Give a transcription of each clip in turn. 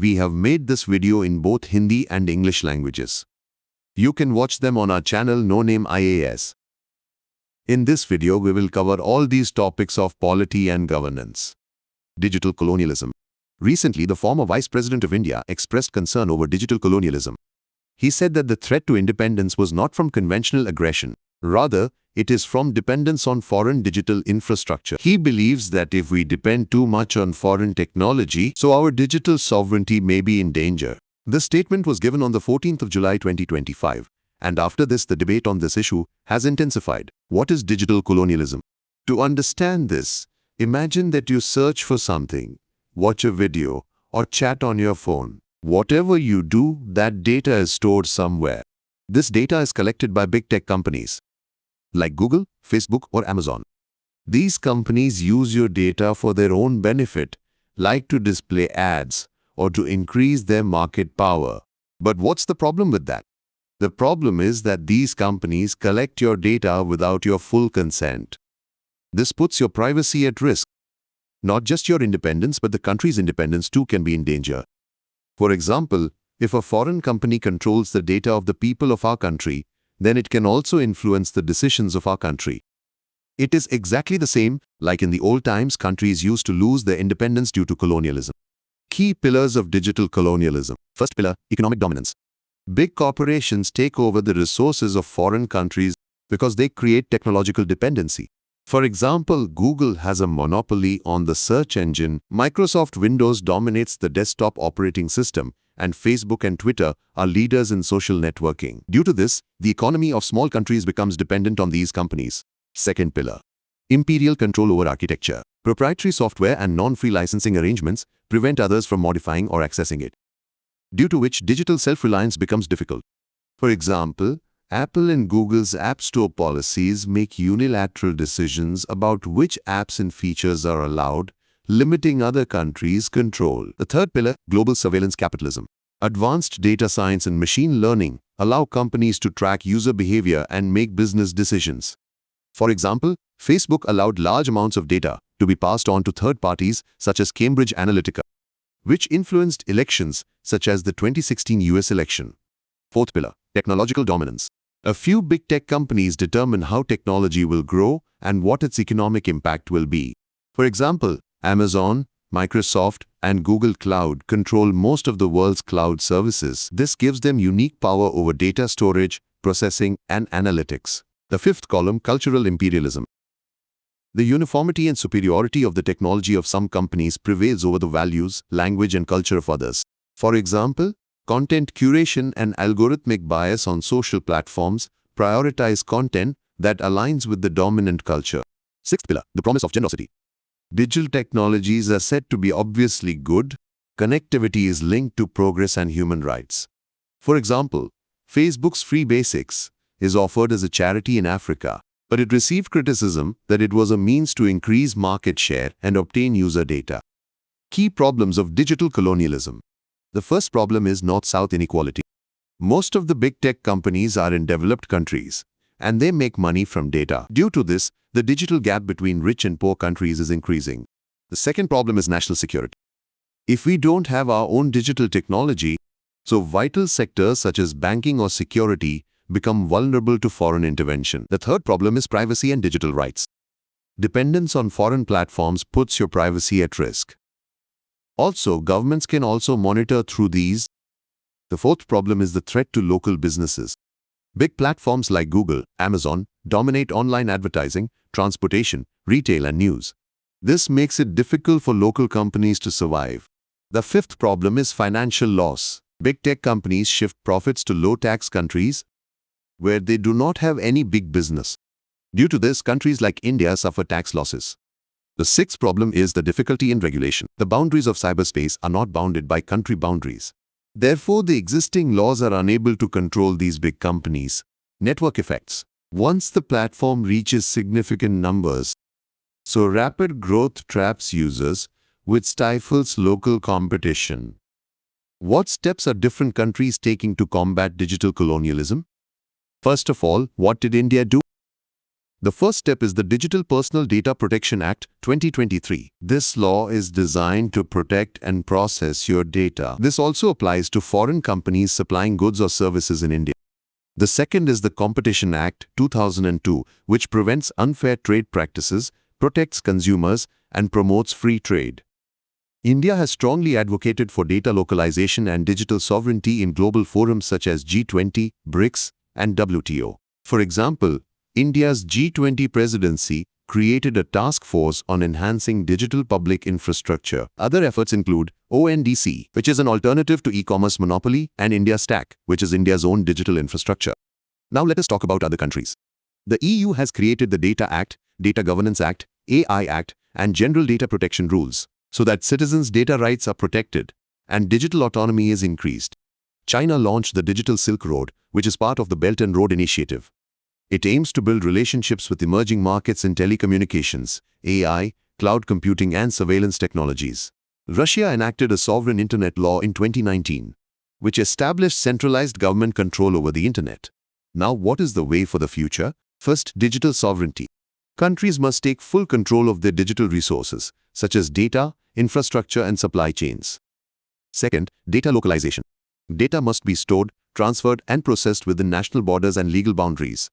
we have made this video in both Hindi and English languages. You can watch them on our channel NoName IAS. In this video, we will cover all these topics of polity and governance. Digital colonialism. Recently, the former Vice President of India expressed concern over digital colonialism. He said that the threat to independence was not from conventional aggression. Rather, it is from dependence on foreign digital infrastructure. He believes that if we depend too much on foreign technology, so our digital sovereignty may be in danger. This statement was given on the 14th of July 2025, and after this the debate on this issue has intensified. What is digital colonialism? To understand this, imagine that you search for something, watch a video, or chat on your phone. Whatever you do, that data is stored somewhere. This data is collected by big tech companies like Google, Facebook, or Amazon. These companies use your data for their own benefit, like to display ads or to increase their market power. But what's the problem with that? The problem is that these companies collect your data without your full consent. This puts your privacy at risk. Not just your independence, but the country's independence too can be in danger. For example, if a foreign company controls the data of the people of our country, then it can also influence the decisions of our country. It is exactly the same like in the old times countries used to lose their independence due to colonialism. Key pillars of digital colonialism. First pillar, economic dominance. Big corporations take over the resources of foreign countries because they create technological dependency. For example, Google has a monopoly on the search engine, Microsoft Windows dominates the desktop operating system, and Facebook and Twitter are leaders in social networking. Due to this, the economy of small countries becomes dependent on these companies. Second pillar, imperial control over architecture. Proprietary software and non-free licensing arrangements prevent others from modifying or accessing it, due to which digital self-reliance becomes difficult. For example, Apple and Google's App Store policies make unilateral decisions about which apps and features are allowed, limiting other countries' control. The third pillar, global surveillance capitalism. Advanced data science and machine learning allow companies to track user behavior and make business decisions. For example, Facebook allowed large amounts of data to be passed on to third parties such as Cambridge Analytica, which influenced elections such as the 2016 US election. Fourth pillar, technological dominance. A few big tech companies determine how technology will grow and what its economic impact will be. For example, Amazon, Microsoft, and Google Cloud control most of the world's cloud services. This gives them unique power over data storage, processing, and analytics. The fifth column, cultural imperialism. The uniformity and superiority of the technology of some companies prevails over the values, language, and culture of others. For example, content curation and algorithmic bias on social platforms prioritize content that aligns with the dominant culture. Sixth pillar, the promise of generosity. Digital technologies are said to be obviously good. Connectivity is linked to progress and human rights. For example, Facebook's Free Basics is offered as a charity in Africa, but it received criticism that it was a means to increase market share and obtain user data. Key problems of digital colonialism. The first problem is North-South inequality. Most of the big tech companies are in developed countries, and they make money from data. Due to this, the digital gap between rich and poor countries is increasing. The second problem is national security. If we don't have our own digital technology, so vital sectors such as banking or security become vulnerable to foreign intervention. The third problem is privacy and digital rights. Dependence on foreign platforms puts your privacy at risk. Also, governments can also monitor through these. The fourth problem is the threat to local businesses. Big platforms like Google, Amazon dominate online advertising, transportation, retail, and news. This makes it difficult for local companies to survive. The fifth problem is financial loss. Big tech companies shift profits to low-tax countries where they do not have any big business. Due to this, countries like India suffer tax losses. The sixth problem is the difficulty in regulation. The boundaries of cyberspace are not bounded by country boundaries. Therefore, the existing laws are unable to control these big companies. Network effects. Once the platform reaches significant numbers, so rapid growth traps users, which stifles local competition. What steps are different countries taking to combat digital colonialism? First of all, what did India do? The first step is the Digital Personal Data Protection Act 2023. This law is designed to protect and process your data. This also applies to foreign companies supplying goods or services in India. The second is the Competition Act 2002, which prevents unfair trade practices, protects consumers, and promotes free trade. India has strongly advocated for data localization and digital sovereignty in global forums such as G20, Brics, and WTO. For example, India's G20 presidency created a task force on enhancing digital public infrastructure. Other efforts include ONDC, which is an alternative to e-commerce monopoly, and India Stack, which is India's own digital infrastructure. Now let us talk about other countries. The EU has created the Data Act, Data Governance Act, AI Act, and General Data Protection Rules, so that citizens' data rights are protected and digital autonomy is increased. China launched the Digital Silk Road, which is part of the Belt and Road Initiative. It aims to build relationships with emerging markets in telecommunications, AI, cloud computing, and surveillance technologies. Russia enacted a sovereign internet law in 2019, which established centralized government control over the internet. Now, what is the way for the future? First, digital sovereignty. Countries must take full control of their digital resources, such as data, infrastructure, and supply chains. Second, data localization. Data must be stored, transferred, and processed within national borders and legal boundaries.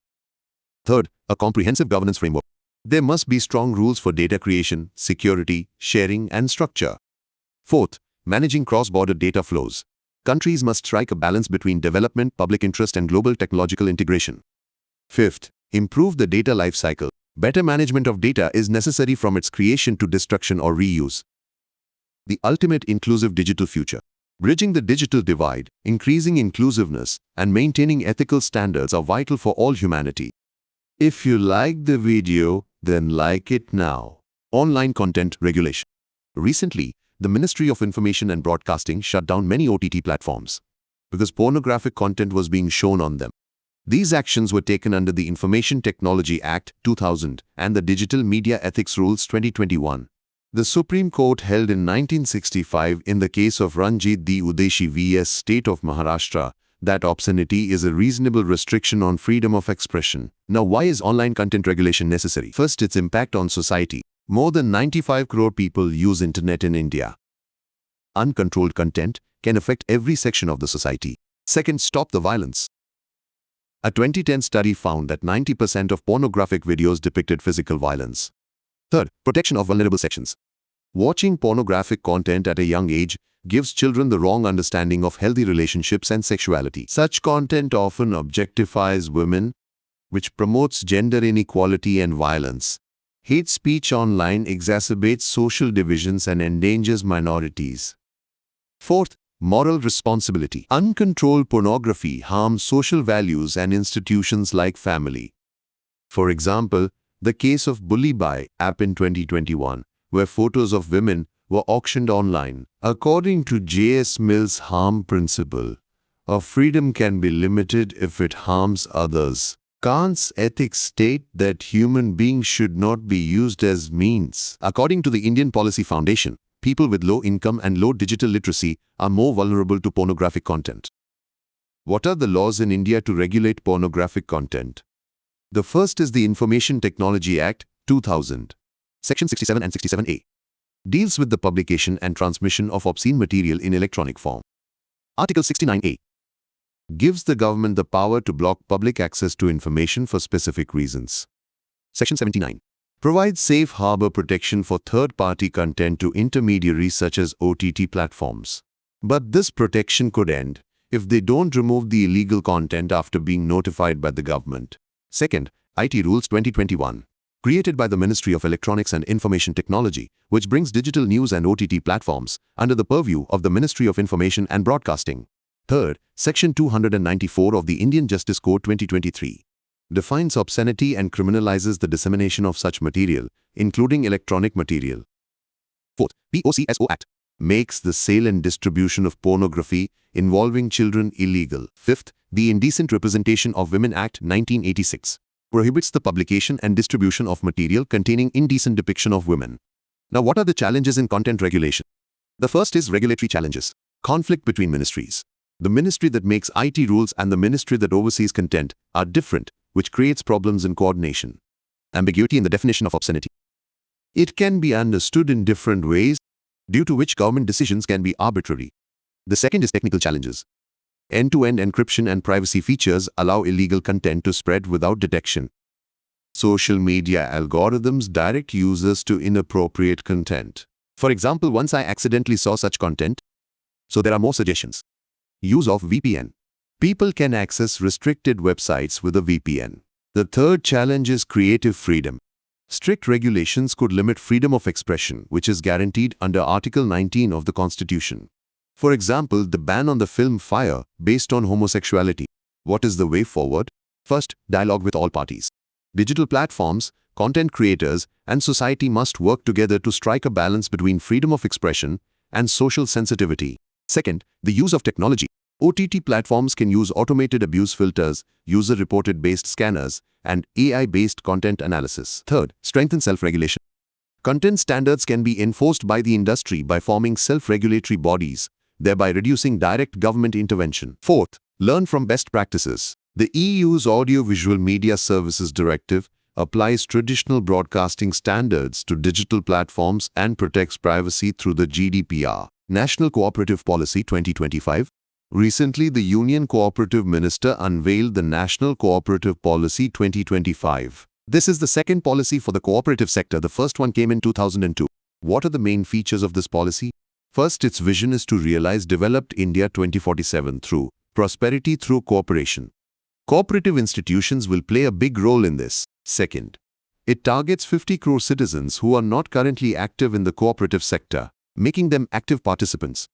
Third, a comprehensive governance framework. There must be strong rules for data creation, security, sharing, and structure. Fourth, managing cross-border data flows. Countries must strike a balance between development, public interest, and global technological integration. Fifth, improve the data life cycle. Better management of data is necessary from its creation to destruction or reuse. The ultimate inclusive digital future. Bridging the digital divide, increasing inclusiveness, and maintaining ethical standards are vital for all humanity. If you like the video, then like it now. Online content regulation. Recently, the Ministry of Information and Broadcasting shut down many OTT platforms because pornographic content was being shown on them. These actions were taken under the Information Technology Act 2000 and the Digital Media Ethics Rules 2021. The Supreme Court held in 1965 in the case of Ranjit D. Udeshi vs. State of Maharashtra that obscenity is a reasonable restriction on freedom of expression. Now, why is online content regulation necessary? First, its impact on society. More than 95 crore people use internet in India. Uncontrolled content can affect every section of the society. Second, stop the violence. A 2010 study found that 90% of pornographic videos depicted physical violence. Third, protection of vulnerable sections. Watching pornographic content at a young age gives children the wrong understanding of healthy relationships and sexuality. Such content often objectifies women, which promotes gender inequality and violence. Hate speech online exacerbates social divisions and endangers minorities. Fourth, moral responsibility. Uncontrolled pornography harms social values and institutions like family. For example, the case of Bully Buy app in 2021, where photos of women were auctioned online. According to J.S. Mill's harm principle, a freedom can be limited if it harms others. Kant's ethics state that human beings should not be used as means. According to the Indian Policy Foundation, people with low income and low digital literacy are more vulnerable to pornographic content. What are the laws in India to regulate pornographic content? The first is the Information Technology Act 2000. Section 67 and 67A. Deals with the publication and transmission of obscene material in electronic form. Article 69A. Gives the government the power to block public access to information for specific reasons. Section 79. Provides safe harbor protection for third-party content to intermediaries such as OTT platforms. But this protection could end if they don't remove the illegal content after being notified by the government. Second, IT Rules 2021. Created by the Ministry of Electronics and Information Technology, which brings digital news and OTT platforms under the purview of the Ministry of Information and Broadcasting. Third, Section 294 of the Indian Justice Code 2023 defines obscenity and criminalizes the dissemination of such material, including electronic material. Fourth, POCSO Act makes the sale and distribution of pornography involving children illegal. Fifth, the Indecent Representation of Women Act 1986 prohibits the publication and distribution of material containing indecent depiction of women. Now, what are the challenges in content regulation? The first is regulatory challenges. Conflict between ministries. The ministry that makes IT rules and the ministry that oversees content are different, which creates problems in coordination. Ambiguity in the definition of obscenity. It can be understood in different ways, due to which government decisions can be arbitrary. The second is technical challenges. End-to-end encryption and privacy features allow illegal content to spread without detection. Social media algorithms direct users to inappropriate content. For example, once I accidentally saw such content, so there are more suggestions. Use of VPN. People can access restricted websites with a VPN. The third challenge is creative freedom. Strict regulations could limit freedom of expression, which is guaranteed under Article 19 of the Constitution. For example, the ban on the film Fire based on homosexuality. What is the way forward? First, dialogue with all parties. Digital platforms, content creators, and society must work together to strike a balance between freedom of expression and social sensitivity. Second, the use of technology. OTT platforms can use automated abuse filters, user-reported based scanners, and AI-based content analysis. Third, strengthen self-regulation. Content standards can be enforced by the industry by forming self-regulatory bodies, thereby reducing direct government intervention. Fourth, learn from best practices. The EU's Audiovisual Media Services Directive applies traditional broadcasting standards to digital platforms and protects privacy through the GDPR. National Cooperative Policy 2025. Recently, the Union Cooperative Minister unveiled the National Cooperative Policy 2025. This is the second policy for the cooperative sector. The first one came in 2002. What are the main features of this policy? First, its vision is to realize developed India 2047 through prosperity through cooperation. Cooperative institutions will play a big role in this. Second, it targets 50 crore citizens who are not currently active in the cooperative sector, making them active participants.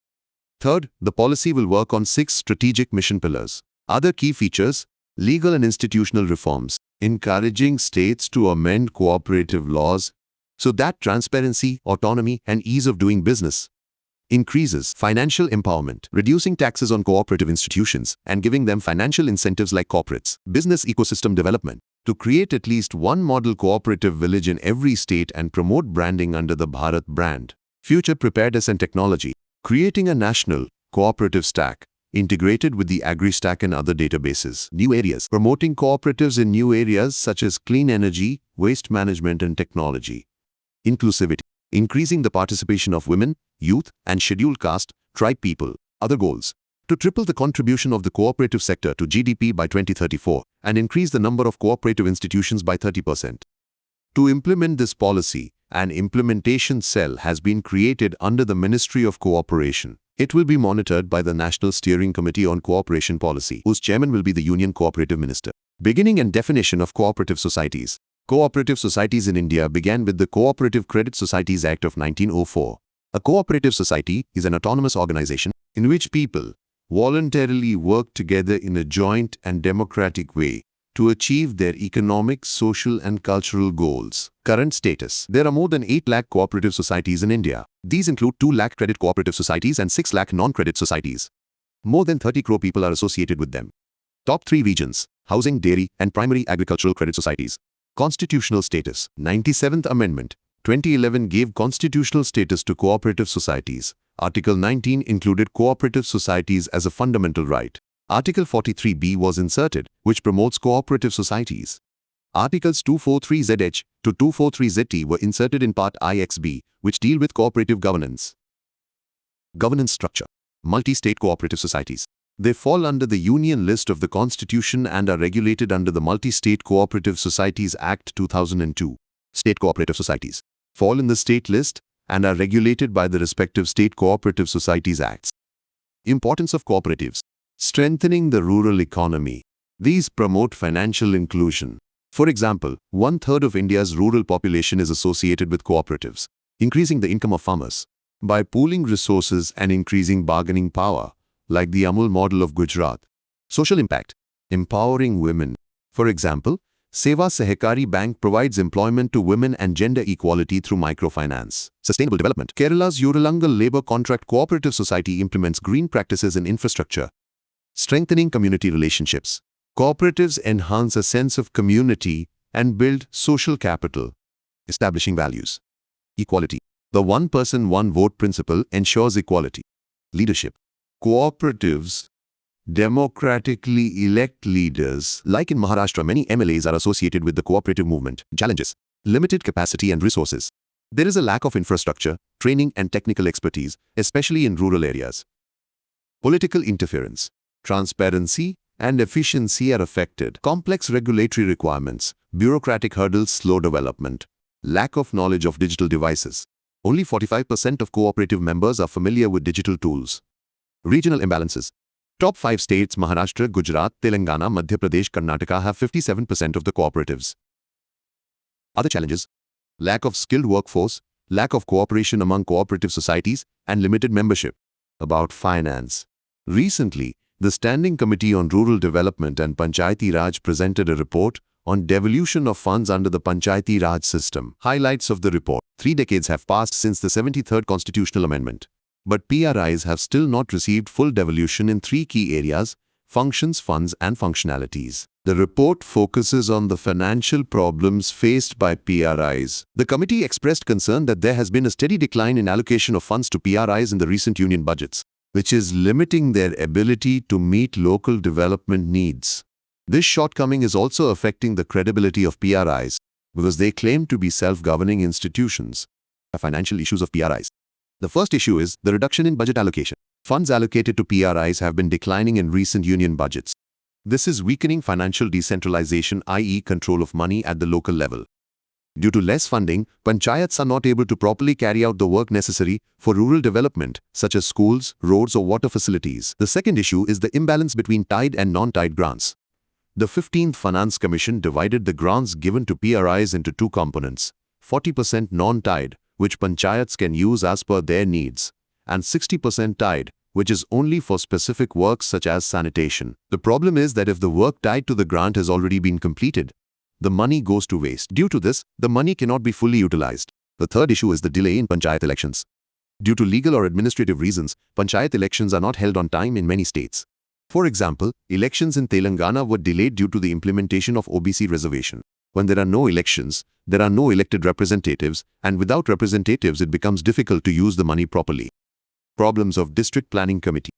Third, the policy will work on 6 strategic mission pillars. Other key features: legal and institutional reforms, encouraging states to amend cooperative laws so that transparency, autonomy, and ease of doing business increases. Financial empowerment, reducing taxes on cooperative institutions and giving them financial incentives like corporates. Business ecosystem development, to create at least one model cooperative village in every state and promote branding under the Bharat brand. Future preparedness and technology, creating a national cooperative stack integrated with the agri-stack and other databases. New areas, promoting cooperatives in new areas such as clean energy, waste management, and technology. Inclusivity, increasing the participation of women, youth, and scheduled caste, tribe people. Other goals: to triple the contribution of the cooperative sector to GDP by 2034 and increase the number of cooperative institutions by 30%. To implement this policy, an implementation cell has been created under the Ministry of Cooperation. It will be monitored by the National Steering Committee on Cooperation Policy, whose chairman will be the Union Cooperative Minister. Beginning and definition of cooperative societies. Cooperative societies in India began with the Cooperative Credit Societies Act of 1904. A cooperative society is an autonomous organization in which people voluntarily work together in a joint and democratic way to achieve their economic, social, and cultural goals. Current status: there are more than 8 lakh cooperative societies in India. These include 2 lakh credit cooperative societies and 6 lakh non-credit societies. More than 30 crore people are associated with them. Top 3 regions: housing, dairy, and primary agricultural credit societies. Constitutional status: 97th Amendment 2011 gave constitutional status to cooperative societies. Article 19 included cooperative societies as a fundamental right. Article 43B was inserted, which promotes cooperative societies. Articles 243ZH to 243ZT were inserted in Part IXB, which deal with cooperative governance. Governance structure: multi-state cooperative societies. They fall under the Union list of the Constitution and are regulated under the Multi-State Cooperative Societies Act 2002. State cooperative societies fall in the state list and are regulated by the respective State Cooperative Societies Acts. Importance of cooperatives: strengthening the rural economy. These promote financial inclusion. For example, 1/3 of India's rural population is associated with cooperatives, increasing the income of farmers. By pooling resources and increasing bargaining power, like the Amul model of Gujarat. Social impact: empowering women. For example, Seva Sahakari Bank provides employment to women and gender equality through microfinance. Sustainable development: Kerala's Uralangal Labour Contract Cooperative Society implements green practices in infrastructure. Strengthening community relationships. Cooperatives enhance a sense of community and build social capital. Establishing values. Equality: the one person, one vote principle ensures equality. Leadership: cooperatives democratically elect leaders. Like in Maharashtra, many MLAs are associated with the cooperative movement. Challenges: limited capacity and resources. There is a lack of infrastructure, training and technical expertise, especially in rural areas. Political interference, transparency and efficiency are affected. Complex regulatory requirements, bureaucratic hurdles slow development. Lack of knowledge of digital devices. Only 45% of cooperative members are familiar with digital tools. Regional imbalances. Top 5 states Maharashtra, Gujarat, Telangana, Madhya Pradesh, Karnataka have 57% of the cooperatives. Other challenges: lack of skilled workforce, lack of cooperation among cooperative societies, and limited membership. About finance. Recently, the Standing Committee on Rural Development and Panchayati Raj presented a report on devolution of funds under the Panchayati Raj system. Highlights of the report: 3 decades have passed since the 73rd Constitutional Amendment, but PRIs have still not received full devolution in 3 key areas: functions, funds, and functionalities. The report focuses on the financial problems faced by PRIs. The committee expressed concern that there has been a steady decline in allocation of funds to PRIs in the recent union budgets, which is limiting their ability to meet local development needs. This shortcoming is also affecting the credibility of PRIs because they claim to be self-governing institutions. Financial issues of PRIs. The first issue is the reduction in budget allocation. Funds allocated to PRIs have been declining in recent union budgets. This is weakening financial decentralization, i.e., control of money at the local level. Due to less funding, panchayats are not able to properly carry out the work necessary for rural development, such as schools, roads, or water facilities. The second issue is the imbalance between tied and non-tied grants. The 15th Finance Commission divided the grants given to PRIs into 2 components: 40% non-tied, which panchayats can use as per their needs, and 60% tied, which is only for specific works such as sanitation. The problem is that if the work tied to the grant has already been completed, the money goes to waste. Due to this, the money cannot be fully utilized. The third issue is the delay in panchayat elections. Due to legal or administrative reasons, panchayat elections are not held on time in many states. For example, elections in Telangana were delayed due to the implementation of OBC reservation. When there are no elections, there are no elected representatives, and without representatives it becomes difficult to use the money properly. Problems of District Planning Committee.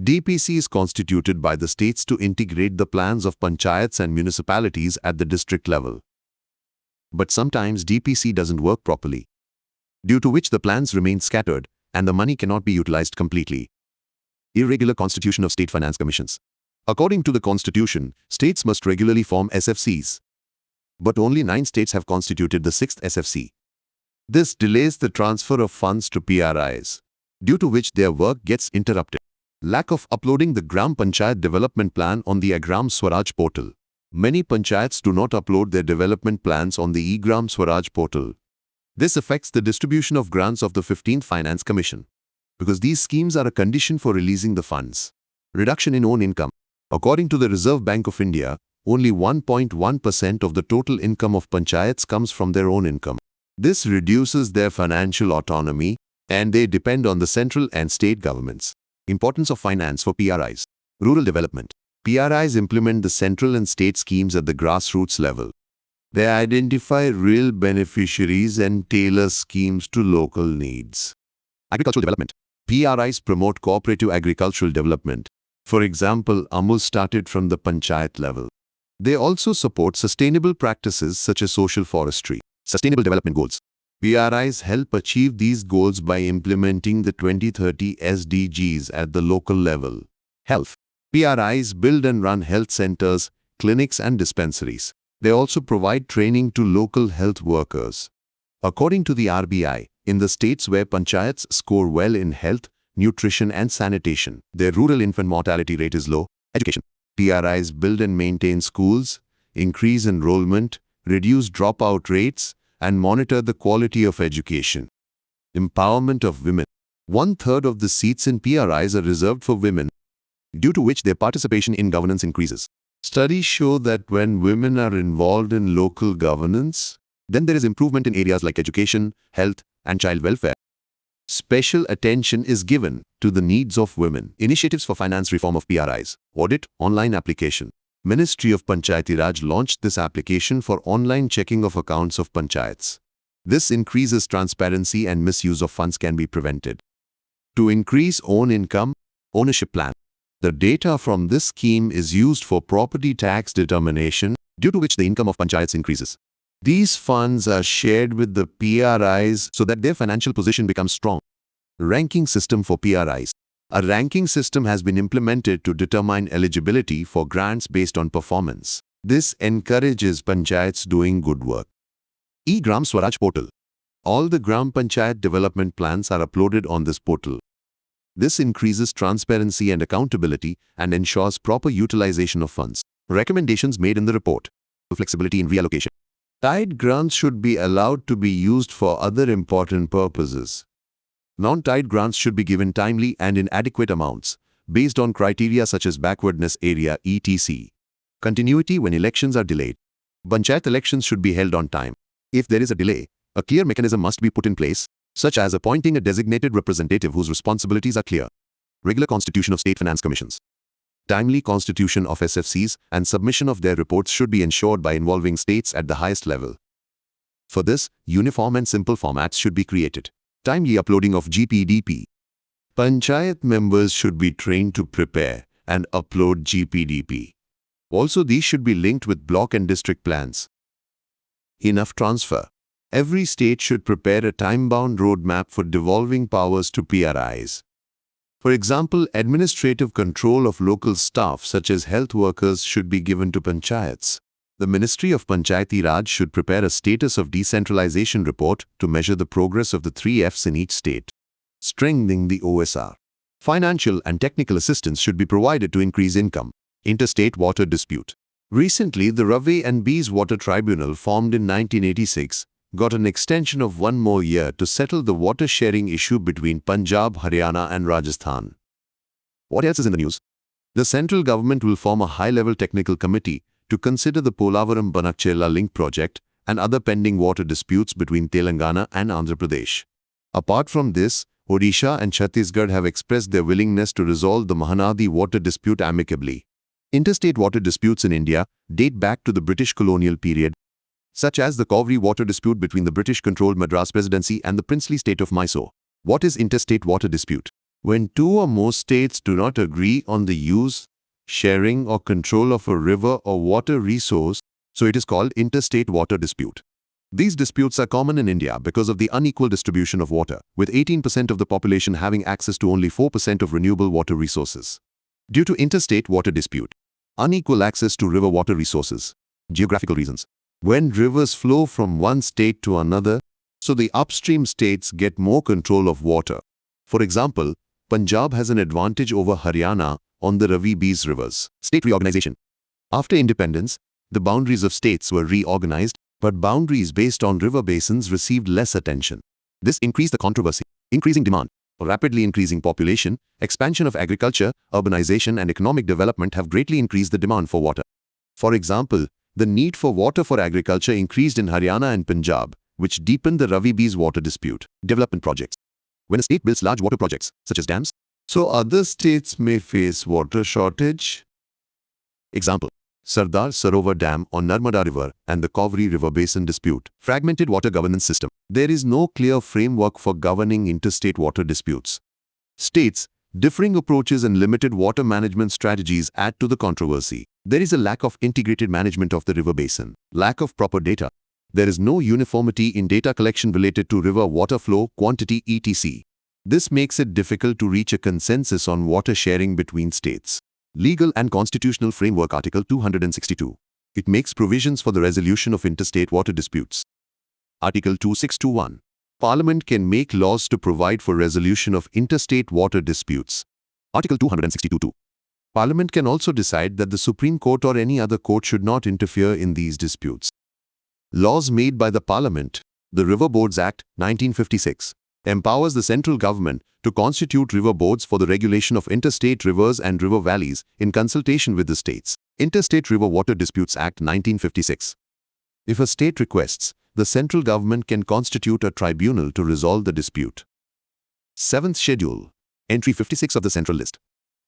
DPC is constituted by the states to integrate the plans of panchayats and municipalities at the district level. But sometimes DPC doesn't work properly, due to which the plans remain scattered and the money cannot be utilized completely. Irregular constitution of state finance commissions. According to the constitution, states must regularly form SFCs. But only 9 states have constituted the 6th SFC. This delays the transfer of funds to PRIs, due to which their work gets interrupted. Lack of uploading the Gram Panchayat Development Plan on the eGram Swaraj portal. Many panchayats do not upload their development plans on the eGram Swaraj portal. This affects the distribution of grants of the 15th Finance Commission, because these schemes are a condition for releasing the funds. Reduction in own income. According to the Reserve Bank of India, only 1.1% of the total income of panchayats comes from their own income. This reduces their financial autonomy, and they depend on the central and state governments. Importance of finance for PRIs. Rural development. PRIs implement the central and state schemes at the grassroots level. They identify real beneficiaries and tailor schemes to local needs. Agricultural development. PRIs promote cooperative agricultural development. For example, AMUL started from the panchayat level. They also support sustainable practices such as social forestry. Sustainable development goals. PRIs help achieve these goals by implementing the 2030 SDGs at the local level. Health. PRIs build and run health centers, clinics and dispensaries. They also provide training to local health workers. According to the RBI, in the states where panchayats score well in health, nutrition and sanitation, their rural infant mortality rate is low. Education. PRIs build and maintain schools, increase enrollment, reduce dropout rates, and monitor the quality of education. Empowerment of women. 1/3 of the seats in PRIs are reserved for women, due to which their participation in governance increases. Studies show that when women are involved in local governance, then there is improvement in areas like education, health, and child welfare. Special attention is given to the needs of women. Initiatives for finance reform of PRIs. Audit, online application. Ministry of Panchayati Raj launched this application for online checking of accounts of panchayats. This increases transparency and misuse of funds can be prevented. To increase own income, ownership plan. The data from this scheme is used for property tax determination, due to which the income of panchayats increases. These funds are shared with the PRIs so that their financial position becomes strong. Ranking system for PRIs. A ranking system has been implemented to determine eligibility for grants based on performance. This encourages panchayats doing good work. E-Gram Swaraj portal. All the Gram Panchayat development plans are uploaded on this portal. This increases transparency and accountability and ensures proper utilization of funds. Recommendations made in the report. Flexibility in reallocation. Tied grants should be allowed to be used for other important purposes. Non-tied grants should be given timely and in adequate amounts, based on criteria such as backwardness area etc. Continuity when elections are delayed. Panchayat elections should be held on time. If there is a delay, a clear mechanism must be put in place, such as appointing a designated representative whose responsibilities are clear. Regular constitution of state finance commissions. Timely constitution of SFCs and submission of their reports should be ensured by involving states at the highest level. For this, uniform and simple formats should be created. Timely uploading of GPDP. Panchayat members should be trained to prepare and upload GPDP. Also, these should be linked with block and district plans. Enough transfer. Every state should prepare a time-bound roadmap for devolving powers to PRIs. For example, administrative control of local staff such as health workers should be given to panchayats. The Ministry of Panchayati Raj should prepare a status of decentralization report to measure the progress of the 3 Fs in each state. Strengthening the OSR. Financial and technical assistance should be provided to increase income. Interstate water dispute. Recently, the Ravi and Bees Water Tribunal, formed in 1986, got an extension of 1 more year to settle the water sharing issue between Punjab, Haryana and Rajasthan. What else is in the news? The central government will form a high-level technical committee to consider the Polavaram-Banakchela link project and other pending water disputes between Telangana and Andhra Pradesh. Apart from this, Odisha and Chhattisgarh have expressed their willingness to resolve the Mahanadi water dispute amicably. Interstate water disputes in India date back to the British colonial period, such as the Cowrie water dispute between the British-controlled Madras Presidency and the princely state of Mysore. What is interstate water dispute? When 2 or more states do not agree on the use, sharing or control of a river or water resource, so it is called interstate water dispute. These disputes are common in India because of the unequal distribution of water, with 18% of the population having access to only 4% of renewable water resources. Due to interstate water dispute, unequal access to river water resources. Geographical reasons. When rivers flow from one state to another, so the upstream states get more control of water. For example, Punjab has an advantage over Haryana on the Ravi-Bees rivers. State reorganization. After independence, the boundaries of states were reorganized, but boundaries based on river basins received less attention. This increased the controversy. Increasing demand. Rapidly increasing population, expansion of agriculture, urbanization and economic development have greatly increased the demand for water. For example, the need for water for agriculture increased in Haryana and Punjab, which deepened the Ravi-Bees water dispute. Development projects. When a state builds large water projects, such as dams, so other states may face water shortage. Example: Sardar Sarovar Dam on Narmada River and the Cowrie River Basin dispute. Fragmented water governance system. There is no clear framework for governing interstate water disputes. States, differing approaches and limited water management strategies add to the controversy. There is a lack of integrated management of the river basin. Lack of proper data. There is no uniformity in data collection related to river water flow, quantity, etc. This makes it difficult to reach a consensus on water sharing between states. Legal and Constitutional Framework Article 262. It makes provisions for the resolution of interstate water disputes. Article 2621. Parliament can make laws to provide for resolution of interstate water disputes. Article 262(2). Parliament can also decide that the Supreme Court or any other court should not interfere in these disputes. Laws made by the Parliament. The River Boards Act, 1956, empowers the central government to constitute river boards for the regulation of interstate rivers and river valleys in consultation with the states. Interstate River Water Disputes Act, 1956. If a state requests, the central government can constitute a tribunal to resolve the dispute. 7th Schedule. Entry 56 of the Central List.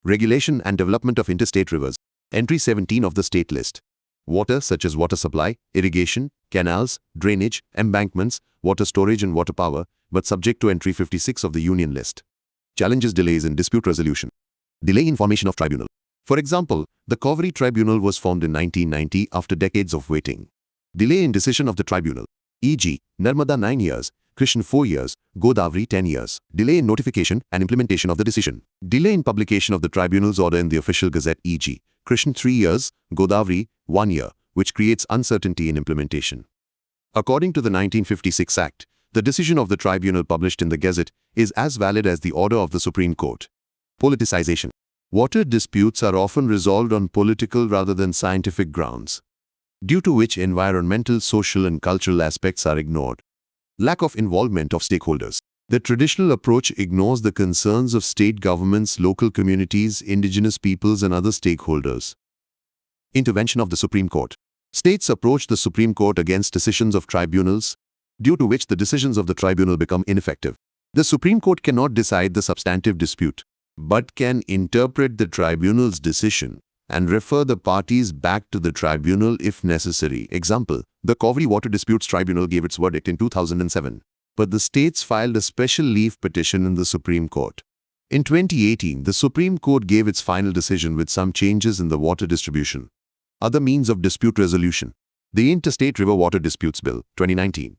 Regulation and Development of Interstate Rivers. Entry 17 of the State List. Water such as water supply, irrigation, canals, drainage, embankments, water storage and water power, but subject to Entry 56 of the Union List. Challenges, delays in dispute resolution. Delay in formation of tribunal. For example, the Cauvery Tribunal was formed in 1990 after decades of waiting. Delay in decision of the tribunal, e.g., Narmada 9 years, Krishna 4 years, Godavari 10 years. Delay in notification and implementation of the decision. Delay in publication of the tribunal's order in the official gazette, e.g., Krishna 3 years, Godavari 1 year, which creates uncertainty in implementation. According to the 1956 Act, the decision of the tribunal published in the Gazette is as valid as the order of the Supreme Court. Politicization. Water disputes are often resolved on political rather than scientific grounds, due to which environmental, social and cultural aspects are ignored. Lack of involvement of stakeholders. The traditional approach ignores the concerns of state governments, local communities, indigenous peoples and other stakeholders. Intervention of the Supreme Court. States approach the Supreme Court against decisions of tribunals, due to which the decisions of the tribunal become ineffective. The Supreme Court cannot decide the substantive dispute, but can interpret the tribunal's decision and refer the parties back to the tribunal if necessary. Example, the Cauvery Water Disputes Tribunal gave its verdict in 2007, but the states filed a special leave petition in the Supreme Court. In 2018, the Supreme Court gave its final decision with some changes in the water distribution. Other means of dispute resolution. The Interstate River Water Disputes Bill, 2019.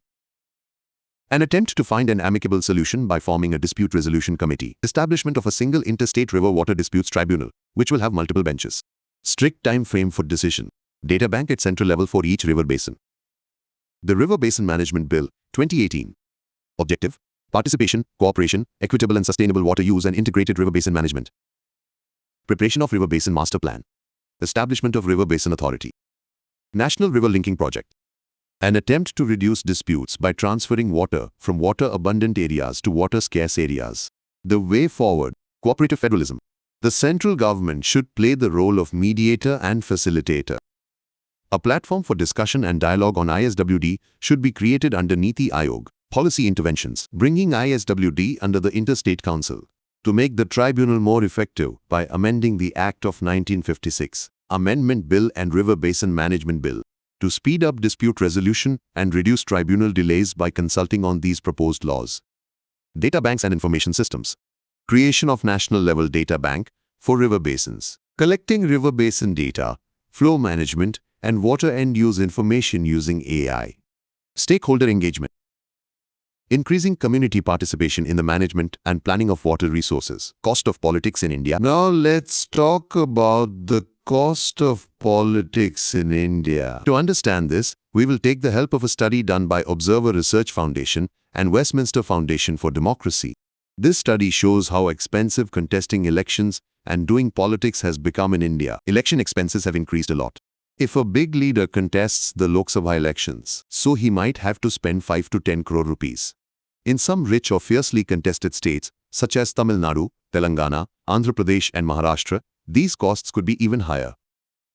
An attempt to find an amicable solution by forming a dispute resolution committee. Establishment of a single interstate river water disputes tribunal, which will have multiple benches. Strict time frame for decision. Data bank at central level for each river basin. The River Basin Management Bill, 2018. Objective: participation, cooperation, equitable and sustainable water use and integrated river basin management. Preparation of River Basin Master Plan. Establishment of River Basin Authority. National River Linking Project. An attempt to reduce disputes by transferring water from water-abundant areas to water-scarce areas. The way forward. Cooperative federalism. The central government should play the role of mediator and facilitator. A platform for discussion and dialogue on ISWD should be created under Niti Aayog. Policy interventions. Bringing ISWD under the Interstate Council. To make the tribunal more effective by amending the Act of 1956, Amendment Bill and River Basin Management Bill. To speed up dispute resolution and reduce tribunal delays by consulting on these proposed laws. Data banks and information systems. Creation of national-level data bank for river basins. Collecting river basin data, flow management, and water end-use information using AI. Stakeholder engagement. Increasing community participation in the management and planning of water resources. Cost of politics in India. Now let's talk about the cost of politics in India. To understand this, we will take the help of a study done by Observer Research Foundation and Westminster Foundation for Democracy. This study shows how expensive contesting elections and doing politics has become in India. Election expenses have increased a lot. If a big leader contests the Lok Sabha elections, so he might have to spend 5 to 10 crore rupees. In some rich or fiercely contested states, such as Tamil Nadu, Telangana, Andhra Pradesh and Maharashtra, these costs could be even higher.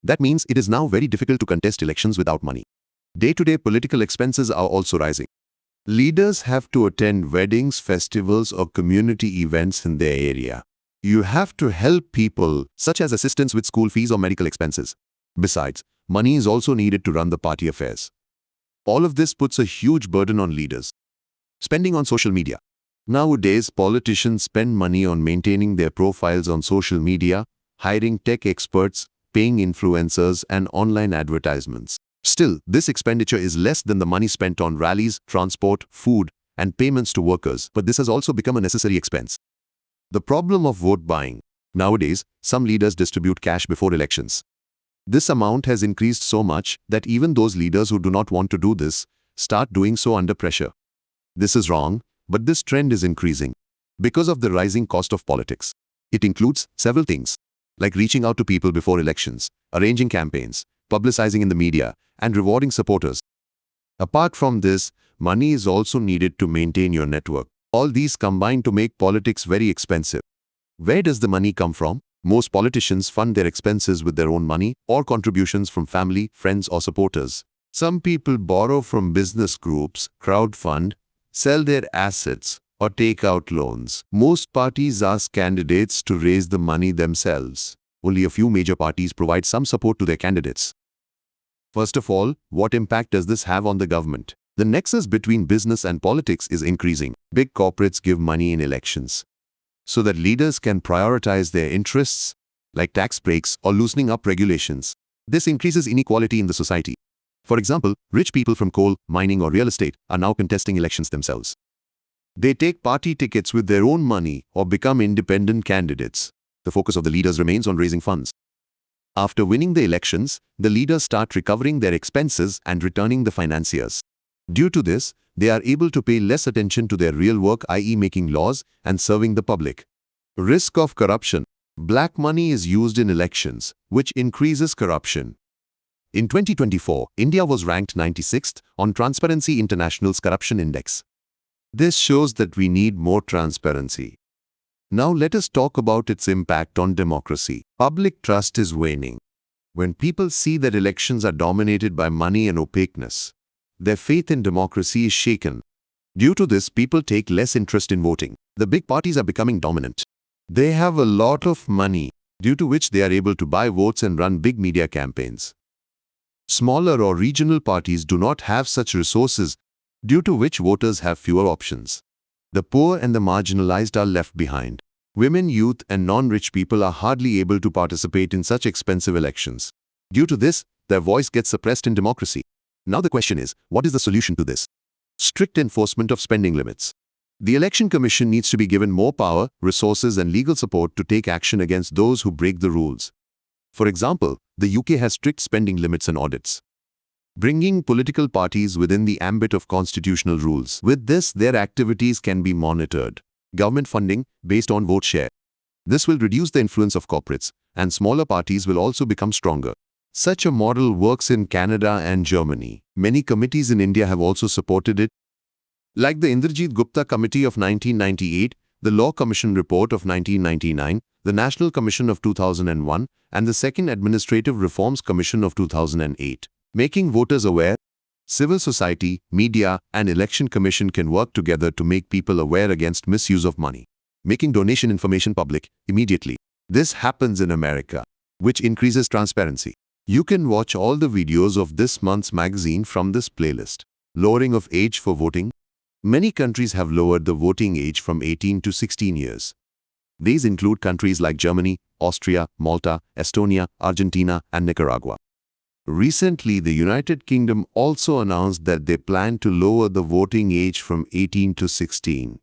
That means it is now very difficult to contest elections without money. Day-to-day political expenses are also rising. Leaders have to attend weddings, festivals or community events in their area. You have to help people, such as assistance with school fees or medical expenses. Besides, money is also needed to run the party affairs. All of this puts a huge burden on leaders. Spending on social media. Nowadays, politicians spend money on maintaining their profiles on social media, hiring tech experts, paying influencers, and online advertisements. Still, this expenditure is less than the money spent on rallies, transport, food, and payments to workers, but this has also become a necessary expense. The problem of vote buying. Nowadays, some leaders distribute cash before elections. This amount has increased so much that even those leaders who do not want to do this start doing so under pressure. This is wrong, but this trend is increasing because of the rising cost of politics. It includes several things, like reaching out to people before elections, arranging campaigns, publicizing in the media, and rewarding supporters. Apart from this, money is also needed to maintain your network. All these combine to make politics very expensive. Where does the money come from? Most politicians fund their expenses with their own money or contributions from family, friends, or supporters. Some people borrow from business groups, crowdfund, sell their assets, or take out loans. Most parties ask candidates to raise the money themselves. Only a few major parties provide some support to their candidates. First of all, what impact does this have on the government? The nexus between business and politics is increasing. Big corporates give money in elections. so that leaders can prioritize their interests, like tax breaks or loosening up regulations. This increases inequality in the society. For example, rich people from coal, mining or real estate are now contesting elections themselves. They take party tickets with their own money or become independent candidates. The focus of the leaders remains on raising funds. After winning the elections, the leaders start recovering their expenses and returning the financiers. Due to this, they are able to pay less attention to their real work, i.e. making laws and serving the public. Risk of corruption. Black money is used in elections, which increases corruption. In 2024, India was ranked 96th on Transparency International's Corruption Index. This shows that we need more transparency. Now let us talk about its impact on democracy. Public trust is waning. When people see that elections are dominated by money and opaqueness, their faith in democracy is shaken. Due to this, people take less interest in voting. The big parties are becoming dominant. They have a lot of money, due to which they are able to buy votes and run big media campaigns. Smaller or regional parties do not have such resources, due to which voters have fewer options. The poor and the marginalized are left behind. Women, youth, and non-rich people are hardly able to participate in such expensive elections. Due to this, their voice gets suppressed in democracy. Now the question is, what is the solution to this? Strict enforcement of spending limits. The Election Commission needs to be given more power, resources, and legal support to take action against those who break the rules. For example, the UK has strict spending limits and audits, bringing political parties within the ambit of constitutional rules. With this, their activities can be monitored. Government funding based on vote share. This will reduce the influence of corporates, and smaller parties will also become stronger. Such a model works in Canada and Germany. Many committees in India have also supported it, like the Indrajit Gupta Committee of 1998, the Law Commission Report of 1999, the National Commission of 2001, and the Second Administrative Reforms Commission of 2008. Making voters aware. Civil society, media, and election commission can work together to make people aware against misuse of money. Making donation information public immediately. This happens in America, which increases transparency. You can watch all the videos of this month's magazine from this playlist. Lowering of age for voting. Many countries have lowered the voting age from 18 to 16 years. These include countries like Germany, Austria, Malta, Estonia, Argentina, and Nicaragua. Recently, the United Kingdom also announced that they plan to lower the voting age from 18 to 16.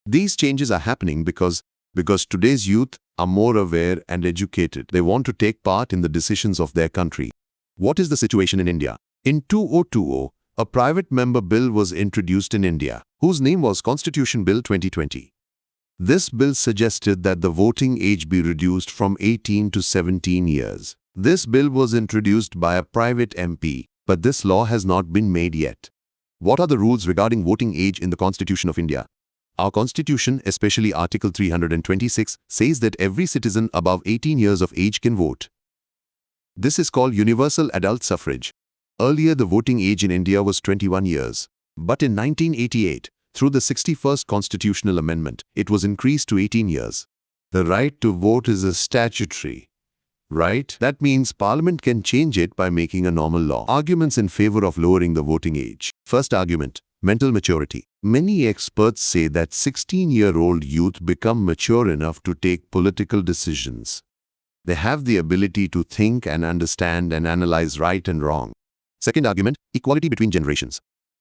These changes are happening because today's youth are more aware and educated. They want to take part in the decisions of their country. What is the situation in India? In 2020, a private member bill was introduced in India, whose name was Constitution Bill 2020. This bill suggested that the voting age be reduced from 18 to 17 years. This bill was introduced by a private MP, but this law has not been made yet. What are the rules regarding voting age in the Constitution of India? Our Constitution, especially Article 326, says that every citizen above 18 years of age can vote. This is called universal adult suffrage. Earlier, the voting age in India was 21 years. But in 1988, through the 61st Constitutional Amendment, it was increased to 18 years. The right to vote is a statutory right. That means Parliament can change it by making a normal law. Arguments in favor of lowering the voting age. First argument, mental maturity. Many experts say that 16-year-old youth become mature enough to take political decisions. They have the ability to think and understand and analyze right and wrong. Second argument, equality between generations.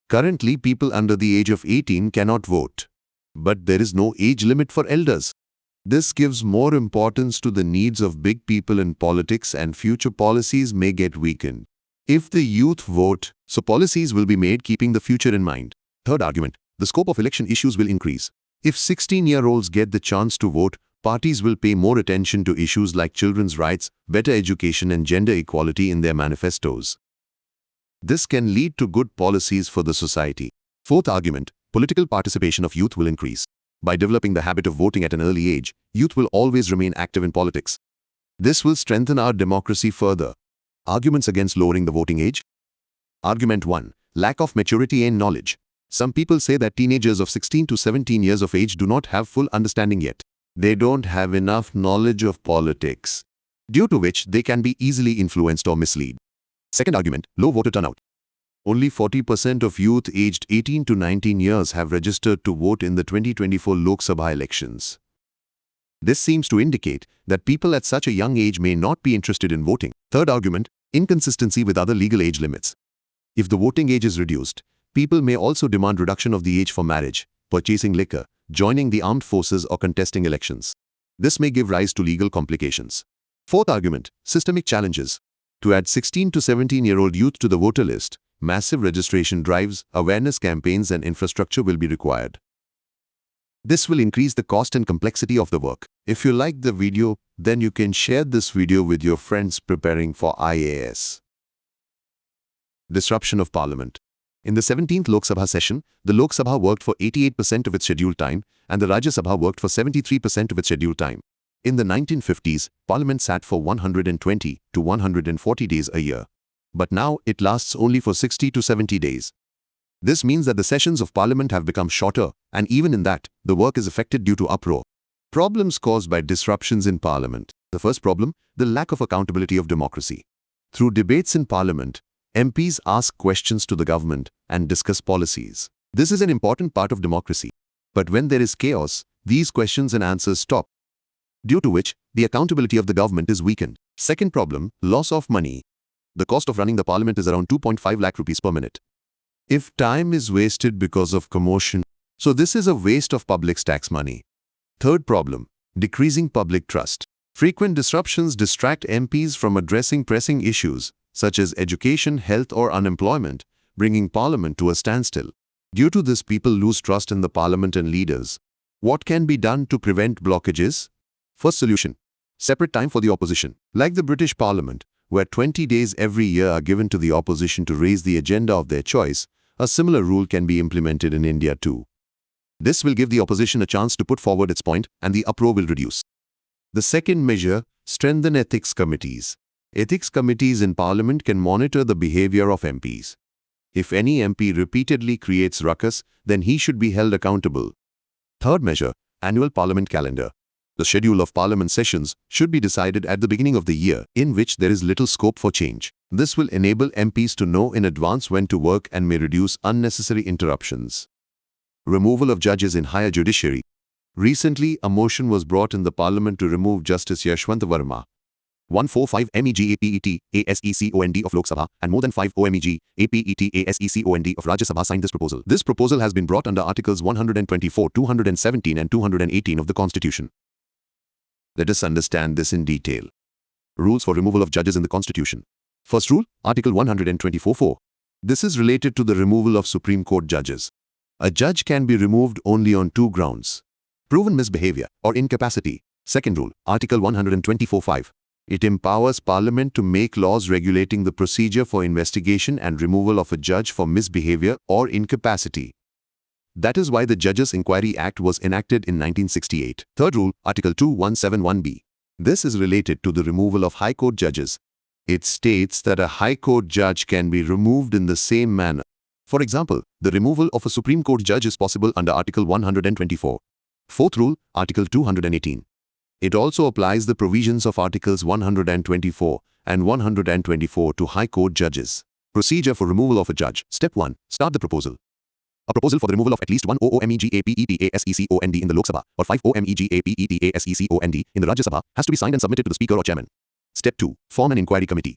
Currently, people under the age of 18 cannot vote. But there is no age limit for elders. This gives more importance to the needs of big people in politics, and future policies may get weakened. If the youth vote, so policies will be made keeping the future in mind. Third argument, the scope of election issues will increase. If 16-year-olds get the chance to vote, parties will pay more attention to issues like children's rights, better education, and gender equality in their manifestos. This can lead to good policies for the society. Fourth argument, political participation of youth will increase. By developing the habit of voting at an early age, youth will always remain active in politics. This will strengthen our democracy further. Arguments against lowering the voting age. Argument 1. Lack of maturity and knowledge. Some people say that teenagers of 16 to 17 years of age do not have full understanding yet. They don't have enough knowledge of politics, due to which they can be easily influenced or misled. Second argument, low voter turnout. Only 40% of youth aged 18 to 19 years have registered to vote in the 2024 Lok Sabha elections. This seems to indicate that people at such a young age may not be interested in voting. Third argument, inconsistency with other legal age limits. If the voting age is reduced, people may also demand reduction of the age for marriage, purchasing liquor, joining the armed forces or contesting elections. This may give rise to legal complications. Fourth argument, systemic challenges. To add 16 to 17-year-old youth to the voter list, massive registration drives, awareness campaigns and infrastructure will be required. This will increase the cost and complexity of the work. If you like the video, then you can share this video with your friends preparing for IAS. Disruption of Parliament. In the 17th Lok Sabha session, the Lok Sabha worked for 88% of its scheduled time and the Rajya Sabha worked for 73% of its scheduled time. In the 1950s, Parliament sat for 120 to 140 days a year. But now it lasts only for 60 to 70 days. This means that the sessions of Parliament have become shorter, and even in that, the work is affected due to uproar. Problems caused by disruptions in Parliament. The first problem, the lack of accountability of democracy. Through debates in Parliament, MPs ask questions to the government and discuss policies. This is an important part of democracy. But when there is chaos, these questions and answers stop, due to which the accountability of the government is weakened. Second problem, loss of money. The cost of running the Parliament is around 2.5 lakh rupees per minute. If time is wasted because of commotion, so this is a waste of public's tax money. Third problem, decreasing public trust. Frequent disruptions distract MPs from addressing pressing issues such as education, health or unemployment, bringing Parliament to a standstill. Due to this, people lose trust in the Parliament and leaders. What can be done to prevent blockages? First solution, separate time for the opposition. Like the British Parliament, where 20 days every year are given to the opposition to raise the agenda of their choice, a similar rule can be implemented in India too. This will give the opposition a chance to put forward its point and the uproar will reduce. The second measure, strengthen ethics committees. Ethics committees in Parliament can monitor the behavior of MPs. If any MP repeatedly creates ruckus, then he should be held accountable. Third measure, annual Parliament calendar. The schedule of Parliament sessions should be decided at the beginning of the year, in which there is little scope for change. This will enable MPs to know in advance when to work and may reduce unnecessary interruptions. Removal of judges in higher judiciary. Recently, a motion was brought in the Parliament to remove Justice Yashwant Verma, 145 MEG APET ASECOND of Lok Sabha and more than 5 OMEG APET ASECOND of Rajya Sabha signed this proposal. This proposal has been brought under Articles 124, 217 and 218 of the Constitution. Let us understand this in detail. Rules for removal of judges in the Constitution. First rule, Article 124(4). This is related to the removal of Supreme Court judges. A judge can be removed only on two grounds: proven misbehavior or incapacity. Second rule, Article 124(5). It empowers Parliament to make laws regulating the procedure for investigation and removal of a judge for misbehavior or incapacity. That is why the Judges Inquiry Act was enacted in 1968. Third rule, Article 2171(b). This is related to the removal of High Court judges. It states that a High Court judge can be removed in the same manner. For example, the removal of a Supreme Court judge is possible under Article 124. Fourth rule, Article 218. It also applies the provisions of Articles 124 and 124 to High Court judges. Procedure for removal of a judge. Step 1. Start the proposal. A proposal for the removal of at least 1 OMEG APET ASECOND in the Lok Sabha or 5 OMEG APET ASECOND in the Rajya Sabha has to be signed and submitted to the Speaker or Chairman. Step 2. Form an inquiry committee.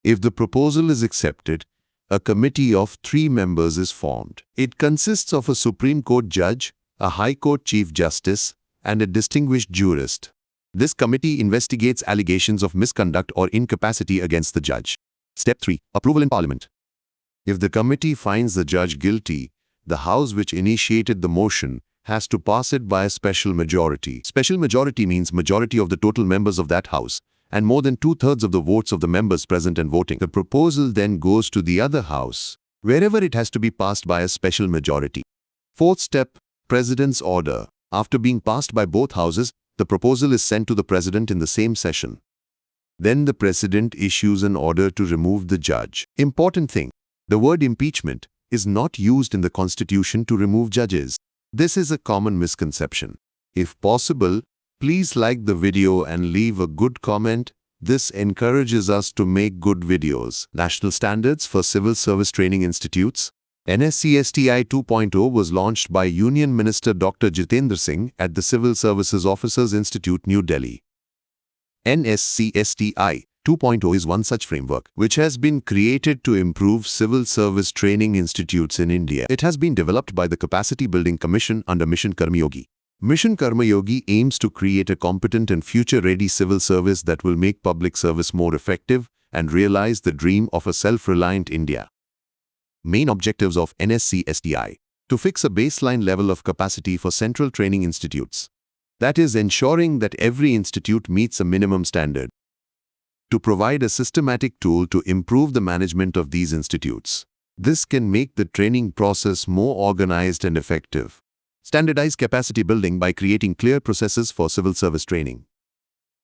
If the proposal is accepted, a committee of 3 members is formed. It consists of a Supreme Court judge, a High Court Chief Justice, and a distinguished jurist. This committee investigates allegations of misconduct or incapacity against the judge. Step 3. Approval in Parliament. If the committee finds the judge guilty, the House which initiated the motion has to pass it by a special majority. Special majority means majority of the total members of that House and more than 2/3 of the votes of the members present and voting. The proposal then goes to the other House, wherever it has to be passed by a special majority. Fourth step, President's order. After being passed by both houses, the proposal is sent to the President in the same session. Then the President issues an order to remove the judge. Important thing, the word impeachment is not used in the Constitution to remove judges. This is a common misconception. If possible, please like the video and leave a good comment. This encourages us to make good videos. National Standards for Civil Service Training Institutes. NSCSTI 2.0 was launched by Union Minister Dr. Jitendra Singh at the Civil Services Officers Institute, New Delhi. NSCSTI 2.0 is one such framework which has been created to improve civil service training institutes in India. It has been developed by the Capacity Building Commission under Mission Karmayogi. Mission Karmayogi aims to create a competent and future-ready civil service that will make public service more effective and realize the dream of a self-reliant India. Main objectives of NSCSTI: to fix a baseline level of capacity for central training institutes. That is, ensuring that every institute meets a minimum standard. To provide a systematic tool to improve the management of these institutes. This can make the training process more organized and effective. Standardize capacity building by creating clear processes for civil service training.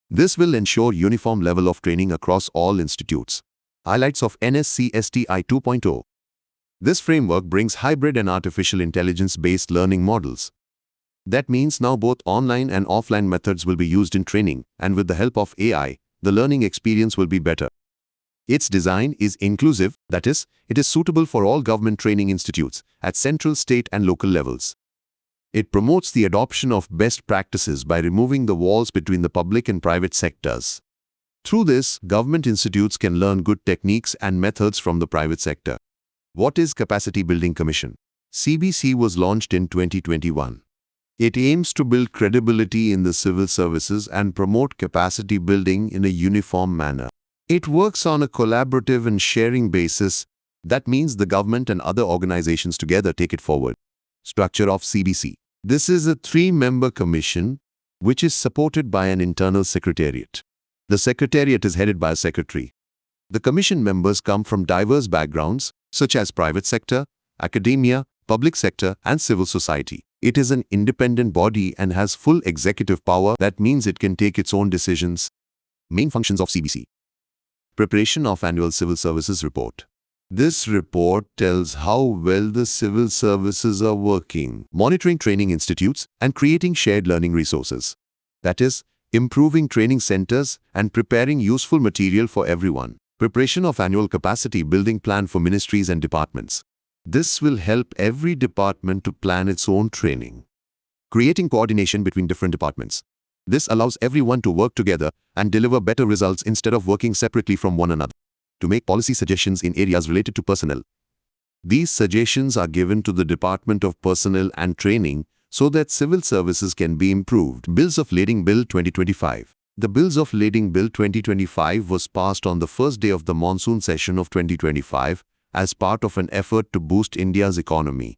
This will ensure uniform level of training across all institutes. Highlights of NSCSTI 2.0. This framework brings hybrid and artificial intelligence-based learning models. That means now both online and offline methods will be used in training, and with the help of AI, the learning experience will be better. Its design is inclusive, that is, it is suitable for all government training institutes at central, state and local levels. It promotes the adoption of best practices by removing the walls between the public and private sectors. Through this, government institutes can learn good techniques and methods from the private sector. What is Capacity Building Commission? CBC was launched in 2021. It aims to build credibility in the civil services and promote capacity building in a uniform manner. It works on a collaborative and sharing basis. That means the government and other organizations together take it forward. Structure of CBC. This is a 3-member commission which is supported by an internal secretariat. The secretariat is headed by a secretary. The commission members come from diverse backgrounds such as private sector, academia, public sector and civil society. It is an independent body and has full executive power. That means it can take its own decisions. Main functions of CBC. Preparation of Annual Civil Services Report. This report tells how well the civil services are working, monitoring training institutes and creating shared learning resources. That is, improving training centers and preparing useful material for everyone. Preparation of Annual Capacity Building Plan for ministries and departments. This will help every department to plan its own training. Creating coordination between different departments. This allows everyone to work together and deliver better results instead of working separately from one another. To make policy suggestions in areas related to personnel. These suggestions are given to the Department of Personnel and Training so that civil services can be improved. Bills of Lading Bill 2025. The Bills of Lading Bill 2025 was passed on the first day of the monsoon session of 2025. As part of an effort to boost India's economy.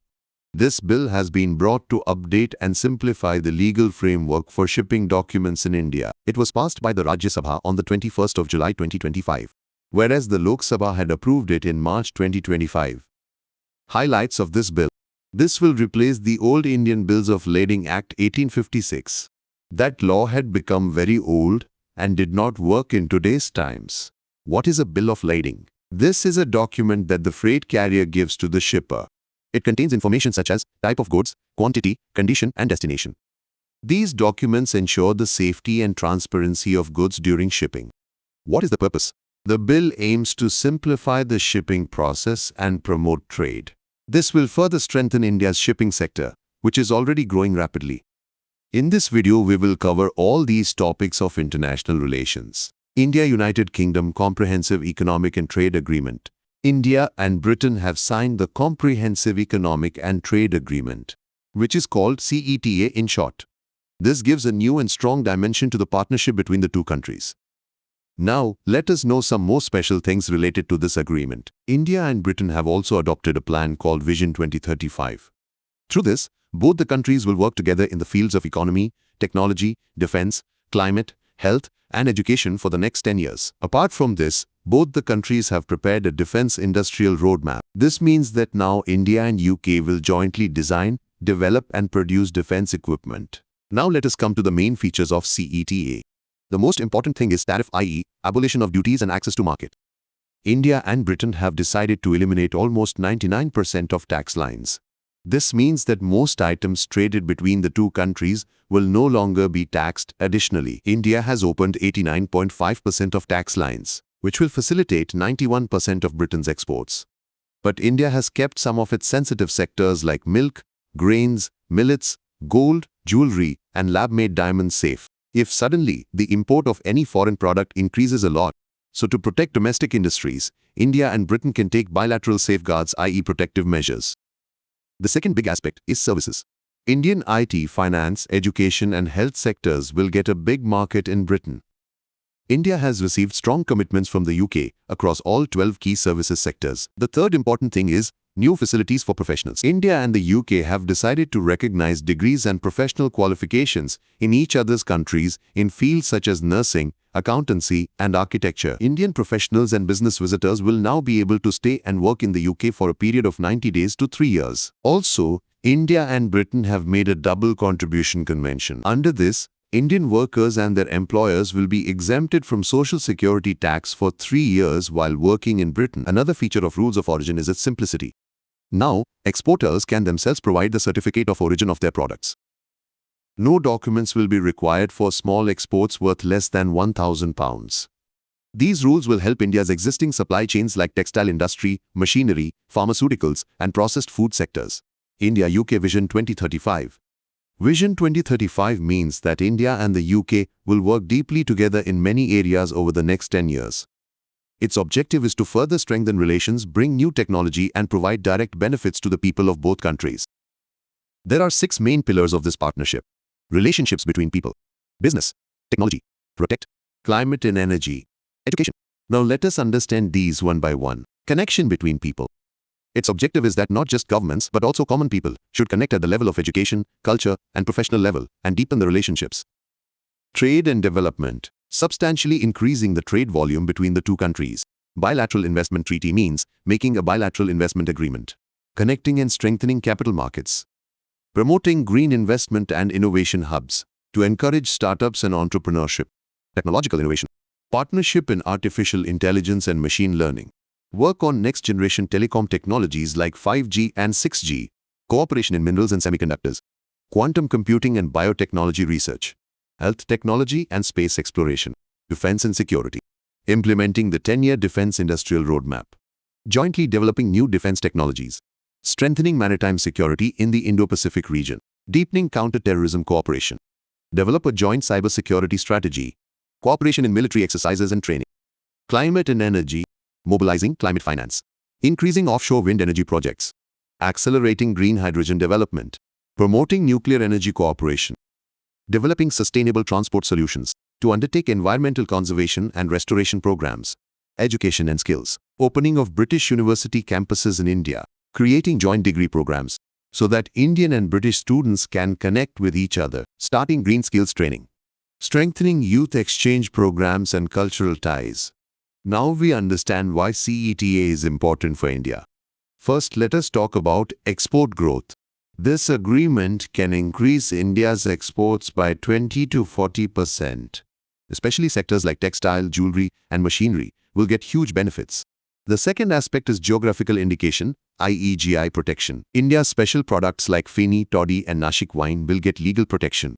This bill has been brought to update and simplify the legal framework for shipping documents in India. It was passed by the Rajya Sabha on the 21st of July 2025, whereas the Lok Sabha had approved it in March 2025. Highlights of this bill. This will replace the old Indian Bills of Lading Act 1856. That law had become very old and did not work in today's times. What is a bill of lading? This is a document that the freight carrier gives to the shipper. It contains information such as type of goods, quantity, condition, and destination. These documents ensure the safety and transparency of goods during shipping. What is the purpose? The bill aims to simplify the shipping process and promote trade. This will further strengthen India's shipping sector, which is already growing rapidly. In this video, we will cover all these topics of international relations. India-United Kingdom Comprehensive Economic and Trade Agreement. India and Britain have signed the Comprehensive Economic and Trade Agreement, which is called CETA in short. This gives a new and strong dimension to the partnership between the two countries. Now, let us know some more special things related to this agreement. India and Britain have also adopted a plan called Vision 2035. Through this, both the countries will work together in the fields of economy, technology, defense, climate, health, and education for the next 10 years. Apart from this, both the countries have prepared a defense industrial roadmap. This means that now India and UK will jointly design, develop and produce defense equipment. Now let us come to the main features of CETA. The most important thing is tariff, i.e., abolition of duties and access to market. India and Britain have decided to eliminate almost 99% of tax lines. This means that most items traded between the two countries will no longer be taxed. Additionally, India has opened 89.5% of tax lines, which will facilitate 91% of Britain's exports. But India has kept some of its sensitive sectors like milk, grains, millets, gold, jewelry, and lab-made diamonds safe. If suddenly the import of any foreign product increases a lot, so to protect domestic industries, India and Britain can take bilateral safeguards, i.e. protective measures. The second big aspect is services. Indian IT, finance, education and health sectors will get a big market in Britain. India has received strong commitments from the UK across all 12 key services sectors. The third important thing is new facilities for professionals. India and the UK have decided to recognize degrees and professional qualifications in each other's countries in fields such as nursing, accountancy, and architecture. Indian professionals and business visitors will now be able to stay and work in the UK for a period of 90 days to 3 years. Also, India and Britain have made a double contribution convention. Under this, Indian workers and their employers will be exempted from social security tax for 3 years while working in Britain. Another feature of rules of origin is its simplicity. Now, exporters can themselves provide the certificate of origin of their products. No documents will be required for small exports worth less than £1,000. These rules will help India's existing supply chains like textile industry, machinery, pharmaceuticals, and processed food sectors. India-UK Vision 2035. Vision 2035 means that India and the UK will work deeply together in many areas over the next 10 years. Its objective is to further strengthen relations, bring new technology, and provide direct benefits to the people of both countries. There are 6 main pillars of this partnership: relationships between people, business, technology, protect, climate and energy, education. Now let us understand these one by one. Connection between people. Its objective is that not just governments but also common people should connect at the level of education, culture, and professional level and deepen the relationships. Trade and development. Substantially increasing the trade volume between the two countries. Bilateral investment treaty means making a bilateral investment agreement. Connecting and strengthening capital markets. Promoting green investment and innovation hubs to encourage startups and entrepreneurship. Technological innovation. Partnership in artificial intelligence and machine learning. Work on next-generation telecom technologies like 5G and 6G. Cooperation in minerals and semiconductors. Quantum computing and biotechnology research. Health technology and space exploration. Defense and security. Implementing the 10-year Defense Industrial Roadmap. Jointly developing new defense technologies. Strengthening maritime security in the Indo-Pacific region. Deepening counter-terrorism cooperation. Develop a joint cybersecurity strategy. Cooperation in military exercises and training. Climate and energy. Mobilizing climate finance. Increasing offshore wind energy projects. Accelerating green hydrogen development. Promoting nuclear energy cooperation. Developing sustainable transport solutions to undertake environmental conservation and restoration programs. Education and skills. Opening of British university campuses in India. Creating joint degree programs so that Indian and British students can connect with each other. Starting green skills training. Strengthening youth exchange programs and cultural ties. Now we understand why CETA is important for India. First, let us talk about export growth. This agreement can increase India's exports by 20 to 40%. Especially sectors like textile, jewelry, and machinery will get huge benefits. The second aspect is geographical indication, i.e. GI protection. India's special products like Feni, Toddy, and Nashik wine will get legal protection.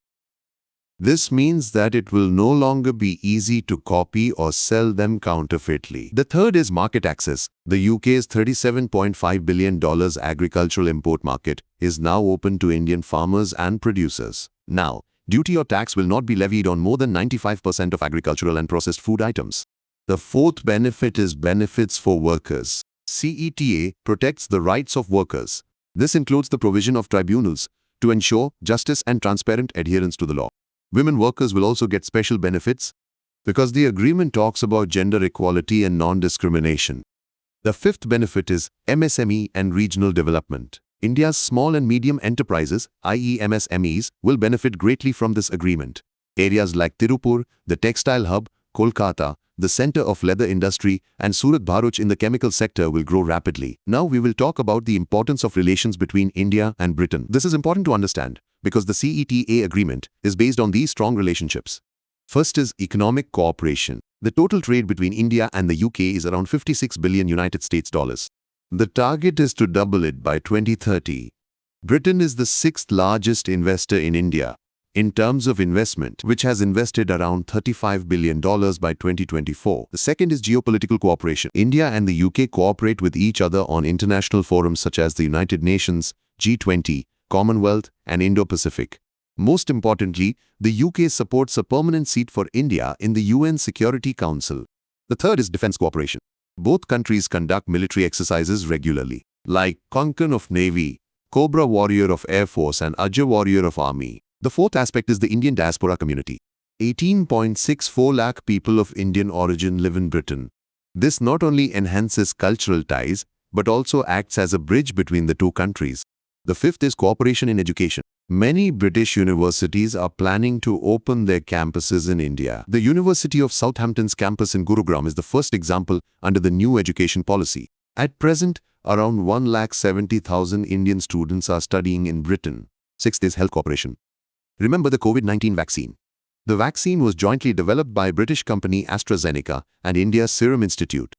This means that it will no longer be easy to copy or sell them counterfeitly. The third is market access. The UK's $37.5 billion agricultural import market is now open to Indian farmers and producers. Now, duty or tax will not be levied on more than 95% of agricultural and processed food items. The fourth benefit is benefits for workers. CETA protects the rights of workers. This includes the provision of tribunals to ensure justice and transparent adherence to the law. Women workers will also get special benefits because the agreement talks about gender equality and non-discrimination. The fifth benefit is MSME and regional development. India's small and medium enterprises, i.e. MSMEs, will benefit greatly from this agreement. Areas like Tirupur, the textile hub, Kolkata, the center of leather industry, and Surat Bharuch in the chemical sector will grow rapidly. Now we will talk about the importance of relations between India and Britain. This is important to understand because the CETA agreement is based on these strong relationships. First is economic cooperation. The total trade between India and the UK is around 56 billion United States dollars. The target is to double it by 2030. Britain is the 6th largest investor in India. in terms of investment, which has invested around $35 billion by 2024. The second is geopolitical cooperation. India and the UK cooperate with each other on international forums such as the United Nations, G20, Commonwealth, and Indo-Pacific. Most importantly, the UK supports a permanent seat for India in the UN Security Council. The third is defense cooperation. Both countries conduct military exercises regularly, like Konkan of Navy, Cobra Warrior of Air Force, and Ajay Warrior of Army. The fourth aspect is the Indian diaspora community. 18.64 lakh people of Indian origin live in Britain. This not only enhances cultural ties, but also acts as a bridge between the two countries. The fifth is cooperation in education. Many British universities are planning to open their campuses in India. The University of Southampton's campus in Gurugram is the first example under the new education policy. At present, around 170,000 Indian students are studying in Britain. Sixth is health cooperation. Remember the COVID-19 vaccine. The vaccine was jointly developed by British company AstraZeneca and India's Serum Institute.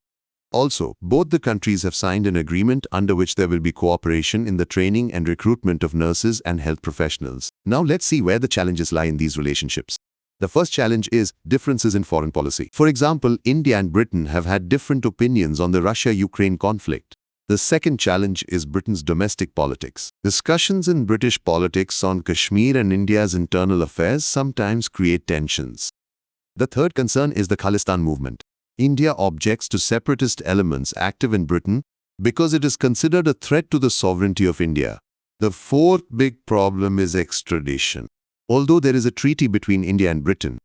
Also, both the countries have signed an agreement under which there will be cooperation in the training and recruitment of nurses and health professionals. Now let's see where the challenges lie in these relationships. The first challenge is differences in foreign policy. For example, India and Britain have had different opinions on the Russia-Ukraine conflict. The second challenge is Britain's domestic politics. Discussions in British politics on Kashmir and India's internal affairs sometimes create tensions. The third concern is the Khalistan movement. India objects to separatist elements active in Britain because it is considered a threat to the sovereignty of India. The fourth big problem is extradition. Although there is a treaty between India and Britain,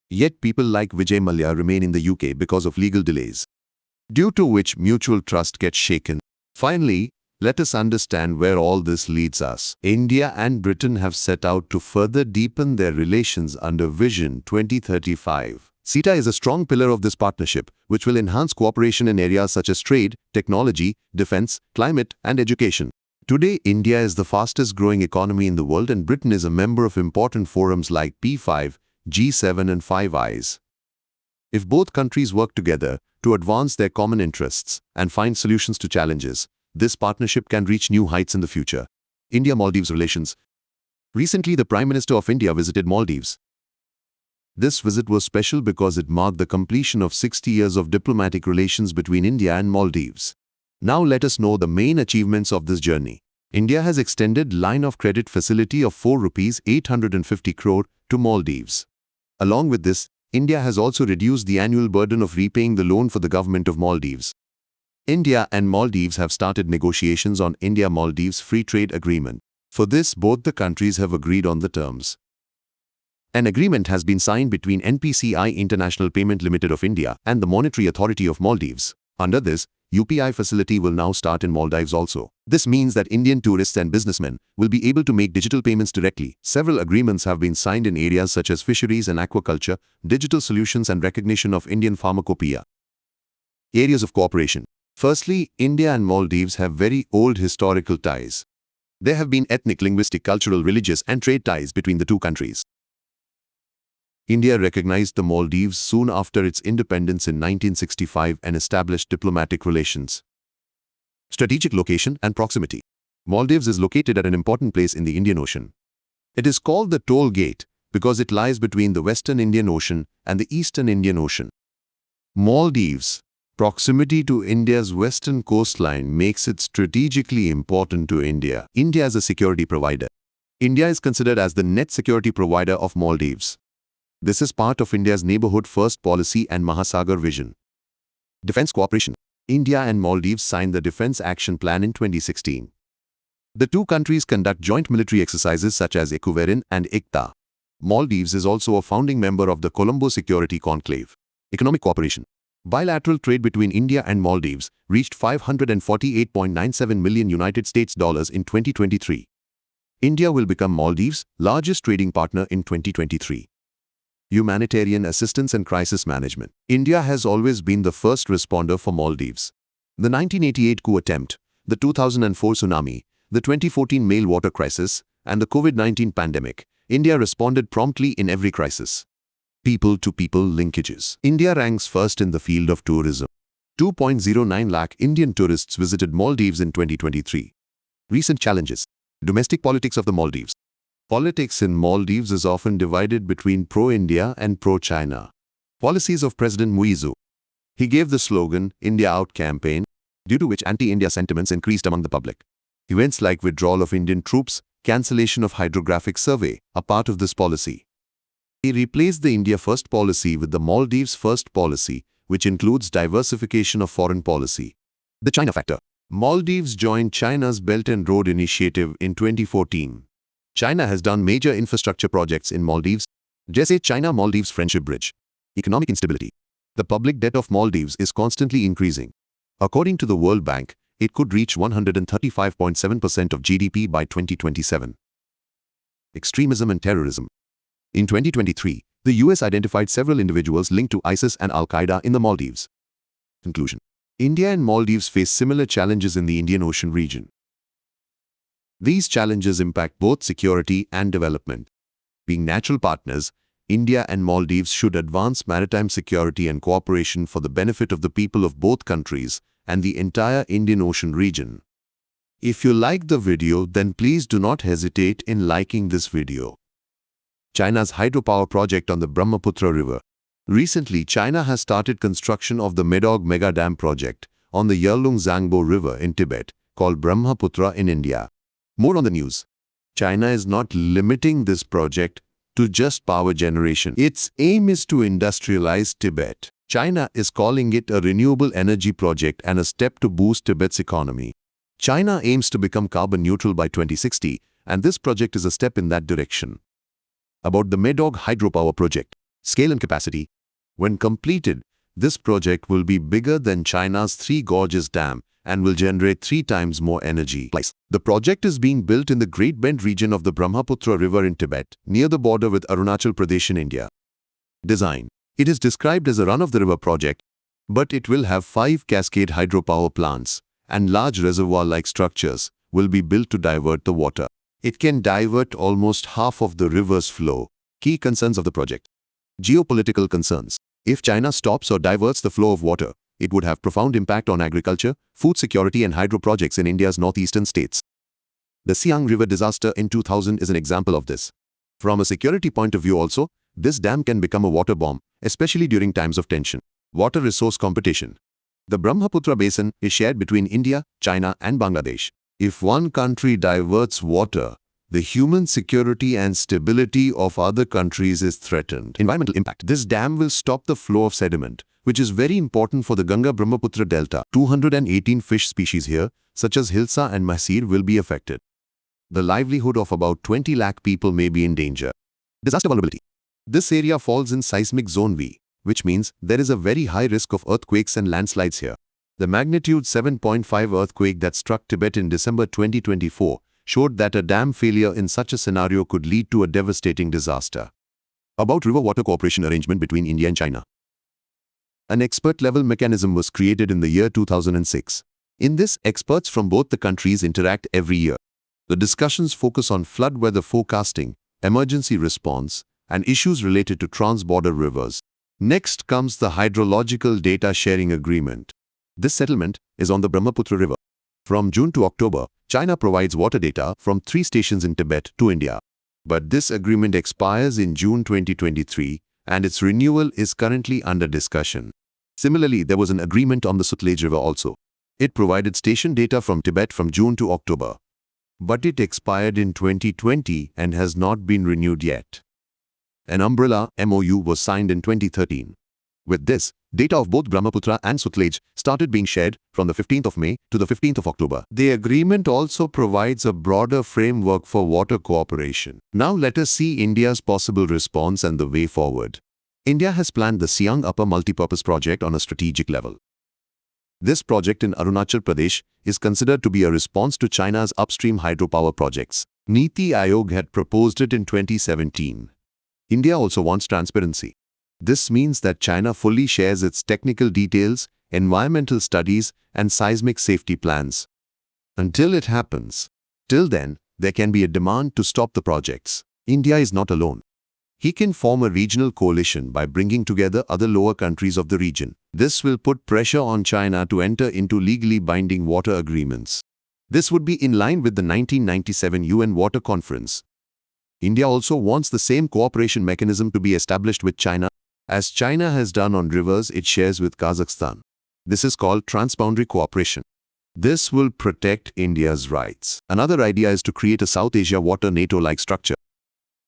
yet people like Vijay Mallya remain in the UK because of legal delays, due to which mutual trust gets shaken. Finally, let us understand where all this leads us. India and Britain have set out to further deepen their relations under Vision 2035. CETA is a strong pillar of this partnership, which will enhance cooperation in areas such as trade, technology, defense, climate, and education. Today, India is the fastest growing economy in the world, and Britain is a member of important forums like P5, G7, and Five Eyes. If both countries work together to advance their common interests and find solutions to challenges, this partnership can reach new heights in the future. India-Maldives Relations. Recently, the Prime Minister of India visited Maldives. This visit was special because it marked the completion of 60 years of diplomatic relations between India and Maldives. Now let us know the main achievements of this journey. India has extended line of credit facility of ₹850 crore to Maldives. Along with this, India has also reduced the annual burden of repaying the loan for the government of Maldives. India and Maldives have started negotiations on India-Maldives Free Trade Agreement. For this, both the countries have agreed on the terms. An agreement has been signed between NPCI International Payment Limited of India and the Monetary Authority of Maldives. Under this, UPI facility will now start in Maldives also. This means that Indian tourists and businessmen will be able to make digital payments directly. Several agreements have been signed in areas such as fisheries and aquaculture, digital solutions, and recognition of Indian pharmacopoeia. Areas of cooperation. Firstly, India and Maldives have very old historical ties. There have been ethnic, linguistic, cultural, religious, and trade ties between the two countries. India recognized the Maldives soon after its independence in 1965 and established diplomatic relations. Strategic location and proximity. Maldives is located at an important place in the Indian Ocean. It is called the Toll Gate because it lies between the Western Indian Ocean and the Eastern Indian Ocean. Maldives' proximity to India's western coastline makes it strategically important to India. India as a security provider. India is considered as the net security provider of Maldives. This is part of India's Neighborhood First policy and Mahasagar vision. Defense cooperation. India and Maldives signed the Defense Action Plan in 2016. The two countries conduct joint military exercises such as Ekuverin and Ikta. Maldives is also a founding member of the Colombo Security Conclave. Economic cooperation. Bilateral trade between India and Maldives reached $548.97 million United States dollars in 2023. India will become Maldives' largest trading partner in 2023. Humanitarian assistance and crisis management. India has always been the first responder for Maldives. The 1988 coup attempt, the 2004 tsunami, the 2014 male water crisis, and the COVID-19 pandemic, India responded promptly in every crisis. People-to-people linkages. India ranks first in the field of tourism. 2.09 lakh Indian tourists visited Maldives in 2023. Recent challenges. Domestic politics of the Maldives. Politics in Maldives is often divided between pro-India and pro-China. Policies of President Muizu. He gave the slogan, India Out campaign, due to which anti-India sentiments increased among the public. Events like withdrawal of Indian troops, cancellation of hydrographic survey are part of this policy. He replaced the India First policy with the Maldives First policy, which includes diversification of foreign policy. The China factor. Maldives joined China's Belt and Road Initiative in 2014. China has done major infrastructure projects in Maldives, जैसे China-Maldives Friendship Bridge. Economic instability. The public debt of Maldives is constantly increasing. According to the World Bank, it could reach 135.7% of GDP by 2027. Extremism and terrorism. In 2023, the US identified several individuals linked to ISIS and Al-Qaeda in the Maldives. Conclusion. India and Maldives face similar challenges in the Indian Ocean region. These challenges impact both security and development. Being natural partners, India and Maldives should advance maritime security and cooperation for the benefit of the people of both countries and the entire Indian Ocean region. If you like the video, then please do not hesitate in liking this video. China's hydropower project on the Brahmaputra River. Recently, China has started construction of the Medog Mega Dam project on the Yarlung-Zangbo River in Tibet, called Brahmaputra in India. More on the news. China is not limiting this project to just power generation. Its aim is to industrialize Tibet. China is calling it a renewable energy project and a step to boost Tibet's economy. China aims to become carbon neutral by 2060, and this project is a step in that direction. About the Medog hydropower project. Scale and capacity. When completed, this project will be bigger than China's Three Gorges Dam and will generate 3 times more energy. The project is being built in the Great Bend region of the Brahmaputra River in Tibet, near the border with Arunachal Pradesh in India. Design. It is described as a run-of-the-river project, but it will have 5 cascade hydropower plants, and large reservoir-like structures will be built to divert the water. It can divert almost half of the river's flow. Key concerns of the project. Geopolitical concerns. If China stops or diverts the flow of water, it would have profound impact on agriculture, food security and hydro projects in India's northeastern states. The Siang River disaster in 2000 is an example of this. From a security point of view also, this dam can become a water bomb, especially during times of tension. Water resource competition. The Brahmaputra basin is shared between India, China and Bangladesh. If one country diverts water, the human security and stability of other countries is threatened. Environmental impact. This dam will stop the flow of sediment, which is very important for the Ganga-Brahmaputra Delta. 218 fish species here, such as Hilsa and Mahseer, will be affected. The livelihood of about 20 lakh people may be in danger. Disaster vulnerability. This area falls in seismic zone V, which means there is a very high risk of earthquakes and landslides here. The magnitude 7.5 earthquake that struck Tibet in December 2024 showed that a dam failure in such a scenario could lead to a devastating disaster. About river water cooperation arrangement between India and China. An expert-level mechanism was created in the year 2006. In this, experts from both the countries interact every year. The discussions focus on flood weather forecasting, emergency response, and issues related to trans-border rivers. Next comes the Hydrological Data Sharing Agreement. This settlement is on the Brahmaputra River. From June to October, China provides water data from 3 stations in Tibet to India. But this agreement expires in June 2023, and its renewal is currently under discussion. Similarly, there was an agreement on the Sutlej River also. It provided station data from Tibet from June to October. But it expired in 2020 and has not been renewed yet. An umbrella MOU was signed in 2013. With this, data of both Brahmaputra and Sutlej started being shared from the 15th of May to the 15th of October. The agreement also provides a broader framework for water cooperation. Now let us see India's possible response and the way forward. India has planned the Siang Upper Multipurpose Project on a strategic level. This project in Arunachal Pradesh is considered to be a response to China's upstream hydropower projects. Niti Aayog had proposed it in 2017. India also wants transparency. This means that China fully shares its technical details, environmental studies, and seismic safety plans. Until it happens. Till then, there can be a demand to stop the projects. India is not alone. He can form a regional coalition by bringing together other lower countries of the region. This will put pressure on China to enter into legally binding water agreements. This would be in line with the 1997 UN Water Conference. India also wants the same cooperation mechanism to be established with China, as China has done on rivers it shares with Kazakhstan. This is called transboundary cooperation. This will protect India's rights. Another idea is to create a South Asia water NATO-like structure.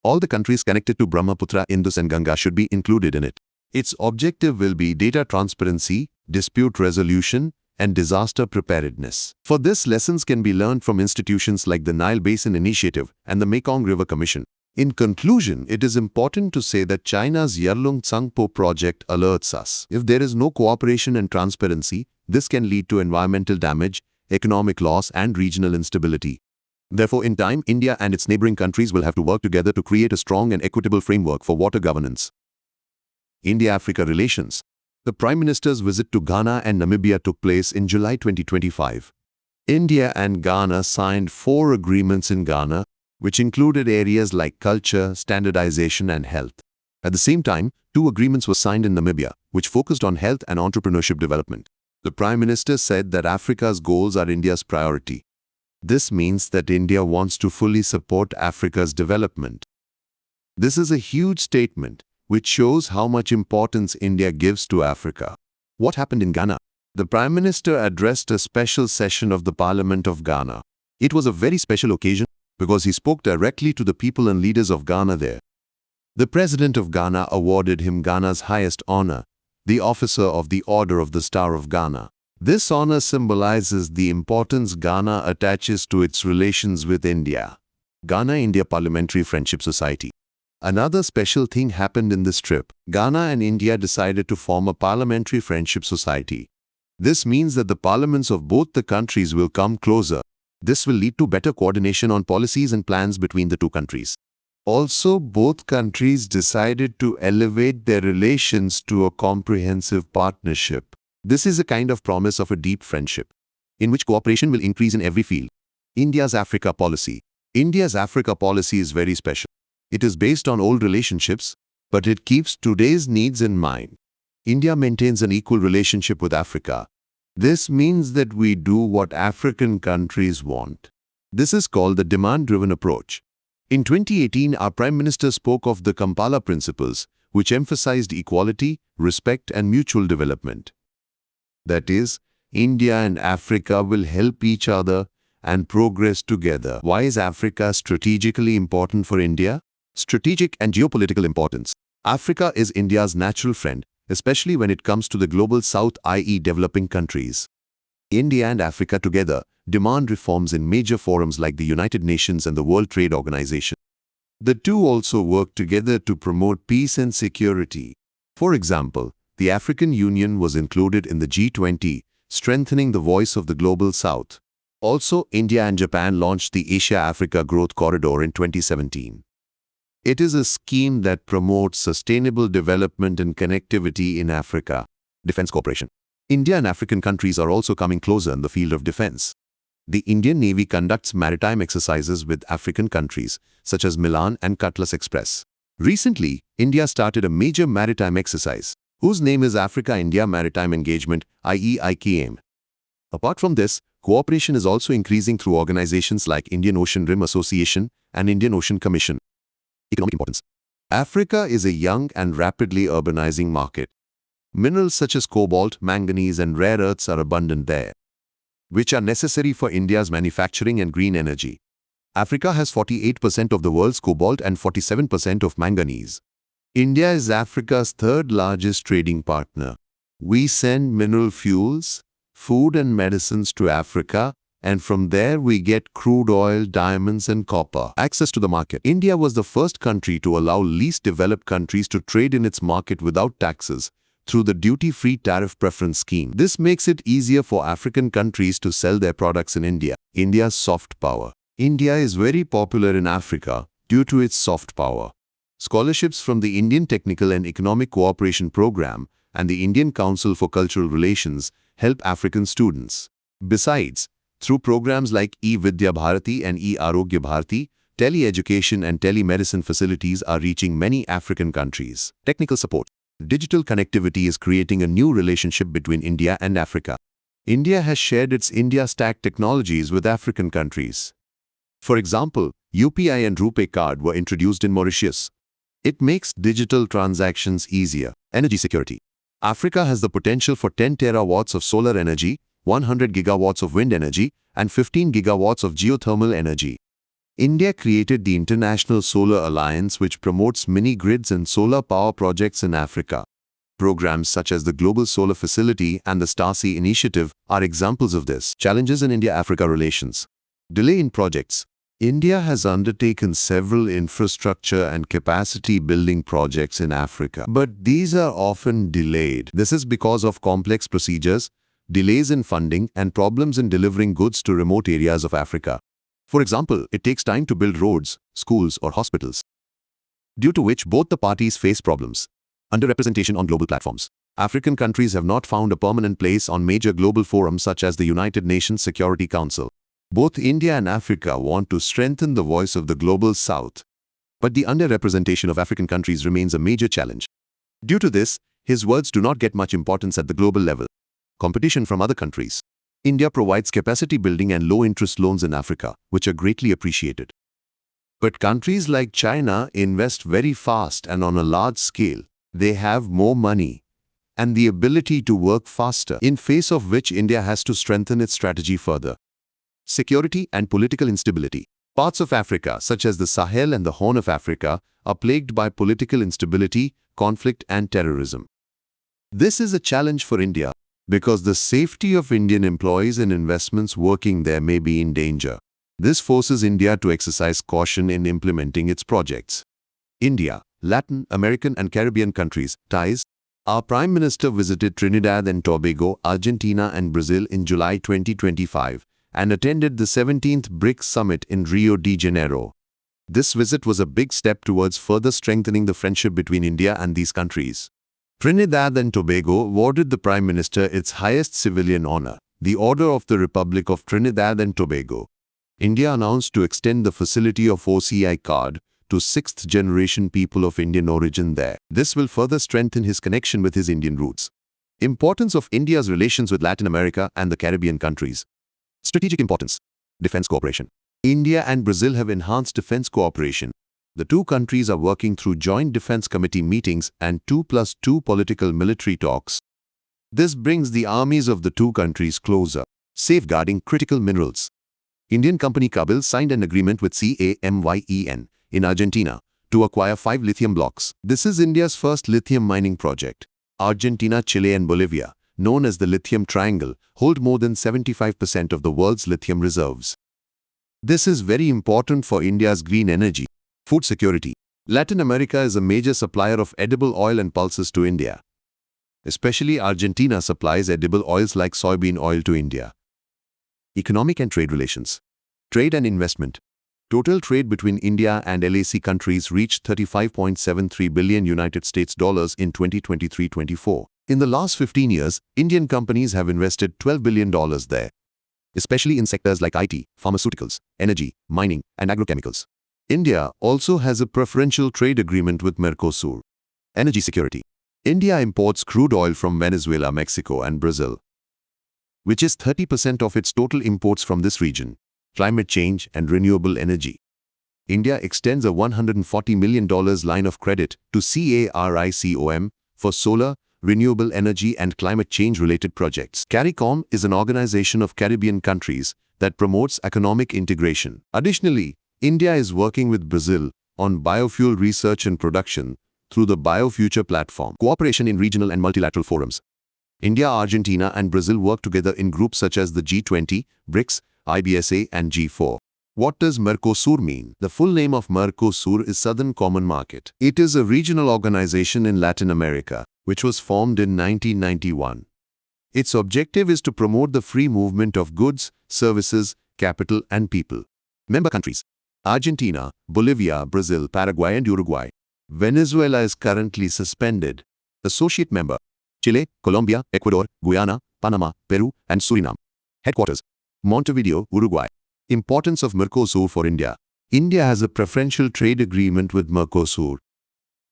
All the countries connected to Brahmaputra, Indus and Ganga should be included in it. Its objective will be data transparency, dispute resolution, and disaster preparedness. For this, lessons can be learned from institutions like the Nile Basin Initiative and the Mekong River Commission. In conclusion, it is important to say that China's Yarlung Tsangpo project alerts us. If there is no cooperation and transparency, this can lead to environmental damage, economic loss, and regional instability. Therefore, in time, India and its neighboring countries will have to work together to create a strong and equitable framework for water governance. India-Africa relations. The Prime Minister's visit to Ghana and Namibia took place in July 2025. India and Ghana signed 4 agreements in Ghana, which included areas like culture, standardization, and health. At the same time, 2 agreements were signed in Namibia, which focused on health and entrepreneurship development. The Prime Minister said that Africa's goals are India's priority. This means that India wants to fully support Africa's development. This is a huge statement, which shows how much importance India gives to Africa. What happened in Ghana? The Prime Minister addressed a special session of the Parliament of Ghana. It was a very special occasion because he spoke directly to the people and leaders of Ghana there. The President of Ghana awarded him Ghana's highest honor, the Officer of the Order of the Star of Ghana. This honor symbolizes the importance Ghana attaches to its relations with India. Ghana-India Parliamentary Friendship Society. Another special thing happened in this trip. Ghana and India decided to form a Parliamentary Friendship Society. This means that the parliaments of both the countries will come closer. This will lead to better coordination on policies and plans between the 2 countries. Also, both countries decided to elevate their relations to a comprehensive partnership. This is a kind of promise of a deep friendship, in which cooperation will increase in every field. India's Africa policy. India's Africa policy is very special. It is based on old relationships, but it keeps today's needs in mind. India maintains an equal relationship with Africa. This means that we do what African countries want. This is called the demand-driven approach. In 2018, our Prime Minister spoke of the Kampala principles, which emphasized equality, respect, and mutual development. That is, India and Africa will help each other and progress together. Why is Africa strategically important for India? Strategic and geopolitical importance. Africa is India's natural friend, especially when it comes to the global south, i.e. developing countries. India and Africa together demand reforms in major forums like the United Nations and the World Trade Organization. The 2 also work together to promote peace and security. For example, the African Union was included in the G20, strengthening the voice of the global south. Also, India and Japan launched the Asia-Africa Growth Corridor in 2017. It is a scheme that promotes sustainable development and connectivity in Africa. Defense cooperation. India and African countries are also coming closer in the field of defense. The Indian Navy conducts maritime exercises with African countries, such as Milan and Cutlass Express. Recently, India started a major maritime exercise, whose name is Africa-India Maritime Engagement, i.e. IKM. Apart from this, cooperation is also increasing through organizations like Indian Ocean Rim Association and Indian Ocean Commission. Economic importance. Africa is a young and rapidly urbanizing market. Minerals such as cobalt, manganese, and rare earths are abundant there, which are necessary for India's manufacturing and green energy. Africa has 48% of the world's cobalt and 47% of manganese. India is Africa's 3rd largest trading partner. We send mineral fuels, food and medicines to Africa, and from there we get crude oil, diamonds and copper. Access to the market. India was the first country to allow least developed countries to trade in its market without taxes through the duty-free tariff preference scheme. This makes it easier for African countries to sell their products in India. India's soft power. India is very popular in Africa due to its soft power. Scholarships from the Indian Technical and Economic Cooperation Program and the Indian Council for Cultural Relations help African students. Besides, through programs like E-Vidya Bharati and E-Arogya Bharati, tele-education and telemedicine facilities are reaching many African countries. Technical support. Digital connectivity is creating a new relationship between India and Africa. India has shared its India Stack technologies with African countries. For example, UPI and RuPay card were introduced in Mauritius. It makes digital transactions easier. Energy security. Africa has the potential for 10 terawatts of solar energy, 100 gigawatts of wind energy, and 15 gigawatts of geothermal energy. India created the International Solar Alliance, which promotes mini-grids and solar power projects in Africa. Programs such as the Global Solar Facility and the Starseed Initiative are examples of this. Challenges in India-Africa relations. Delay in projects. India has undertaken several infrastructure and capacity-building projects in Africa, but these are often delayed. This is because of complex procedures, delays in funding, and problems in delivering goods to remote areas of Africa. For example, it takes time to build roads, schools, or hospitals, due to which both the parties face problems. Underrepresentation on global platforms. African countries have not found a permanent place on major global forums such as the United Nations Security Council. Both India and Africa want to strengthen the voice of the Global South, but the underrepresentation of African countries remains a major challenge. Due to this, his words do not get much importance at the global level. Competition from other countries. India provides capacity building and low-interest loans in Africa, which are greatly appreciated. But countries like China invest very fast and on a large scale. They have more money and the ability to work faster, in face of which India has to strengthen its strategy further. Security and political instability. Parts of Africa, such as the Sahel and the Horn of Africa, are plagued by political instability, conflict, and terrorism. This is a challenge for India because the safety of Indian employees and investments working there may be in danger. This forces India to exercise caution in implementing its projects. India, Latin American and Caribbean countries, ties. Our Prime Minister visited Trinidad and Tobago, Argentina and Brazil in July 2025 and attended the 17th Brics Summit in Rio de Janeiro. This visit was a big step towards further strengthening the friendship between India and these countries. Trinidad and Tobago awarded the Prime Minister its highest civilian honor, the Order of the Republic of Trinidad and Tobago. India announced to extend the facility of OCI card to sixth-generation people of Indian origin there. This will further strengthen his connection with his Indian roots. Importance of India's relations with Latin America and the Caribbean countries. Strategic importance. Defense cooperation. India and Brazil have enhanced defense cooperation. The two countries are working through joint defense committee meetings and 2+2 political military talks. This brings the armies of the two countries closer. Safeguarding critical minerals. Indian company Kabil signed an agreement with CAMYEN in Argentina to acquire 5 lithium blocks. This is India's first lithium mining project. Argentina, Chile and Bolivia, known as the Lithium Triangle, hold more than 75% of the world's lithium reserves. This is very important for India's green energy. Food security. Latin America is a major supplier of edible oil and pulses to India. Especially Argentina supplies edible oils like soybean oil to India. Economic and trade relations. Trade and investment. Total trade between India and LAC countries reached $35.73 billion United States dollars in 2023-24. In the last 15 years, Indian companies have invested $12 billion there, especially in sectors like IT, pharmaceuticals, energy, mining, and agrochemicals. India also has a preferential trade agreement with Mercosur. Energy security. India imports crude oil from Venezuela, Mexico, and Brazil, which is 30% of its total imports from this region. Climate change and renewable energy. India extends a $140 million line of credit to CARICOM for solar, renewable energy and climate change-related projects. CARICOM is an organization of Caribbean countries that promotes economic integration. Additionally, India is working with Brazil on biofuel research and production through the BioFuture platform. Cooperation in regional and multilateral forums. India, Argentina, and Brazil work together in groups such as the G20, BRICS, IBSA, and G4. What does Mercosur mean? The full name of Mercosur is Southern Common Market. It is a regional organization in Latin America, which was formed in 1991. Its objective is to promote the free movement of goods, services, capital, and people. Member countries: Argentina, Bolivia, Brazil, Paraguay, and Uruguay. Venezuela is currently suspended. Associate member: Chile, Colombia, Ecuador, Guyana, Panama, Peru, and Suriname. Headquarters: Montevideo, Uruguay. Importance of Mercosur for India. India has a preferential trade agreement with Mercosur,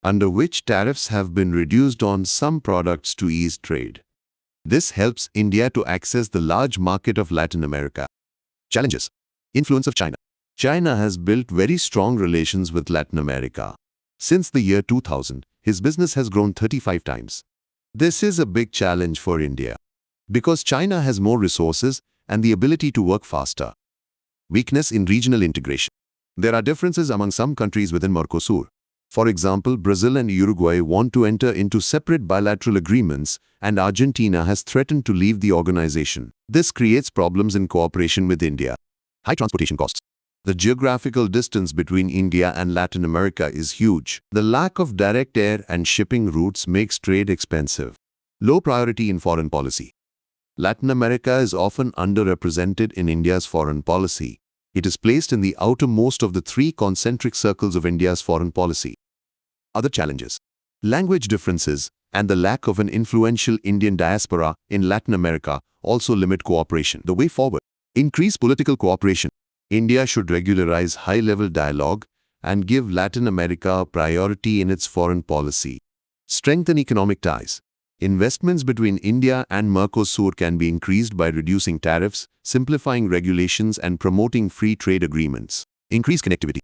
under which tariffs have been reduced on some products to ease trade. This helps India to access the large market of Latin America. Challenges. Influence of China. China has built very strong relations with Latin America. Since the year 2000, his business has grown 35 times. This is a big challenge for India, because China has more resources and the ability to work faster. Weakness in regional integration. There are differences among some countries within Mercosur. For example, Brazil and Uruguay want to enter into separate bilateral agreements, and Argentina has threatened to leave the organization. This creates problems in cooperation with India. High transportation costs. The geographical distance between India and Latin America is huge. The lack of direct air and shipping routes makes trade expensive. Low priority in foreign policy. Latin America is often underrepresented in India's foreign policy. It is placed in the outermost of the three concentric circles of India's foreign policy. Other challenges. Language differences and the lack of an influential Indian diaspora in Latin America also limit cooperation. The way forward. Increase political cooperation. India should regularize high-level dialogue and give Latin America a priority in its foreign policy. Strengthen economic ties. Investments between India and Mercosur can be increased by reducing tariffs, simplifying regulations, and promoting free trade agreements. Increase connectivity.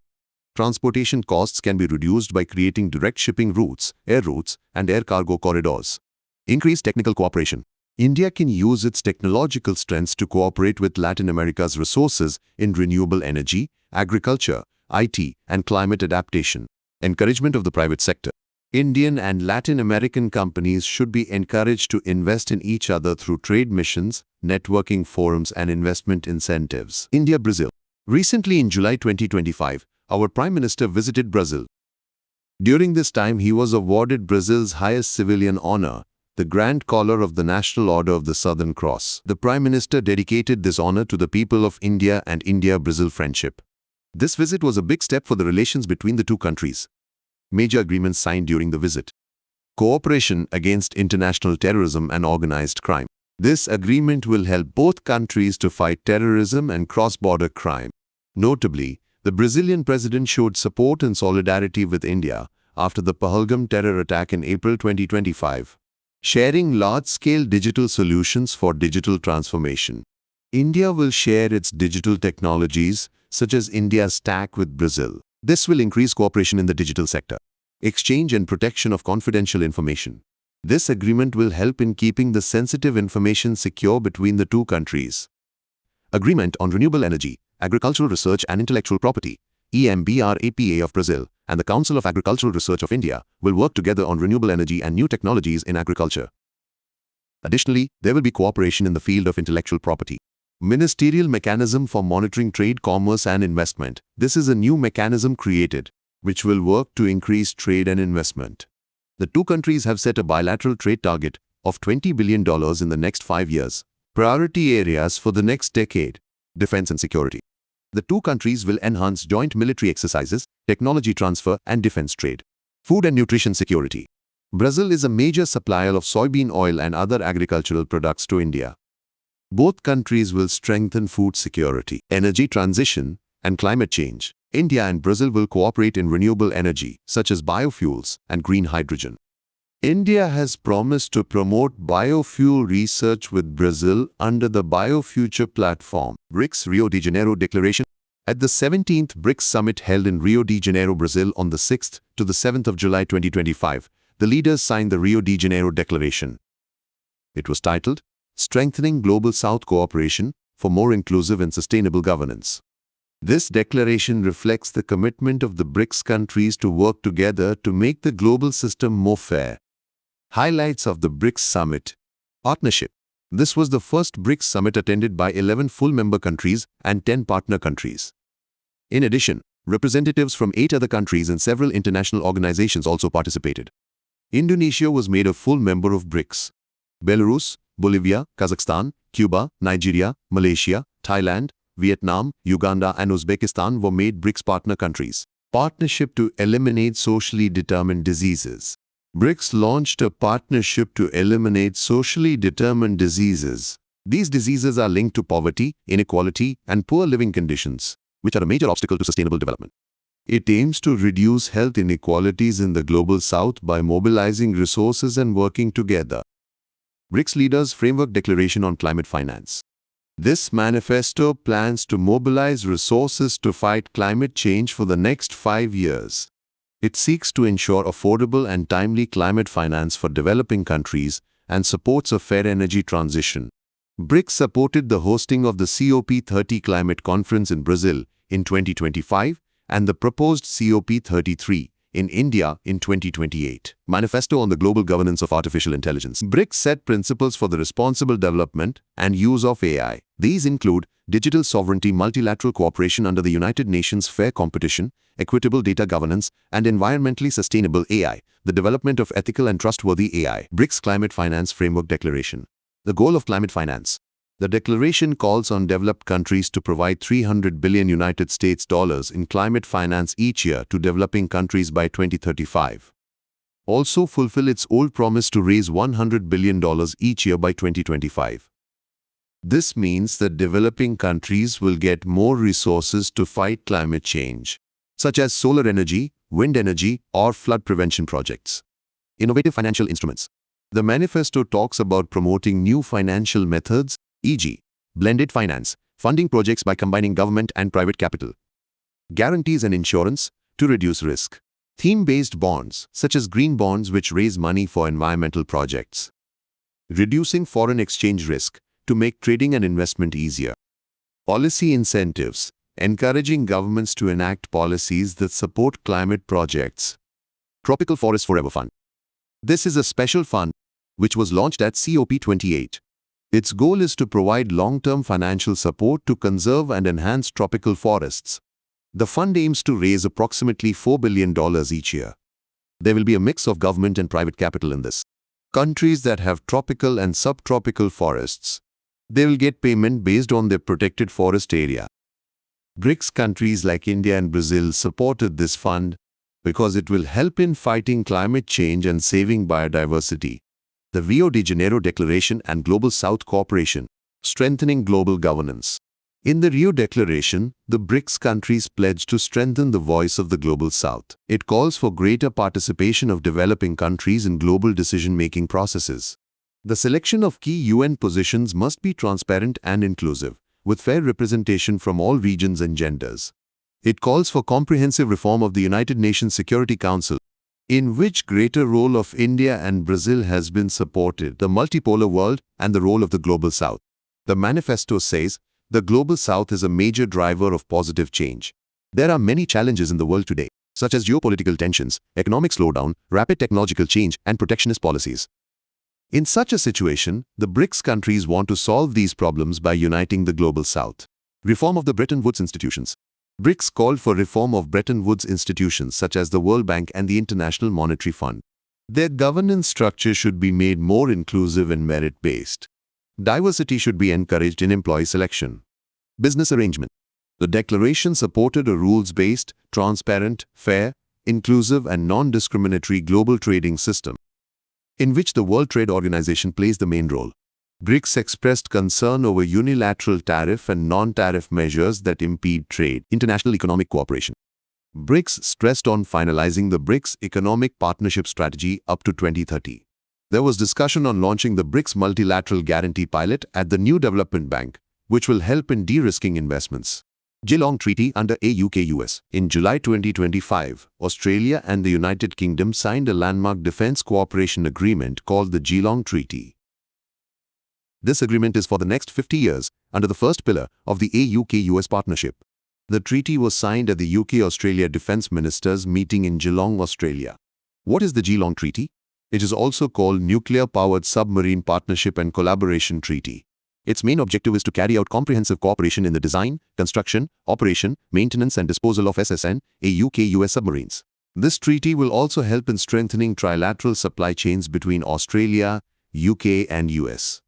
Transportation costs can be reduced by creating direct shipping routes, air routes, and air cargo corridors. Increase technical cooperation. India can use its technological strengths to cooperate with Latin America's resources in renewable energy, agriculture, IT, and climate adaptation. Encouragement of the private sector. Indian and Latin American companies should be encouraged to invest in each other through trade missions, networking forums, and investment incentives. India-Brazil. Recently in July 2025, our Prime Minister visited Brazil. During this time, he was awarded Brazil's highest civilian honor, the Grand Collar of the National Order of the Southern Cross. The Prime Minister dedicated this honor to the people of India and India-Brazil friendship. This visit was a big step for the relations between the two countries. Major agreements signed during the visit. Cooperation against international terrorism and organized crime. This agreement will help both countries to fight terrorism and cross-border crime. Notably, the Brazilian president showed support and solidarity with India after the Pahalgam terror attack in April 2025. Sharing large-scale digital solutions for digital transformation. India will share its digital technologies, such as India's Stack, with Brazil. This will increase cooperation in the digital sector. Exchange and protection of confidential information. This agreement will help in keeping the sensitive information secure between the two countries. Agreement on renewable energy, agricultural research and intellectual property. EMBRAPA of Brazil and the Council of Agricultural Research of India will work together on renewable energy and new technologies in agriculture. Additionally, there will be cooperation in the field of intellectual property. Ministerial Mechanism for Monitoring Trade, Commerce and Investment. This is a new mechanism created, which will work to increase trade and investment. The two countries have set a bilateral trade target of $20 billion in the next 5 years. Priority areas for the next decade. Defense and security. The two countries will enhance joint military exercises, technology transfer, and defense trade. Food and nutrition security. Brazil is a major supplier of soybean oil and other agricultural products to India. Both countries will strengthen food security, energy transition, and climate change. India and Brazil will cooperate in renewable energy, such as biofuels and green hydrogen. India has promised to promote biofuel research with Brazil under the BioFuture platform. Brics Rio de Janeiro Declaration. At the 17th Brics Summit held in Rio de Janeiro, Brazil on the 6th to the 7th of July 2025, the leaders signed the Rio de Janeiro Declaration. It was titled, Strengthening Global South Cooperation for More Inclusive and Sustainable Governance. This declaration reflects the commitment of the BRICS countries to work together to make the global system more fair. Highlights of the BRICS Summit. Partnership. This was the first BRICS Summit attended by 11 full-member countries and 10 partner countries. In addition, representatives from 8 other countries and several international organizations also participated. Indonesia was made a full member of BRICS. Belarus, Bolivia, Kazakhstan, Cuba, Nigeria, Malaysia, Thailand, Vietnam, Uganda and Uzbekistan were made BRICS partner countries. Partnership to eliminate socially determined diseases. BRICS launched a partnership to eliminate socially determined diseases. These diseases are linked to poverty, inequality, and poor living conditions, which are a major obstacle to sustainable development. It aims to reduce health inequalities in the global south by mobilizing resources and working together. BRICS Leaders Framework Declaration on Climate Finance. This manifesto plans to mobilize resources to fight climate change for the next 5 years. It seeks to ensure affordable and timely climate finance for developing countries and supports a fair energy transition. Brics supported the hosting of the COP30 climate conference in Brazil in 2025 and the proposed COP33 in India in 2028. Manifesto on the Global Governance of Artificial Intelligence. Brics set principles for the responsible development and use of AI. These include digital sovereignty, multilateral cooperation under the United Nations, fair competition, equitable data governance, and environmentally sustainable AI, the development of ethical and trustworthy AI. Brics Climate Finance Framework Declaration. The goal of climate finance. The declaration calls on developed countries to provide $300 billion in climate finance each year to developing countries by 2035. Also fulfill its old promise to raise $100 billion each year by 2025. This means that developing countries will get more resources to fight climate change, such as solar energy, wind energy, or flood prevention projects. Innovative financial instruments. The manifesto talks about promoting new financial methods, e.g., blended finance, funding projects by combining government and private capital. Guarantees and insurance to reduce risk. Theme-based bonds, such as green bonds which raise money for environmental projects. Reducing foreign exchange risk to make trading and investment easier. Policy incentives, encouraging governments to enact policies that support climate projects. Tropical Forest Forever Fund. This is a special fund which was launched at COP28. Its goal is to provide long-term financial support to conserve and enhance tropical forests. The fund aims to raise approximately $4 billion each year. There will be a mix of government and private capital in this. Countries that have tropical and subtropical forests, they will get payment based on their protected forest area. Brics countries like India and Brazil supported this fund because it will help in fighting climate change and saving biodiversity. The Rio de Janeiro Declaration and Global South Cooperation, strengthening global governance. In the Rio Declaration, the Brics countries pledge to strengthen the voice of the Global South. It calls for greater participation of developing countries in global decision-making processes. The selection of key UN positions must be transparent and inclusive, with fair representation from all regions and genders. It calls for comprehensive reform of the United Nations Security Council, in which greater role of India and Brazil has been supported, the multipolar world and the role of the Global South. The manifesto says, the Global South is a major driver of positive change. There are many challenges in the world today, such as geopolitical tensions, economic slowdown, rapid technological change, and protectionist policies. In such a situation, the Brics countries want to solve these problems by uniting the Global South. Reform of the Bretton Woods institutions. Brics called for reform of Bretton Woods institutions such as the World Bank and the International Monetary Fund. Their governance structure should be made more inclusive and merit-based. Diversity should be encouraged in employee selection. Business arrangement. The declaration supported a rules-based, transparent, fair, inclusive and non-discriminatory global trading system, in which the World Trade Organization plays the main role. Brics expressed concern over unilateral tariff and non-tariff measures that impede trade. International economic cooperation. Brics stressed on finalizing the Brics Economic Partnership Strategy up to 2030. There was discussion on launching the Brics Multilateral Guarantee Pilot at the New Development Bank, which will help in de-risking investments. Geelong Treaty under AUKUS. In July 2025, Australia and the United Kingdom signed a landmark defence cooperation agreement called the Geelong Treaty. This agreement is for the next 50 years under the first pillar of the AUKUS partnership. The treaty was signed at the UK-Australia Defence Ministers meeting in Geelong, Australia. What is the Geelong Treaty? It is also called Nuclear-Powered Submarine Partnership and Collaboration Treaty. Its main objective is to carry out comprehensive cooperation in the design, construction, operation, maintenance and disposal of SSN, AUKUS submarines. This treaty will also help in strengthening trilateral supply chains between Australia, UK and US.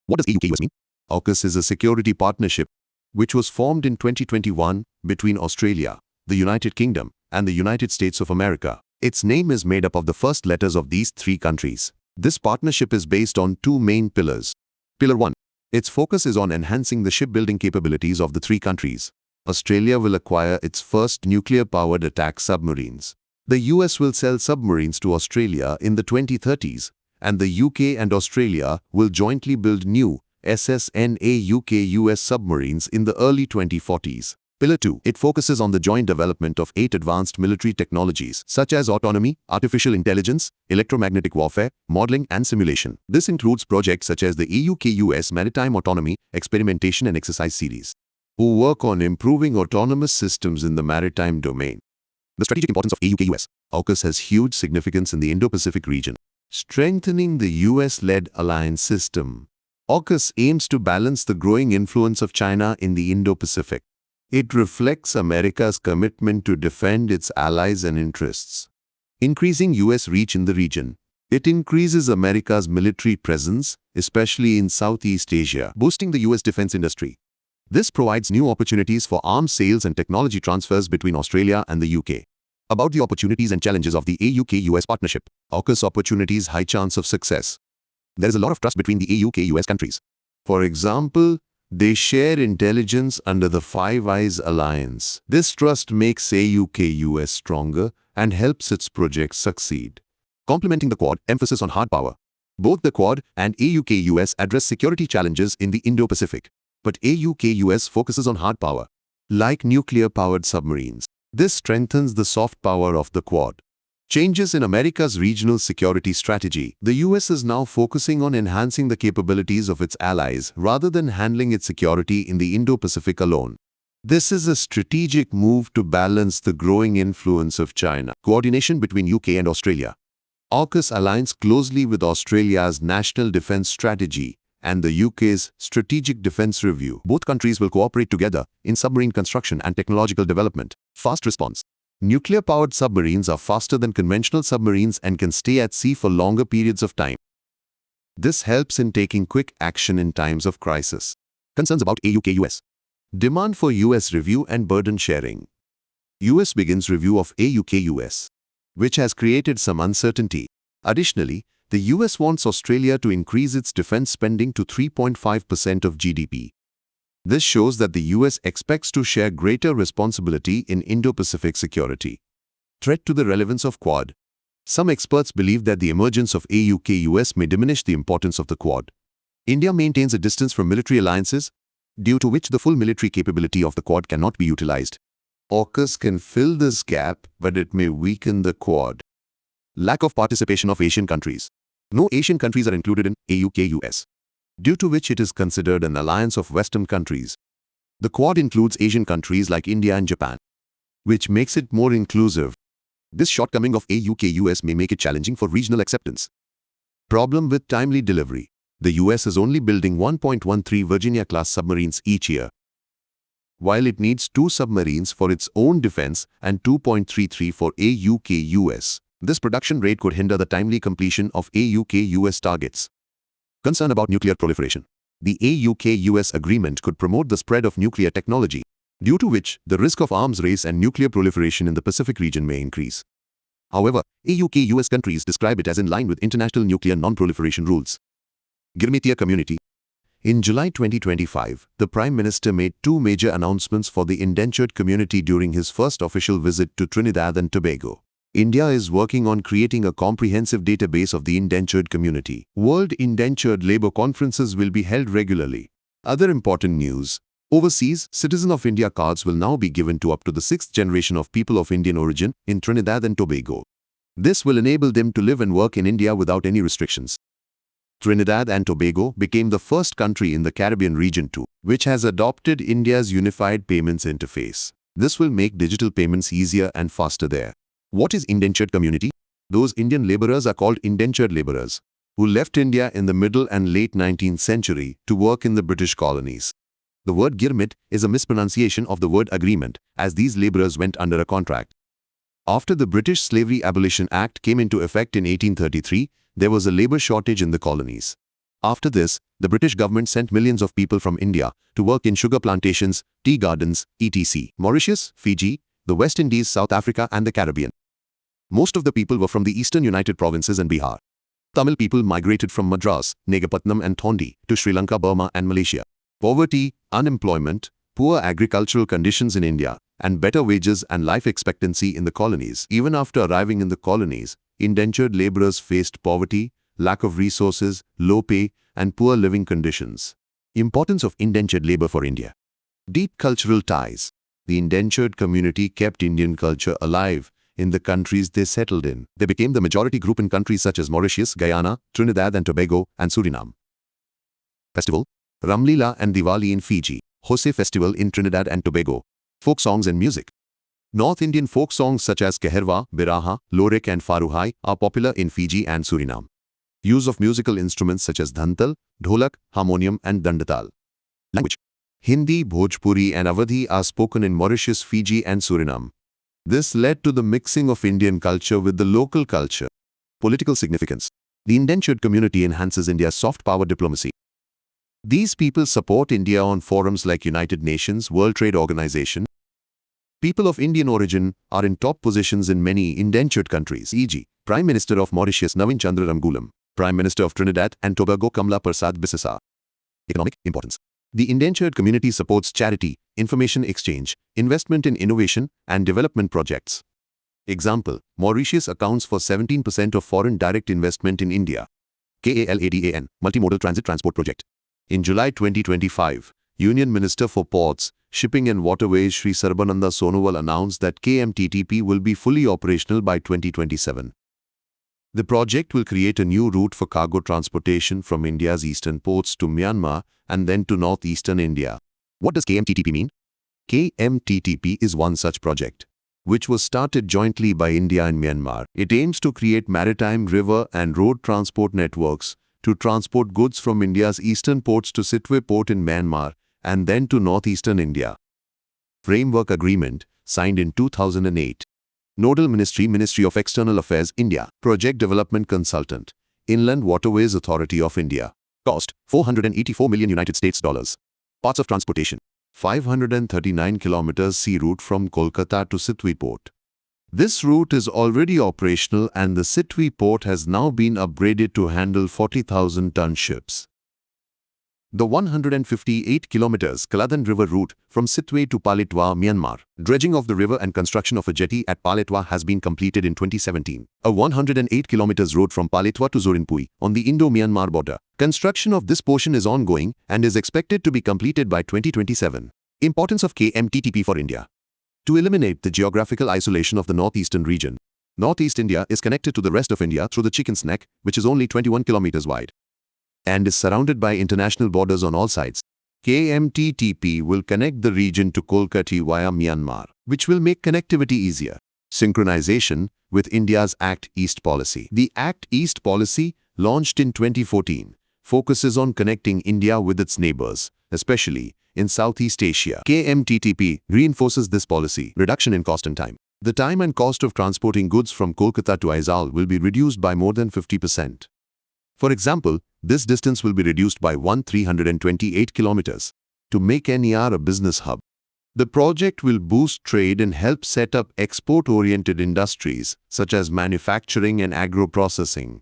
What does AUKUS mean? AUKUS is a security partnership which was formed in 2021 between Australia, the United Kingdom, and the United States of America. Its name is made up of the first letters of these three countries. This partnership is based on two main pillars. Pillar 1. Its focus is on enhancing the shipbuilding capabilities of the three countries. Australia will acquire its first nuclear-powered attack submarines. The US will sell submarines to Australia in the 2030s, and the UK and Australia will jointly build new, SSNA UK-US submarines in the early 2040s. Pillar 2. It focuses on the joint development of 8 advanced military technologies, such as autonomy, artificial intelligence, electromagnetic warfare, modeling and simulation. This includes projects such as the UK-US Maritime Autonomy, Experimentation and Exercise Series, who work on improving autonomous systems in the maritime domain. The strategic importance of UK-US. AUKUS has huge significance in the Indo-Pacific region, strengthening the US-led alliance system. AUKUS aims to balance the growing influence of China in the Indo-Pacific. It reflects America's commitment to defend its allies and interests. Increasing US reach in the region. It increases America's military presence, especially in Southeast Asia, boosting the US defense industry. This provides new opportunities for arms sales and technology transfers between Australia and the UK. About the opportunities and challenges of the AUK-US partnership. AUKUS opportunities high chance of success. There is a lot of trust between the AUK-US countries. For example, they share intelligence under the Five Eyes Alliance. This trust makes AUK-US stronger and helps its projects succeed. Complementing the Quad, emphasis on hard power. Both the Quad and AUK-US address security challenges in the Indo-Pacific. But AUK-US focuses on hard power, like nuclear-powered submarines. This strengthens the soft power of the Quad. Changes in America's regional security strategy. The US is now focusing on enhancing the capabilities of its allies rather than handling its security in the Indo-Pacific alone. This is a strategic move to balance the growing influence of China. Coordination between UK and Australia. AUKUS aligns closely with Australia's National Defence Strategy and the UK's Strategic Defence Review. Both countries will cooperate together in submarine construction and technological development. Fast response. Nuclear-powered submarines are faster than conventional submarines and can stay at sea for longer periods of time. This helps in taking quick action in times of crisis. Concerns about AUK-US. Demand for US review and burden sharing. US begins review of AUK-US, which has created some uncertainty. Additionally, the US wants Australia to increase its defense spending to 3.5% of GDP. This shows that the US expects to share greater responsibility in Indo-Pacific security. Threat to the relevance of Quad. Some experts believe that the emergence of AUK-US may diminish the importance of the Quad. India maintains a distance from military alliances, due to which the full military capability of the Quad cannot be utilized. AUKUS can fill this gap, but it may weaken the Quad. Lack of participation of Asian countries. No Asian countries are included in AUK-US, due to which it is considered an alliance of Western countries. The Quad includes Asian countries like India and Japan, which makes it more inclusive. This shortcoming of AUK-US may make it challenging for regional acceptance. Problem with timely delivery. The US is only building 1.13 Virginia-class submarines each year, while it needs 2 submarines for its own defense and 2.33 for AUK-US. This production rate could hinder the timely completion of AUK-US targets. Concern about nuclear proliferation. The AUK-US agreement could promote the spread of nuclear technology, due to which the risk of arms race and nuclear proliferation in the Pacific region may increase. However, AUK-US countries describe it as in line with international nuclear non-proliferation rules. Girmitiya Community. In July 2025, the Prime Minister made 2 major announcements for the indentured community during his first official visit to Trinidad and Tobago. India is working on creating a comprehensive database of the indentured community. World Indentured Labour Conferences will be held regularly. Other important news. Overseas, Citizen of India cards will now be given to up to the 6th generation of people of Indian origin in Trinidad and Tobago. This will enable them to live and work in India without any restrictions. Trinidad and Tobago became the first country in the Caribbean region too, which has adopted India's Unified Payments Interface. This will make digital payments easier and faster there. What is indentured community? Those Indian laborers are called indentured laborers, who left India in the middle and late 19th century to work in the British colonies. The word Girmit is a mispronunciation of the word agreement, as these laborers went under a contract. After the British Slavery Abolition Act came into effect in 1833, there was a labor shortage in the colonies. After this, the British government sent millions of people from India to work in sugar plantations, tea gardens, etc. Mauritius, Fiji, the West Indies, South Africa and the Caribbean. Most of the people were from the eastern United Provinces and Bihar. Tamil people migrated from Madras, Nagapattinam and Thondi to Sri Lanka, Burma and Malaysia. Poverty, unemployment, poor agricultural conditions in India, and better wages and life expectancy in the colonies. Even after arriving in the colonies, indentured laborers faced poverty, lack of resources, low pay, and poor living conditions. Importance of indentured labor for India. Deep cultural ties. The indentured community kept Indian culture alive in the countries they settled in. They became the majority group in countries such as Mauritius, Guyana, Trinidad and Tobago, and Suriname. Festival. Ramlila and Diwali in Fiji. Jose Festival in Trinidad and Tobago. Folk songs and music. North Indian folk songs such as Keherwa, Biraha, Lorik and Faruhai are popular in Fiji and Suriname. Use of musical instruments such as dhantal, dholak, harmonium and dandatal. Language. Hindi, Bhojpuri and Awadhi are spoken in Mauritius, Fiji and Suriname. This led to the mixing of Indian culture with the local culture. Political significance. The indentured community enhances India's soft power diplomacy. These people support India on forums like United Nations, World Trade Organization. People of Indian origin are in top positions in many indentured countries, e.g., Prime Minister of Mauritius Navin Chandra Ramgoolam, Prime Minister of Trinidad and Tobago Kamla Persad Bissesa. Economic importance. The indentured community supports charity, information exchange, investment in innovation and development projects. Example, Mauritius accounts for 17% of foreign direct investment in India. KALADAN, Multimodal Transit Transport Project. In July 2025, Union Minister for Ports, Shipping and Waterways Shri Sarbananda Sonowal announced that KMTTP will be fully operational by 2027. The project will create a new route for cargo transportation from India's eastern ports to Myanmar and then to northeastern India. What does KMTTP mean? KMTTP is one such project, which was started jointly by India and Myanmar. It aims to create maritime, river and road transport networks to transport goods from India's eastern ports to Sitwe port in Myanmar and then to northeastern India. Framework Agreement, signed in 2008. Nodal Ministry, Ministry of External Affairs, India. Project Development Consultant, Inland Waterways Authority of India. Cost, $484 million United States dollars. Parts of transportation. 539 kilometers sea route from Kolkata to Sitwe port. This route is already operational and the Sitwe port has now been upgraded to handle 40,000-ton ships. The 158 kilometers Kaladan River route from Sitwe to Palitwa, Myanmar. Dredging of the river and construction of a jetty at Palitwa has been completed in 2017. A 108 kilometers road from Palitwa to Zorinpui on the Indo-Myanmar border. Construction of this portion is ongoing and is expected to be completed by 2027. Importance of KMTTP for India. To eliminate the geographical isolation of the northeastern region, Northeast India is connected to the rest of India through the Chicken's Neck, which is only 21 kilometers wide and is surrounded by international borders on all sides. KMTTP will connect the region to Kolkata via Myanmar, which will make connectivity easier. Synchronization with India's Act East policy. The Act East policy, launched in 2014, focuses on connecting India with its neighbors, especially in Southeast Asia. KMTTP reinforces this policy. Reduction in cost and time. The time and cost of transporting goods from Kolkata to Aizawl will be reduced by more than 50%. For example, this distance will be reduced by 328 kilometers to make NER a business hub. The project will boost trade and help set up export-oriented industries such as manufacturing and agro-processing.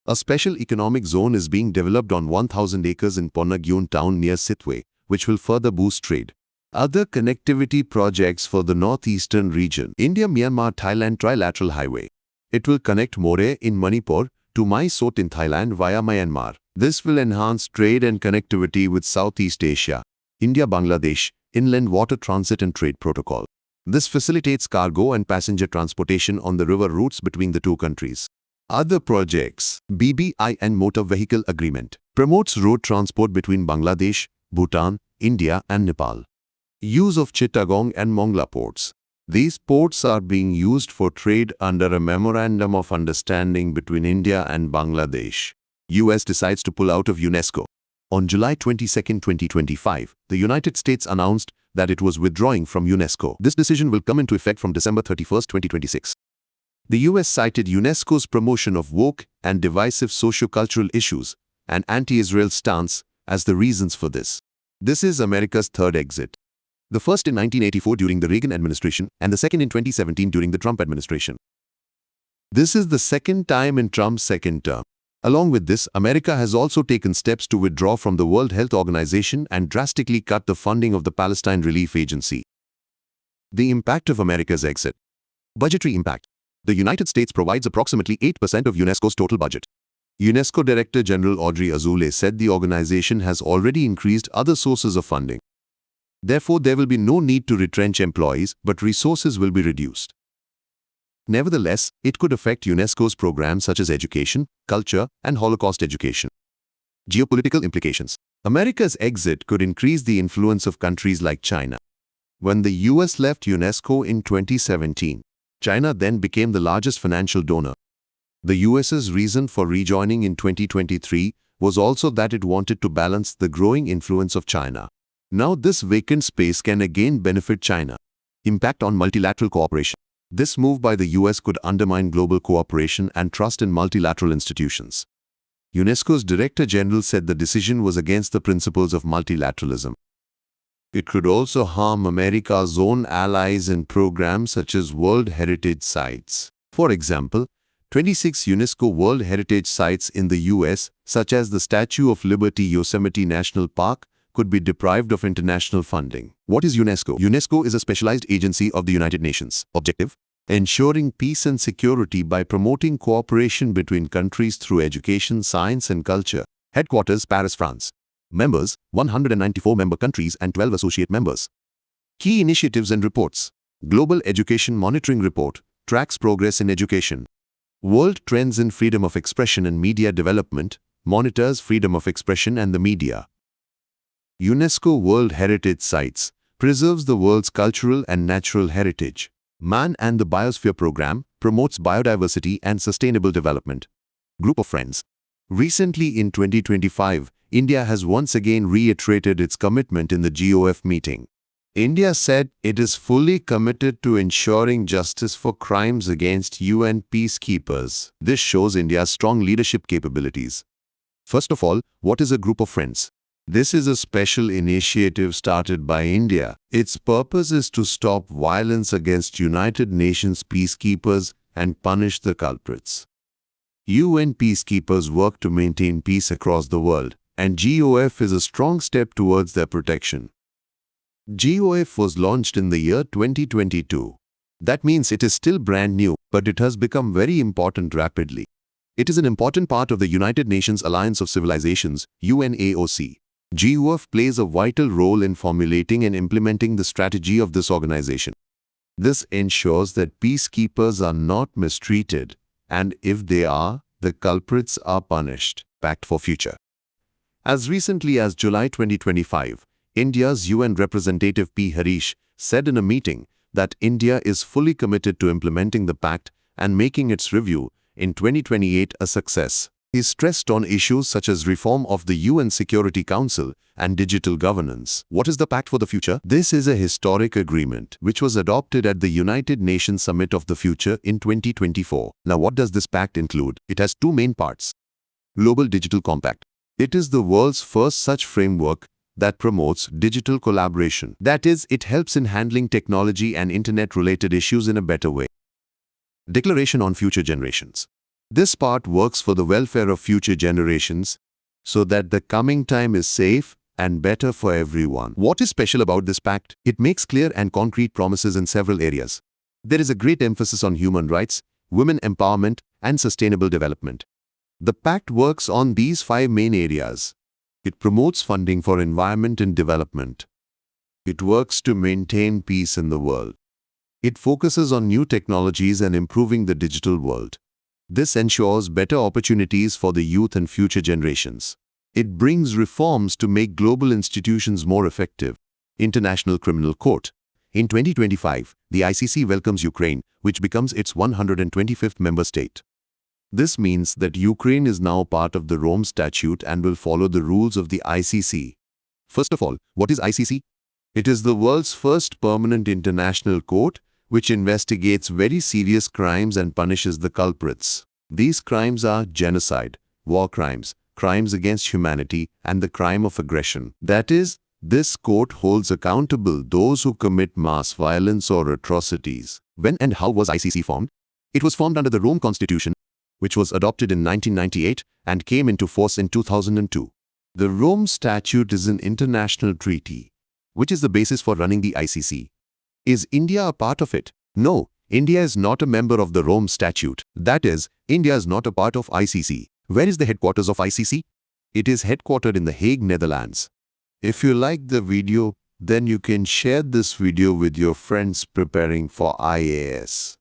A special economic zone is being developed on 1,000 acres in Ponnagyun town near Sitwe, which will further boost trade. Other connectivity projects for the northeastern region. India-Myanmar-Thailand Trilateral Highway. It will connect More in Manipur to Mai Sot in Thailand via Myanmar. This will enhance trade and connectivity with Southeast Asia. India-Bangladesh Inland Water Transit and Trade Protocol. This facilitates cargo and passenger transportation on the river routes between the two countries. Other projects. BBI and Motor Vehicle Agreement. Promotes road transport between Bangladesh, Bhutan, India and Nepal. Use of Chittagong and Mongla ports. These ports are being used for trade under a Memorandum of Understanding between India and Bangladesh. US decides to pull out of UNESCO. On July 22, 2025, the United States announced that it was withdrawing from UNESCO. This decision will come into effect from December 31, 2026. The US cited UNESCO's promotion of woke and divisive socio-cultural issues and anti-Israel stance as the reasons for this. This is America's third exit. The first in 1984 during the Reagan administration and the second in 2017 during the Trump administration. This is the second time in Trump's second term. Along with this, America has also taken steps to withdraw from the World Health Organization and drastically cut the funding of the Palestine Relief Agency. The impact of America's exit. Budgetary impact. The United States provides approximately 8% of UNESCO's total budget. UNESCO Director General Audrey Azoulay said the organization has already increased other sources of funding. Therefore, there will be no need to retrench employees, but resources will be reduced. Nevertheless, it could affect UNESCO's programs such as education, culture, and Holocaust education. Geopolitical implications. America's exit could increase the influence of countries like China. When the US left UNESCO in 2017, China then became the largest financial donor. The US's reason for rejoining in 2023 was also that it wanted to balance the growing influence of China. Now this vacant space can again benefit China. Impact on multilateral cooperation. This move by the US could undermine global cooperation and trust in multilateral institutions. UNESCO's Director General said the decision was against the principles of multilateralism. It could also harm America's own allies in programs such as World Heritage Sites. For example, 26 UNESCO World Heritage Sites in the US, such as the Statue of Liberty Yosemite National Park, could be deprived of international funding. What is UNESCO? UNESCO is a specialized agency of the United Nations. Objective: ensuring peace and security by promoting cooperation between countries through education, science, and culture. Headquarters: Paris, France. Members: 194 member countries and 12 associate members. Key initiatives and reports. Global Education Monitoring Report tracks progress in education. World Trends in Freedom of Expression and Media Development monitors freedom of expression and the media. UNESCO World Heritage Sites preserves the world's cultural and natural heritage. Man and the Biosphere Program promotes biodiversity and sustainable development. Group of Friends. Recently in 2025, India has once again reiterated its commitment in the GOF meeting. India said it is fully committed to ensuring justice for crimes against UN peacekeepers. This shows India's strong leadership capabilities. First of all, what is a Group of Friends? This is a special initiative started by India. Its purpose is to stop violence against United Nations peacekeepers and punish the culprits. UN peacekeepers work to maintain peace across the world, and GOF is a strong step towards their protection. GOF was launched in the year 2022. That means it is still brand new, but it has become very important rapidly. It is an important part of the United Nations Alliance of Civilizations, UNAOC. GOF plays a vital role in formulating and implementing the strategy of this organization. This ensures that peacekeepers are not mistreated, and if they are, the culprits are punished. Pact for Future. As recently as July 2025, India's UN representative P. Harish said in a meeting that India is fully committed to implementing the pact and making its review in 2028 a success. He stressed on issues such as reform of the UN Security Council and digital governance. What is the Pact for the Future? This is a historic agreement which was adopted at the United Nations Summit of the Future in 2024. Now, what does this pact include? It has two main parts. Global Digital Compact. It is the world's first such framework that promotes digital collaboration. That is, it helps in handling technology and internet-related issues in a better way. Declaration on Future Generations. This part works for the welfare of future generations so that the coming time is safe and better for everyone. What is special about this pact? It makes clear and concrete promises in several areas. There is a great emphasis on human rights, women empowerment, and sustainable development. The pact works on these 5 main areas. It promotes funding for environment and development. It works to maintain peace in the world. It focuses on new technologies and improving the digital world. This ensures better opportunities for the youth and future generations. It brings reforms to make global institutions more effective. International Criminal Court. In 2025, the ICC welcomes Ukraine, which becomes its 125th member state. This means that Ukraine is now part of the Rome Statute and will follow the rules of the ICC. First of all, what is ICC? It is the world's first permanent international court which investigates very serious crimes and punishes the culprits. These crimes are genocide, war crimes, crimes against humanity, and the crime of aggression. That is, this court holds accountable those who commit mass violence or atrocities. When and how was ICC formed? It was formed under the Rome Constitution, which was adopted in 1998 and came into force in 2002. The Rome Statute is an international treaty, which is the basis for running the ICC. Is India a part of it? No, India is not a member of the Rome Statute. That is, India is not a part of ICC. Where is the headquarters of ICC? It is headquartered in The Hague, Netherlands. If you like the video, then you can share this video with your friends preparing for IAS.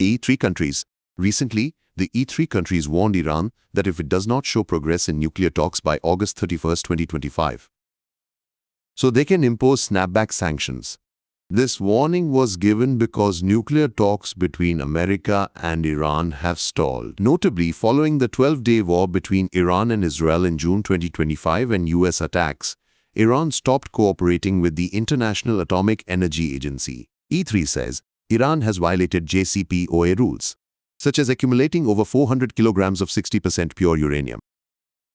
E3 countries. Recently, the E3 countries warned Iran that if it does not show progress in nuclear talks by August 31, 2025, so they can impose snapback sanctions. This warning was given because nuclear talks between America and Iran have stalled. Notably, following the 12-day war between Iran and Israel in June 2025 and US attacks, Iran stopped cooperating with the International Atomic Energy Agency. E3 says Iran has violated JCPOA rules, such as accumulating over 400 kilograms of 60% pure uranium,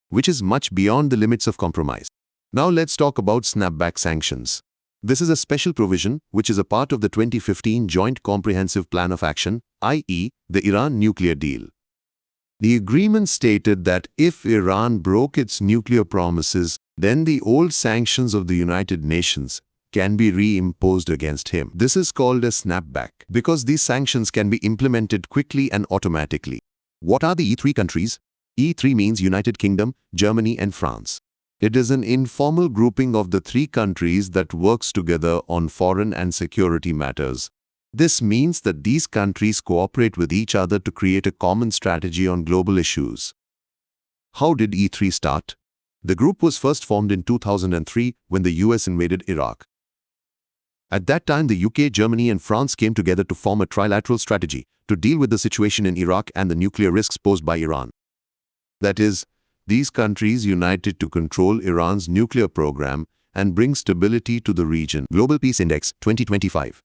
which is much beyond the limits of compromise. Now let's talk about snapback sanctions. This is a special provision which is a part of the 2015 Joint Comprehensive Plan of Action, i.e., the Iran nuclear deal. The agreement stated that if Iran broke its nuclear promises, then the old sanctions of the United Nations can be reimposed against him. This is called a snapback because these sanctions can be implemented quickly and automatically. What are the E3 countries? E3 means United Kingdom, Germany, and France. It is an informal grouping of the three countries that works together on foreign and security matters. This means that these countries cooperate with each other to create a common strategy on global issues. How did E3 start? The group was first formed in 2003 when the US invaded Iraq. At that time, the UK, Germany, and France came together to form a trilateral strategy to deal with the situation in Iraq and the nuclear risks posed by Iran. That is, these countries united to control Iran's nuclear program and bring stability to the region. Global Peace Index 2025.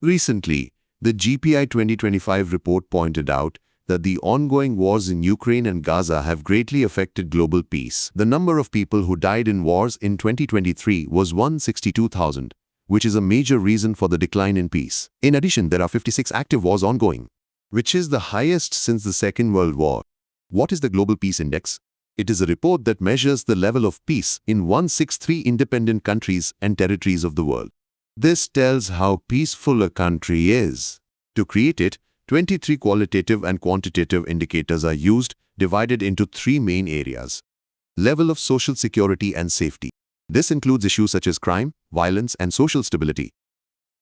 Recently, the GPI 2025 report pointed out that the ongoing wars in Ukraine and Gaza have greatly affected global peace. The number of people who died in wars in 2023 was 162,000, which is a major reason for the decline in peace. In addition, there are 56 active wars ongoing, which is the highest since the Second World War. What is the Global Peace Index? It is a report that measures the level of peace in 163 independent countries and territories of the world. This tells how peaceful a country is. To create it, 23 qualitative and quantitative indicators are used, divided into three main areas. Level of social security and safety. This includes issues such as crime, violence, and social stability.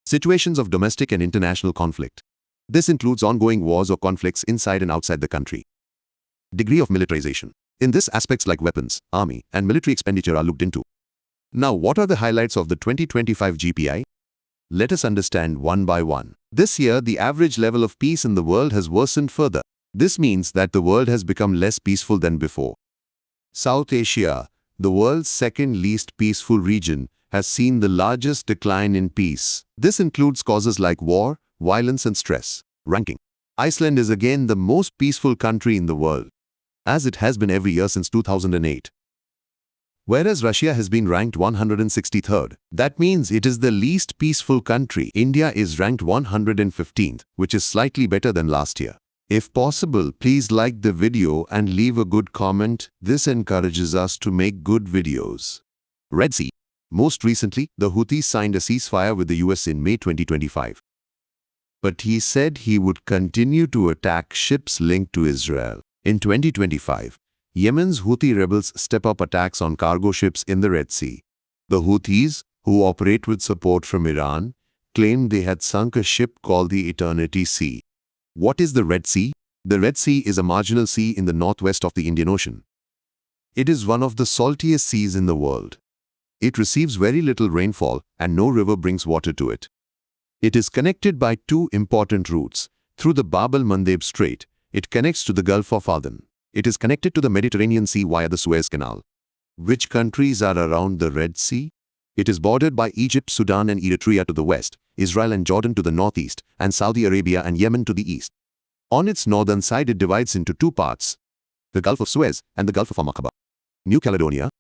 Situations of domestic and international conflict. This includes ongoing wars or conflicts inside and outside the country. Degree of militarization. In this, aspects like weapons, army, and military expenditure are looked into. Now, what are the highlights of the 2025 GPI? Let us understand one by one. This year, the average level of peace in the world has worsened further. This means that the world has become less peaceful than before. South Asia, the world's second least peaceful region, has seen the largest decline in peace. This includes causes like war, violence, and stress. Ranking. Iceland is again the most peaceful country in the world, as it has been every year since 2008. Whereas Russia has been ranked 163rd. That means it is the least peaceful country. India is ranked 115th, which is slightly better than last year. If possible, please like the video and leave a good comment. This encourages us to make good videos. Red Sea. Most recently, the Houthis signed a ceasefire with the US in May 2025. But he said he would continue to attack ships linked to Israel. In 2025, Yemen's Houthi rebels step up attacks on cargo ships in the Red Sea. The Houthis, who operate with support from Iran, claimed they had sunk a ship called the Eternity Sea. What is the Red Sea? The Red Sea is a marginal sea in the northwest of the Indian Ocean. It is one of the saltiest seas in the world. It receives very little rainfall and no river brings water to it. It is connected by two important routes. Through the Bab el-Mandeb Strait, it connects to the Gulf of Aden. It is connected to the Mediterranean Sea via the Suez Canal. Which countries are around the Red Sea? It is bordered by Egypt, Sudan, and Eritrea to the west, Israel and Jordan to the northeast, and Saudi Arabia and Yemen to the east. On its northern side, it divides into two parts, the Gulf of Suez and the Gulf of Aqaba. New Caledonia.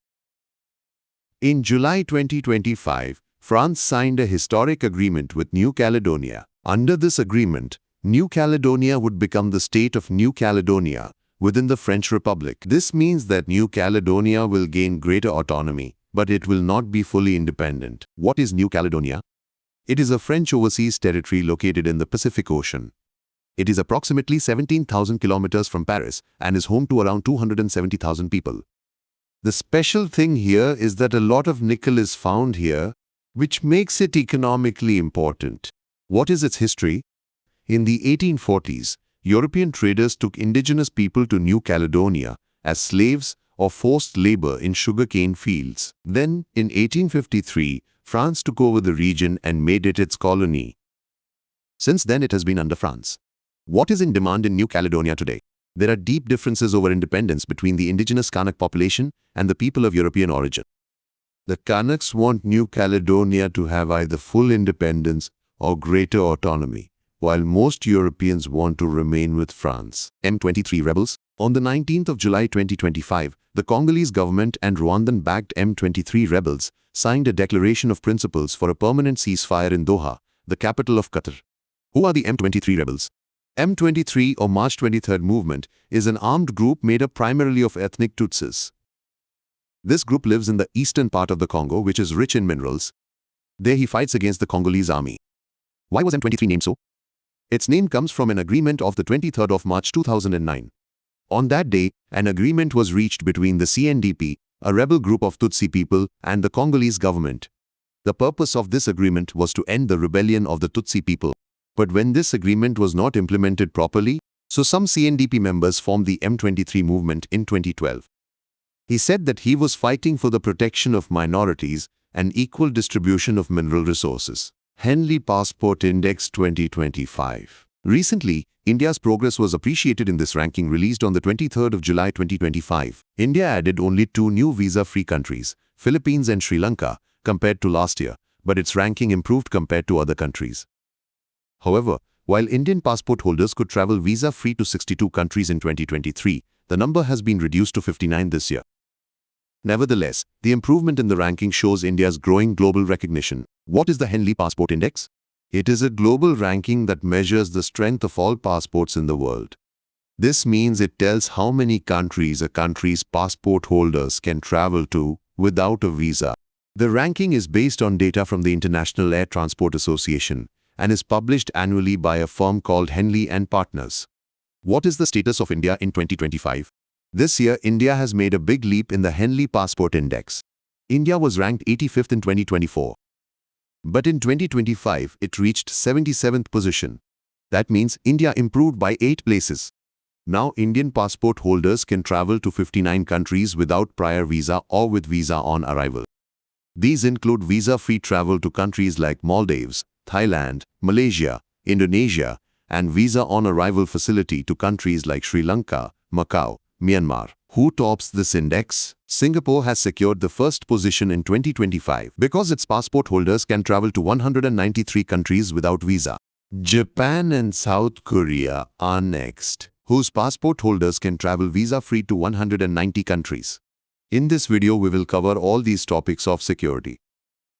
In July 2025, France signed a historic agreement with New Caledonia. Under this agreement, New Caledonia would become the state of New Caledonia within the French Republic. This means that New Caledonia will gain greater autonomy, but it will not be fully independent. What is New Caledonia? It is a French overseas territory located in the Pacific Ocean. It is approximately 17,000 kilometers from Paris and is home to around 270,000 people. The special thing here is that a lot of nickel is found here, which makes it economically important. What is its history? In the 1840s, European traders took indigenous people to New Caledonia as slaves or forced labor in sugarcane fields. Then, in 1853, France took over the region and made it its colony. Since then, it has been under France. What is in demand in New Caledonia today? There are deep differences over independence between the indigenous Kanak population and the people of European origin. The Kanaks want New Caledonia to have either full independence or greater autonomy, while most Europeans want to remain with France. M23 Rebels. On the 19th of July 2025, the Congolese government and Rwandan-backed M23 Rebels signed a declaration of principles for a permanent ceasefire in Doha, the capital of Qatar. Who are the M23 Rebels? M23 or March 23rd Movement is an armed group made up primarily of ethnic Tutsis. This group lives in the eastern part of the Congo, which is rich in minerals. There he fights against the Congolese army. Why was M23 named so? Its name comes from an agreement of the 23rd of March 2009. On that day, an agreement was reached between the CNDP, a rebel group of Tutsi people, and the Congolese government. The purpose of this agreement was to end the rebellion of the Tutsi people. But when this agreement was not implemented properly, so some CNDP members formed the M23 movement in 2012. He said that he was fighting for the protection of minorities and equal distribution of mineral resources. Henley Passport Index 2025. Recently, India's progress was appreciated in this ranking released on the 23rd of July 2025. India added only 2 new visa-free countries, Philippines and Sri Lanka, compared to last year, but its ranking improved compared to other countries. However, while Indian passport holders could travel visa-free to 62 countries in 2023, the number has been reduced to 59 this year. Nevertheless, the improvement in the ranking shows India's growing global recognition. What is the Henley Passport Index? It is a global ranking that measures the strength of all passports in the world. This means it tells how many countries a country's passport holders can travel to without a visa. The ranking is based on data from the International Air Transport Association and is published annually by a firm called Henley & Partners. What is the status of India in 2025? This year, India has made a big leap in the Henley Passport Index. India was ranked 85th in 2024. But in 2025, it reached 77th position. That means India improved by 8 places. Now, Indian passport holders can travel to 59 countries without prior visa or with visa on arrival. These include visa-free travel to countries like Maldives, Thailand, Malaysia, Indonesia, and visa on arrival facility to countries like Sri Lanka, Macau, Myanmar. Who tops this index? Singapore has secured the first position in 2025 because its passport holders can travel to 193 countries without visa. Japan and South Korea are next, whose passport holders can travel visa-free to 190 countries. In this video, we will cover all these topics of security.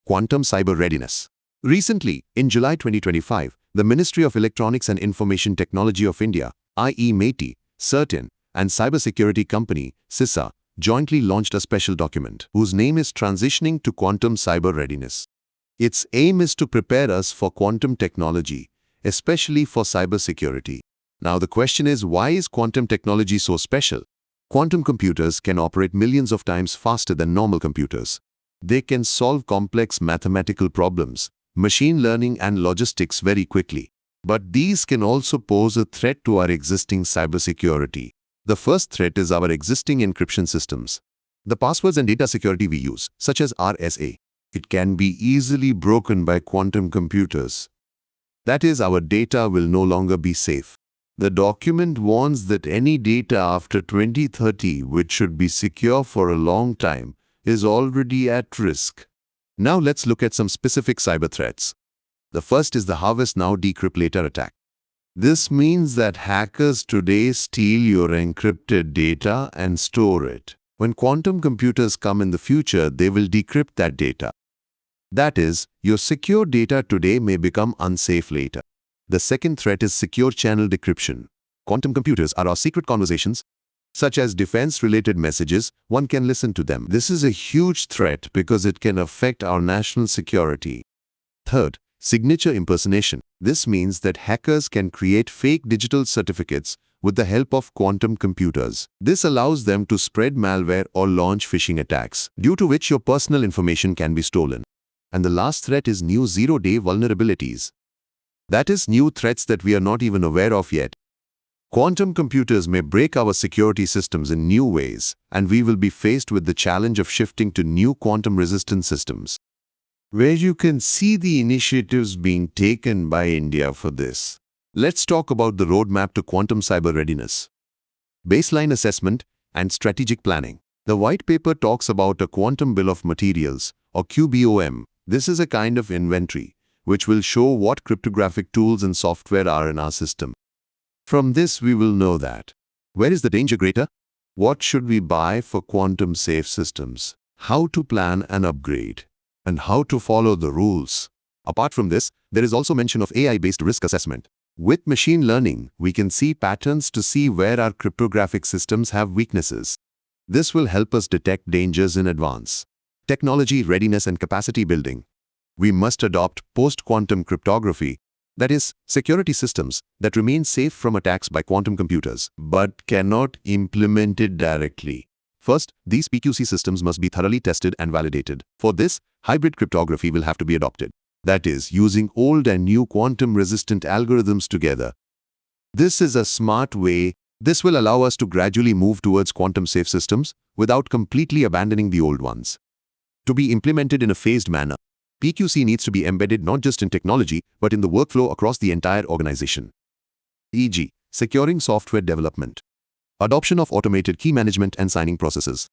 Quantum cyber readiness. Recently, in July 2025, the Ministry of Electronics and Information Technology of India, i.e. MeitY, CERT-In, and cybersecurity company, CISA, jointly launched a special document whose name is Transitioning to Quantum Cyber Readiness. Its aim is to prepare us for quantum technology, especially for cybersecurity. Now the question is, why is quantum technology so special? Quantum computers can operate millions of times faster than normal computers. They can solve complex mathematical problems, machine learning and logistics very quickly. But these can also pose a threat to our existing cybersecurity. The first threat is our existing encryption systems. The passwords and data security we use, such as RSA, it can be easily broken by quantum computers. That is, our data will no longer be safe. The document warns that any data after 2030, which should be secure for a long time, is already at risk. Now let's look at some specific cyber threats. The first is the harvest now decrypt later attack. This means that hackers today steal your encrypted data and store it. When quantum computers come in the future, they will decrypt that data. That is, your secure data today may become unsafe later. The second threat is secure channel decryption. Quantum computers are our secret conversations, such as defense-related messages. One can listen to them. This is a huge threat because it can affect our national security. Third, Signature impersonation. This means that hackers can create fake digital certificates with the help of quantum computers. This allows them to spread malware or launch phishing attacks, due to which your personal information can be stolen. And the last threat is new zero-day vulnerabilities. That is, new threats that we are not even aware of yet. Quantum computers may break our security systems in new ways, and we will be faced with the challenge of shifting to new quantum-resistant systems, where you can see the initiatives being taken by India for this. Let's talk about the roadmap to quantum cyber readiness. Baseline assessment and strategic planning. The white paper talks about a quantum bill of materials, or QBOM. This is a kind of inventory, which will show what cryptographic tools and software are in our system. From this, we will know that where is the danger greater? What should we buy for quantum-safe systems? How to plan an upgrade? And how to follow the rules. Apart from this, there is also mention of AI-based risk assessment. With machine learning, we can see patterns to see where our cryptographic systems have weaknesses. This will help us detect dangers in advance. Technology readiness and capacity building. We must adopt post-quantum cryptography, that is, security systems that remain safe from attacks by quantum computers, but cannot implement it directly. First, these PQC systems must be thoroughly tested and validated. For this, hybrid cryptography will have to be adopted. That is, using old and new quantum-resistant algorithms together. This is a smart way. This will allow us to gradually move towards quantum-safe systems without completely abandoning the old ones. To be implemented in a phased manner, PQC needs to be embedded not just in technology, but in the workflow across the entire organization. E.g., securing software development. Adoption of automated key management and signing processes.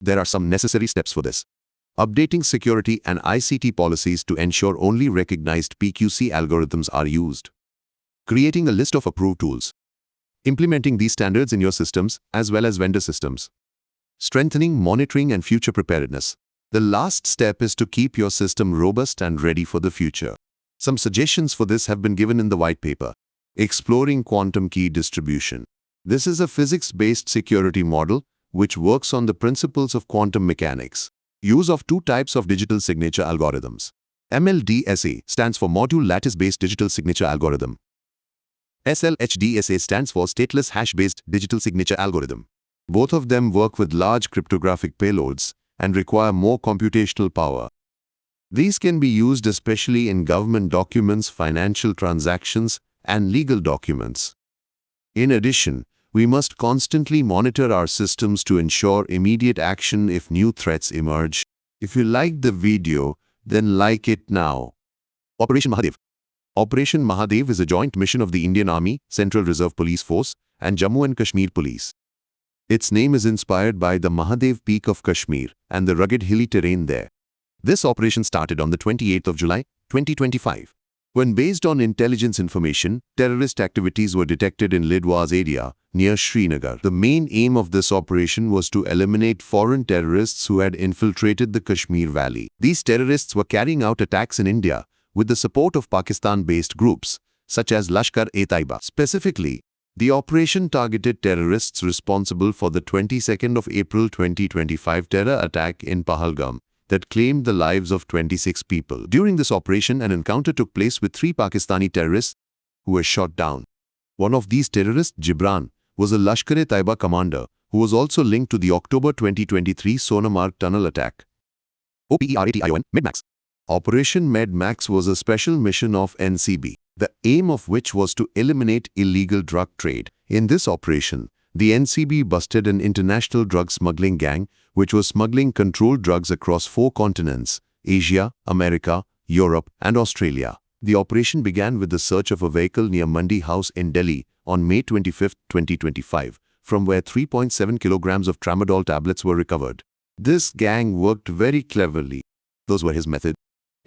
There are some necessary steps for this. Updating security and ICT policies to ensure only recognized PQC algorithms are used. Creating a list of approved tools. Implementing these standards in your systems as well as vendor systems. Strengthening monitoring and future preparedness. The last step is to keep your system robust and ready for the future. Some suggestions for this have been given in the white paper. Exploring quantum key distribution. This is a physics-based security model which works on the principles of quantum mechanics. Use of two types of digital signature algorithms. MLDSA stands for Module Lattice-Based Digital Signature Algorithm. SLHDSA stands for Stateless Hash-Based Digital Signature Algorithm. Both of them work with large cryptographic payloads and require more computational power. These can be used especially in government documents, financial transactions, and legal documents. In addition, we must constantly monitor our systems to ensure immediate action if new threats emerge. If you liked the video, then like it now. Operation Mahadev. Operation Mahadev is a joint mission of the Indian Army, Central Reserve Police Force, and Jammu and Kashmir Police. Its name is inspired by the Mahadev Peak of Kashmir and the rugged hilly terrain there. This operation started on the 28th of July, 2025. When based on intelligence information, terrorist activities were detected in Lidwas area, near Srinagar. The main aim of this operation was to eliminate foreign terrorists who had infiltrated the Kashmir Valley. These terrorists were carrying out attacks in India with the support of Pakistan-based groups, such as Lashkar-e-Taiba. Specifically, the operation targeted terrorists responsible for the 22nd of April 2025 terror attack in Pahalgam that claimed the lives of 26 people. During this operation, an encounter took place with 3 Pakistani terrorists who were shot down. One of these terrorists, Gibran, was a Lashkar-e-Taiba commander who was also linked to the October 2023 Sonamarg tunnel attack. OPERATION, Mid-Max. Operation Med-Max was a special mission of NCB, the aim of which was to eliminate illegal drug trade. In this operation, the NCB busted an international drug smuggling gang which was smuggling controlled drugs across 4 continents, Asia, America, Europe, and Australia. The operation began with the search of a vehicle near Mandi House in Delhi on May 25, 2025, from where 3.7 kilograms of tramadol tablets were recovered. This gang worked very cleverly. Those were his methods.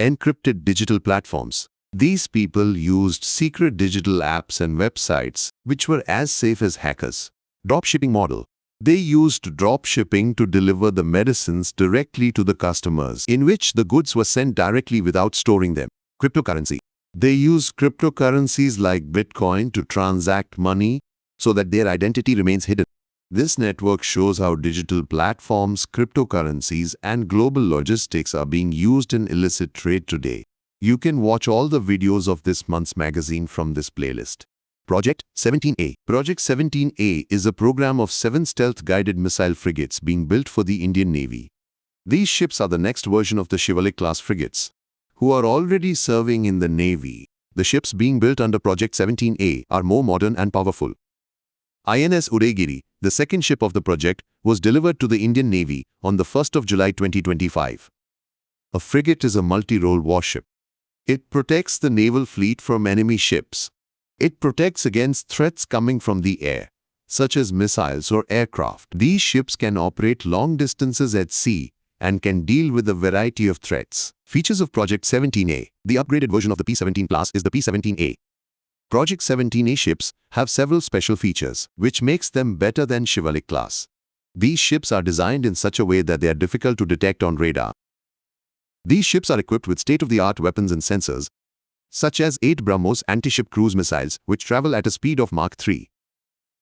Encrypted digital platforms. These people used secret digital apps and websites which were as safe as hackers. Dropshipping model. They used dropshipping to deliver the medicines directly to the customers, in which the goods were sent directly without storing them. Cryptocurrency. They used cryptocurrencies like Bitcoin to transact money so that their identity remains hidden. This network shows how digital platforms, cryptocurrencies, and global logistics are being used in illicit trade today. You can watch all the videos of this month's magazine from this playlist. Project 17A. Project 17A is a program of 7 stealth-guided missile frigates being built for the Indian Navy. These ships are the next version of the Shivalik-class frigates, who are already serving in the Navy. The ships being built under Project 17A are more modern and powerful. INS Udaygiri, the second ship of the project, was delivered to the Indian Navy on the 1st of July 2025. A frigate is a multi-role warship. It protects the naval fleet from enemy ships. It protects against threats coming from the air, such as missiles or aircraft. These ships can operate long distances at sea and can deal with a variety of threats. Features of Project 17A. The upgraded version of the P-17 class is the P-17A. Project 17A ships have several special features, which makes them better than Shivalik class. These ships are designed in such a way that they are difficult to detect on radar. These ships are equipped with state-of-the-art weapons and sensors, such as 8 BrahMos anti-ship cruise missiles, which travel at a speed of Mach 3.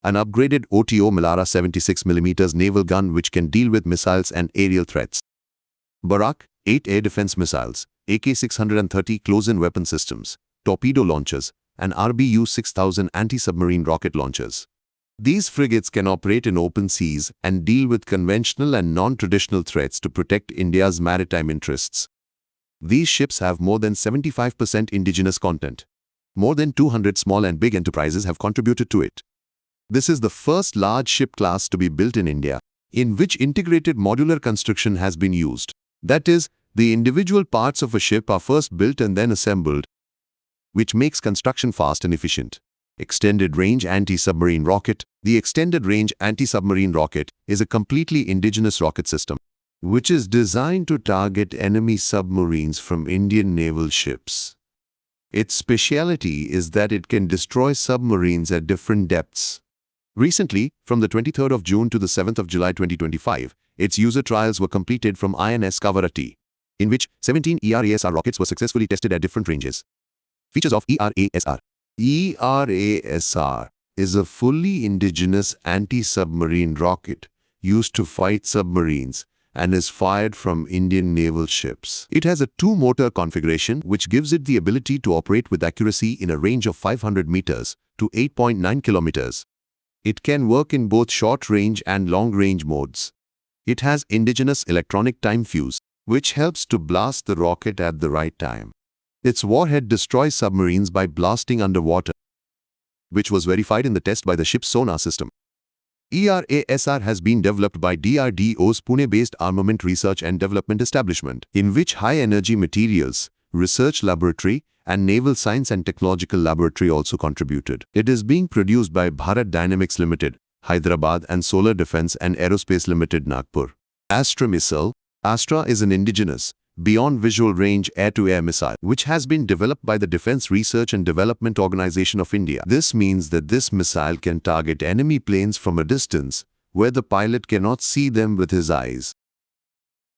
An upgraded OTO Melara 76mm naval gun which can deal with missiles and aerial threats. Barak 8 air defense missiles, AK-630 close-in weapon systems, torpedo launchers, and RBU 6000 anti-submarine rocket launchers. These frigates can operate in open seas and deal with conventional and non-traditional threats to protect India's maritime interests. These ships have more than 75% indigenous content. More than 200 small and big enterprises have contributed to it. This is the first large ship class to be built in India, in which integrated modular construction has been used. That is, the individual parts of a ship are first built and then assembled, which makes construction fast and efficient. Extended Range Anti-Submarine Rocket. The Extended Range Anti-Submarine Rocket is a completely indigenous rocket system, which is designed to target enemy submarines from Indian naval ships. Its speciality is that it can destroy submarines at different depths. Recently, from the 23rd of June to the 7th of July 2025, its user trials were completed from INS Kavarati, in which 17 ERASR rockets were successfully tested at different ranges. Features of ERASR. ERASR is a fully indigenous anti-submarine rocket used to fight submarines and is fired from Indian naval ships. It has a 2-motor configuration which gives it the ability to operate with accuracy in a range of 500 meters to 8.9 kilometers. It can work in both short-range and long-range modes. It has indigenous electronic time fuse, which helps to blast the rocket at the right time. Its warhead destroys submarines by blasting underwater, which was verified in the test by the ship's sonar system. ERASR has been developed by DRDO's Pune-based Armament Research and Development Establishment, in which High-Energy Materials Research Laboratory and Naval Science and Technological Laboratory also contributed. It is being produced by Bharat Dynamics Limited, Hyderabad, and Solar Defense and Aerospace Limited, Nagpur. Astra Missile. Astra is an indigenous, beyond visual range air-to-air missile, which has been developed by the Defense Research and Development Organization of India. This means that this missile can target enemy planes from a distance, where the pilot cannot see them with his eyes.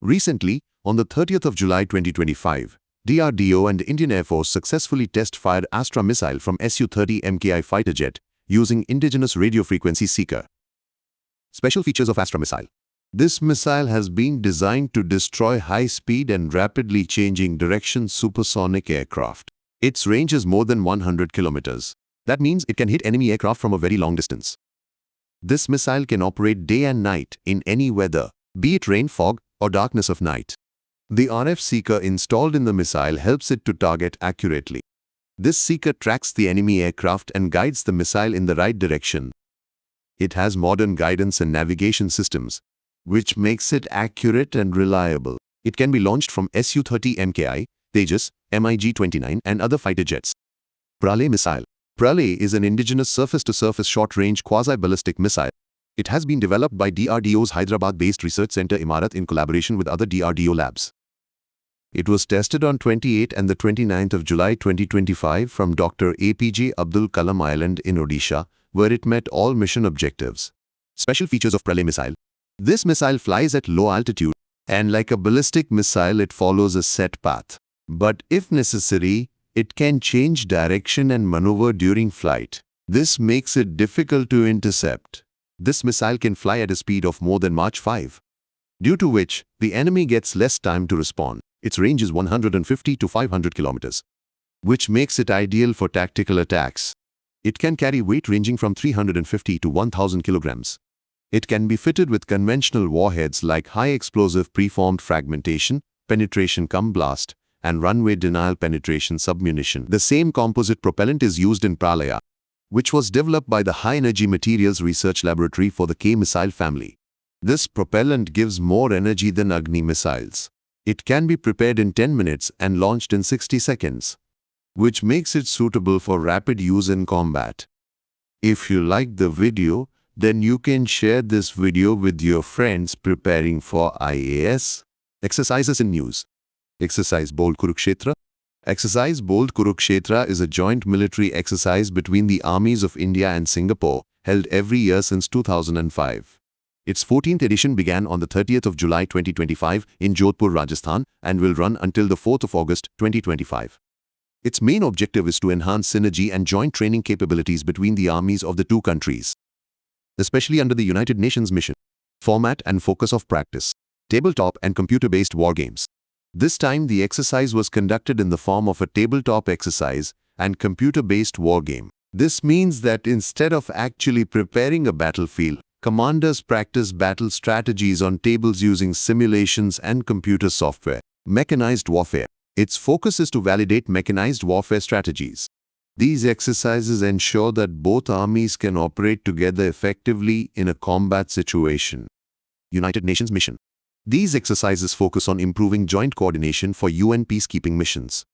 Recently, on the 30th of July 2025, DRDO and the Indian Air Force successfully test-fired Astra Missile from Su-30 MKI fighter jet using indigenous radio frequency seeker. Special features of Astra Missile. This missile has been designed to destroy high-speed and rapidly changing direction supersonic aircraft. Its range is more than 100 kilometers. That means it can hit enemy aircraft from a very long distance. This missile can operate day and night in any weather, be it rain, fog, or darkness of night. The RF seeker installed in the missile helps it to target accurately. This seeker tracks the enemy aircraft and guides the missile in the right direction. It has modern guidance and navigation systems, which makes it accurate and reliable. It can be launched from Su-30 MKI, Tejas, MiG-29 and other fighter jets. Pralay Missile. Pralay is an indigenous surface-to-surface short-range quasi-ballistic missile. It has been developed by DRDO's Hyderabad-based research center Imarat in collaboration with other DRDO labs. It was tested on 28th and the 29th of July 2025 from Dr. APJ Abdul Kalam Island in Odisha, where it met all mission objectives. Special features of Pralay Missile. This missile flies at low altitude, and like a ballistic missile it follows a set path. But if necessary, it can change direction and maneuver during flight. This makes it difficult to intercept. This missile can fly at a speed of more than Mach 5, due to which the enemy gets less time to respond. Its range is 150 to 500 kilometers, which makes it ideal for tactical attacks. It can carry weight ranging from 350 to 1,000 kilograms. It can be fitted with conventional warheads like high-explosive preformed fragmentation, penetration-cum-blast, and runway denial penetration submunition. The same composite propellant is used in Pralay, which was developed by the High Energy Materials Research Laboratory for the K missile family. This propellant gives more energy than Agni missiles. It can be prepared in 10 minutes and launched in 60 seconds, which makes it suitable for rapid use in combat. If you liked the video, then you can share this video with your friends preparing for IAS. Exercises in news. Exercise Bold Kurukshetra. Exercise Bold Kurukshetra is a joint military exercise between the armies of India and Singapore, held every year since 2005. Its 14th edition began on the 30th of July 2025 in Jodhpur, Rajasthan, and will run until the 4th of August 2025. Its main objective is to enhance synergy and joint training capabilities between the armies of the two countries, especially under the United Nations mission. Format and focus of practice. Tabletop and computer-based war games. This time the exercise was conducted in the form of a tabletop exercise and computer-based war game. This means that instead of actually preparing a battlefield, commanders practice battle strategies on tables using simulations and computer software. Mechanized warfare. Its focus is to validate mechanized warfare strategies. These exercises ensure that both armies can operate together effectively in a combat situation. United Nations mission. These exercises focus on improving joint coordination for UN peacekeeping missions,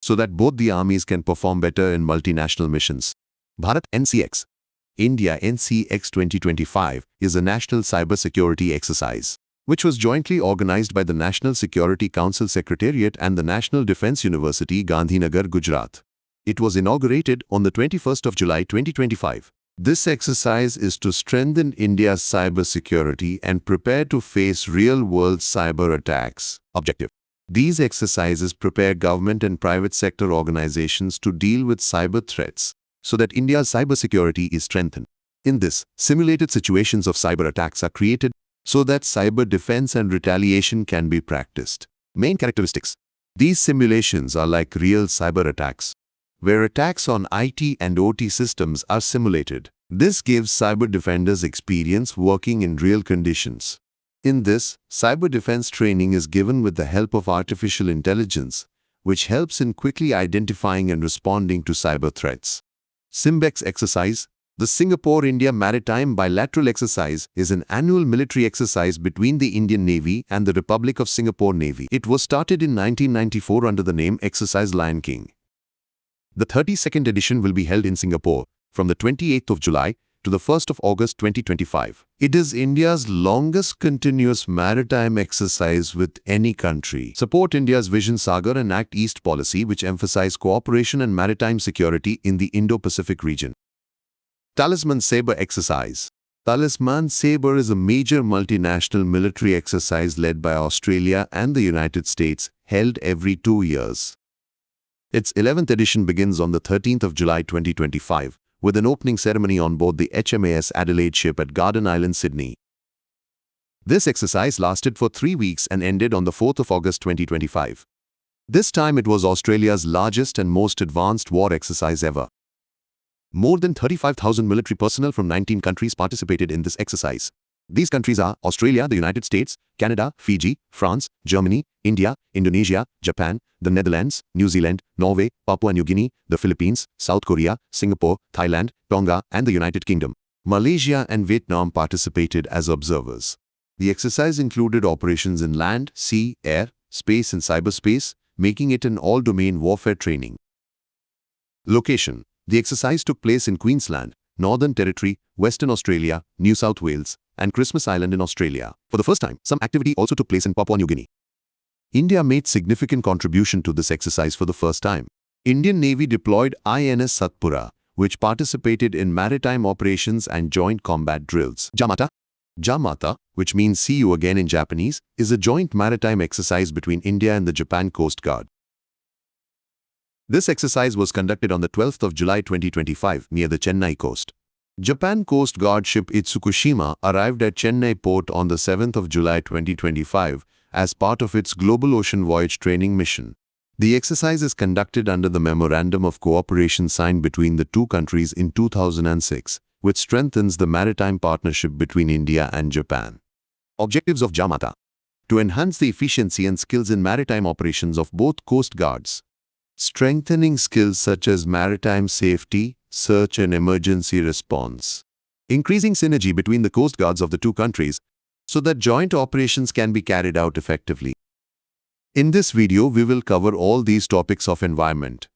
so that both the armies can perform better in multinational missions. Bharat Ncx. India NCX 2025 is a national cybersecurity exercise, which was jointly organized by the National Security Council Secretariat and the National Defence University, Gandhinagar, Gujarat. It was inaugurated on the 21st of July 2025. This exercise is to strengthen India's cybersecurity and prepare to face real-world cyber attacks. Objective. These exercises prepare government and private sector organizations to deal with cyber threats so that India's cybersecurity is strengthened. In this, simulated situations of cyber attacks are created so that cyber defense and retaliation can be practiced. Main characteristics. These simulations are like real cyber attacks, where attacks on IT and OT systems are simulated. This gives cyber defenders experience working in real conditions. In this, cyber defense training is given with the help of artificial intelligence, which helps in quickly identifying and responding to cyber threats. Simbex Exercise. The Singapore-India Maritime Bilateral Exercise is an annual military exercise between the Indian Navy and the Republic of Singapore Navy. It was started in 1994 under the name Exercise Lion King. The 32nd edition will be held in Singapore from the 28th of July to the 1st of August 2025. It is India's longest continuous maritime exercise with any country. Support India's Vision Sagar and Act East policy, which emphasize cooperation and maritime security in the Indo-Pacific region. Talisman Sabre Exercise. Talisman Sabre is a major multinational military exercise led by Australia and the United States, held every 2 years. Its 11th edition begins on the 13th of July 2025 with an opening ceremony on board the HMAS Adelaide ship at Garden Island, Sydney. This exercise lasted for 3 weeks and ended on the 4th of August 2025. This time it was Australia's largest and most advanced war exercise ever. More than 35,000 military personnel from 19 countries participated in this exercise. These countries are Australia, the United States, Canada, Fiji, France, Germany, India, Indonesia, Japan, the Netherlands, New Zealand, Norway, Papua New Guinea, the Philippines, South Korea, Singapore, Thailand, Tonga, and the United Kingdom. Malaysia and Vietnam participated as observers. The exercise included operations in land, sea, air, space, and cyberspace, making it an all-domain warfare training. Location. The exercise took place in Queensland, Northern Territory, Western Australia, New South Wales, and Christmas Island in Australia. For the first time, some activity also took place in Papua New Guinea. India made significant contribution to this exercise for the first time. Indian Navy deployed INS Satpura, which participated in maritime operations and joint combat drills. Jaa Mata. Jaa Mata, which means see you again in Japanese, is a joint maritime exercise between India and the Japan Coast Guard. This exercise was conducted on the 12th of July 2025 near the Chennai coast. Japan Coast Guard ship Itsukushima arrived at Chennai port on the 7th of July 2025 as part of its Global Ocean Voyage Training Mission. The exercise is conducted under the Memorandum of Cooperation signed between the two countries in 2006, which strengthens the maritime partnership between India and Japan. Objectives of Jaa Mata: to enhance the efficiency and skills in maritime operations of both coast guards, strengthening skills such as maritime safety, search and emergency response, increasing synergy between the coast guards of the two countries so that joint operations can be carried out effectively. In this video, we will cover all these topics of environment.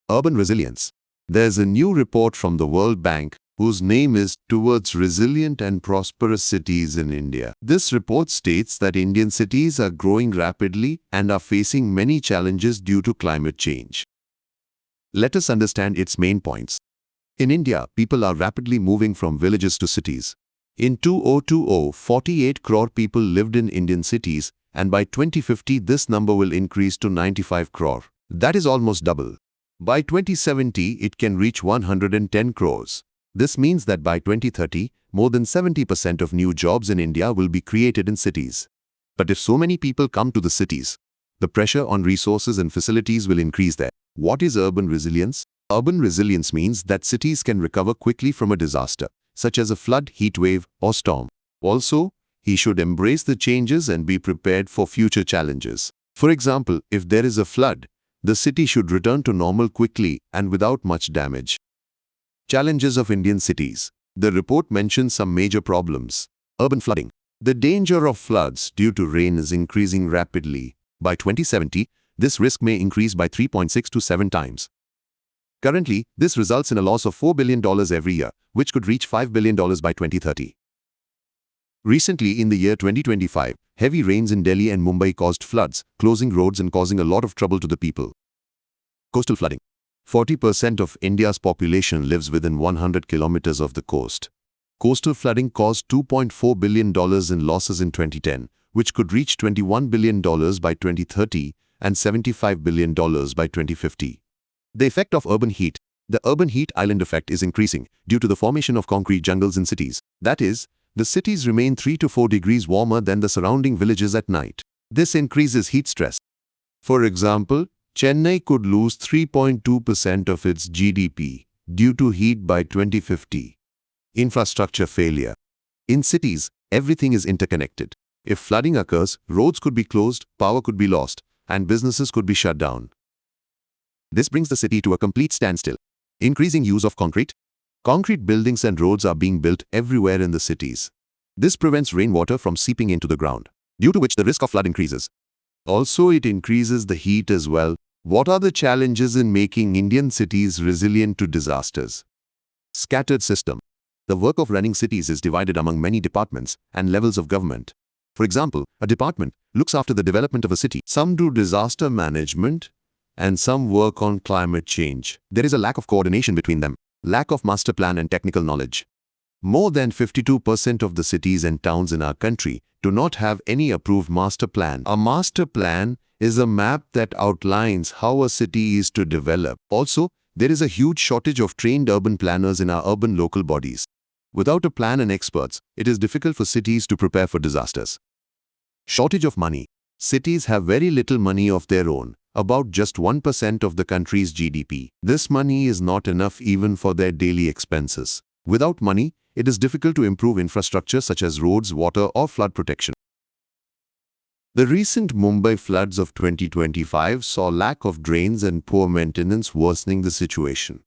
Urban resilience. There's a new report from the World Bank whose name is Towards Resilient and Prosperous Cities in India. This report states that Indian cities are growing rapidly and are facing many challenges due to climate change. Let us understand its main points. In India, people are rapidly moving from villages to cities. In 2020, 48 crore people lived in Indian cities, and by 2050 this number will increase to 95 crore. That is almost double. By 2070, it can reach 110 crores. This means that by 2030, more than 70% of new jobs in India will be created in cities. But if so many people come to the cities, the pressure on resources and facilities will increase there. What is urban resilience? Urban resilience means that cities can recover quickly from a disaster, such as a flood, heat wave, or storm. Also, he should embrace the changes and be prepared for future challenges. For example, if there is a flood, the city should return to normal quickly and without much damage. Challenges of Indian cities. The report mentions some major problems. Urban flooding. The danger of floods due to rain is increasing rapidly. By 2070, this risk may increase by 3.6 to 7 times. Currently, this results in a loss of $4 billion every year, which could reach $5 billion by 2030. Recently, in the year 2025, heavy rains in Delhi and Mumbai caused floods, closing roads and causing a lot of trouble to the people. Coastal flooding. 40% of India's population lives within 100 kilometers of the coast. Coastal flooding caused $2.4 billion in losses in 2010, which could reach $21 billion by 2030 and $75 billion by 2050. The effect of urban heat. The urban heat island effect is increasing due to the formation of concrete jungles in cities. That is, the cities remain 3 to 4 degrees warmer than the surrounding villages at night. This increases heat stress. For example, Chennai could lose 3.2% of its GDP due to heat by 2050. Infrastructure failure. In cities, everything is interconnected. If flooding occurs, roads could be closed, power could be lost, and businesses could be shut down. This brings the city to a complete standstill. Increasing use of concrete. Concrete buildings and roads are being built everywhere in the cities. This prevents rainwater from seeping into the ground, due to which the risk of flood increases. Also, it increases the heat as well. What are the challenges in making Indian cities resilient to disasters? Scattered system. The work of running cities is divided among many departments and levels of government. For example, a department looks after the development of a city. Some do disaster management, and some work on climate change. There is a lack of coordination between them, lack of master plan and technical knowledge. More than 52% of the cities and towns in our country do not have any approved master plan. A master plan is a map that outlines how a city is to develop. Also, there is a huge shortage of trained urban planners in our urban local bodies. Without a plan and experts, it is difficult for cities to prepare for disasters. Shortage of money. Cities have very little money of their own, about just 1% of the country's GDP. This money is not enough even for their daily expenses. Without money, it is difficult to improve infrastructure such as roads, water, or flood protection. The recent Mumbai floods of 2025 saw lack of drains and poor maintenance worsening the situation.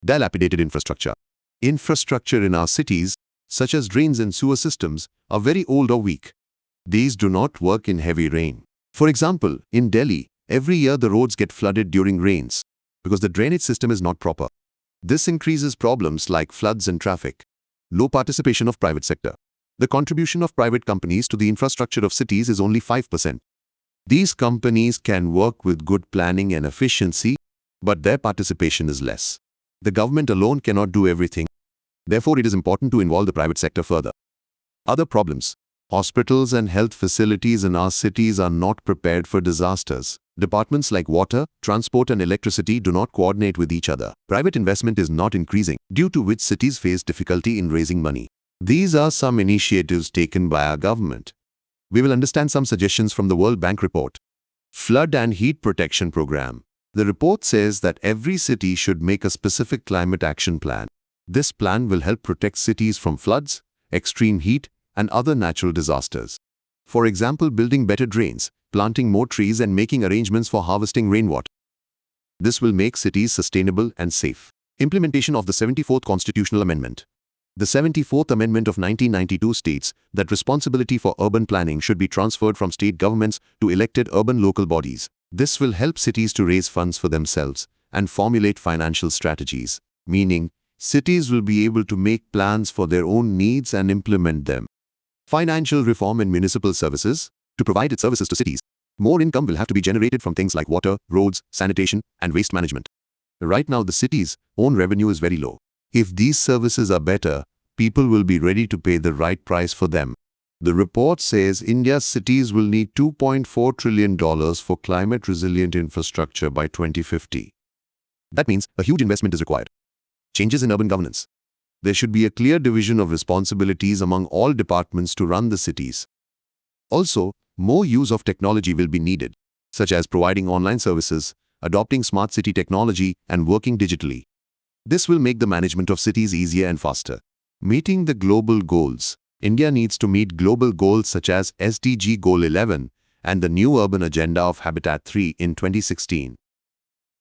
Dilapidated infrastructure. Infrastructure in our cities, such as drains and sewer systems, are very old or weak. These do not work in heavy rain. For example, in Delhi, every year the roads get flooded during rains because the drainage system is not proper. This increases problems like floods and traffic. Low participation of private sector. The contribution of private companies to the infrastructure of cities is only 5%. These companies can work with good planning and efficiency, but their participation is less. The government alone cannot do everything. Therefore, it is important to involve the private sector further. Other problems. Hospitals and health facilities in our cities are not prepared for disasters. Departments like water, transport and electricity do not coordinate with each other. Private investment is not increasing, due to which cities face difficulty in raising money. These are some initiatives taken by our government. We will understand some suggestions from the World Bank report. Flood and Heat Protection Program. The report says that every city should make a specific climate action plan. This plan will help protect cities from floods, extreme heat, and other natural disasters. For example, building better drains, planting more trees, and making arrangements for harvesting rainwater. This will make cities sustainable and safe. Implementation of the 74th Constitutional Amendment. The 74th Amendment of 1992 states that responsibility for urban planning should be transferred from state governments to elected urban local bodies. This will help cities to raise funds for themselves and formulate financial strategies, meaning cities will be able to make plans for their own needs and implement them. Financial reform in municipal services. To provide its services to cities, more income will have to be generated from things like water, roads, sanitation, and waste management. Right now, the city's own revenue is very low. If these services are better, people will be ready to pay the right price for them. The report says India's cities will need $2.4 trillion for climate-resilient infrastructure by 2050. That means a huge investment is required. Changes in urban governance. There should be a clear division of responsibilities among all departments to run the cities. Also, more use of technology will be needed, such as providing online services, adopting smart city technology, and working digitally. This will make the management of cities easier and faster. Meeting the global goals. India needs to meet global goals such as SDG Goal 11 and the new urban agenda of Habitat 3 in 2016.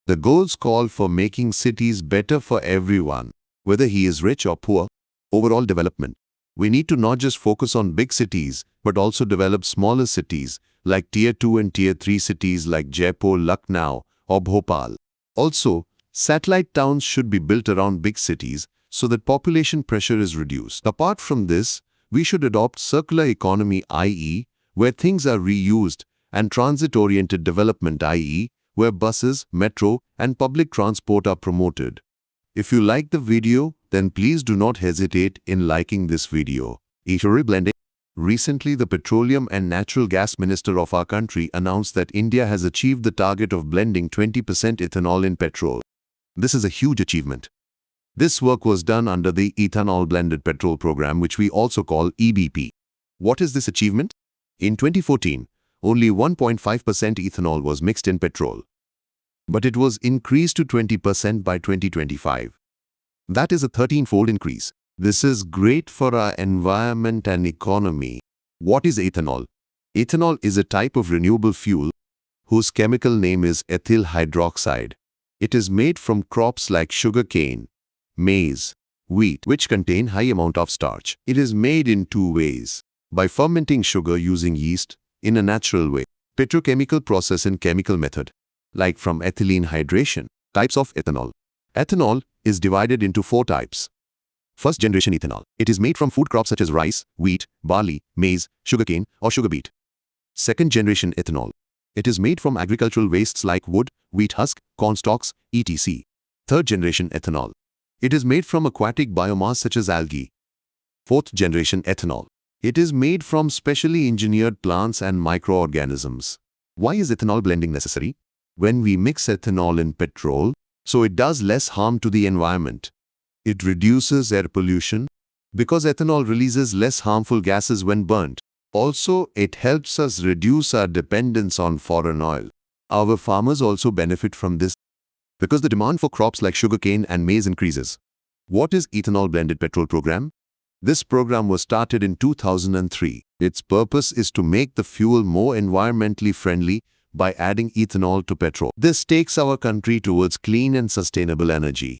The goals call for making cities better for everyone, whether he is rich or poor. Overall development. We need to not just focus on big cities, but also develop smaller cities like Tier 2 and Tier 3 cities like Jaipur, Lucknow, or Bhopal. Also, satellite towns should be built around big cities so that population pressure is reduced. Apart from this, we should adopt circular economy, i.e., where things are reused, and transit-oriented development, i.e., where buses, metro, and public transport are promoted. If you like the video, then please do not hesitate in liking this video. Ethanol blending. Recently, the Petroleum and Natural Gas Minister of our country announced that India has achieved the target of blending 20% ethanol in petrol. This is a huge achievement. This work was done under the Ethanol Blended Petrol Program, which we also call EBP. What is this achievement? In 2014, only 1.5% ethanol was mixed in petrol. But it was increased to 20% by 2025. That is a 13-fold increase. This is great for our environment and economy. What is ethanol? Ethanol is a type of renewable fuel whose chemical name is ethyl hydroxide. It is made from crops like sugarcane, maize, wheat, which contain high amount of starch. It is made in two ways: by fermenting sugar using yeast in a natural way, petrochemical process and chemical method, like from ethylene hydration. Types of ethanol. Ethanol is divided into 4 types. First generation ethanol. It is made from food crops such as rice, wheat, barley, maize, sugarcane, or sugar beet. Second generation ethanol. It is made from agricultural wastes like wood, wheat husk, corn stalks, etc. Third generation ethanol. It is made from aquatic biomass such as algae. Fourth generation ethanol. It is made from specially engineered plants and microorganisms. Why is ethanol blending necessary? When we mix ethanol in petrol, so it does less harm to the environment. It reduces air pollution because ethanol releases less harmful gases when burnt. Also, it helps us reduce our dependence on foreign oil. Our farmers also benefit from this because the demand for crops like sugarcane and maize increases. What is Ethanol Blended Petrol Program? This program was started in 2003. Its purpose is to make the fuel more environmentally friendly by adding ethanol to petrol. This takes our country towards clean and sustainable energy.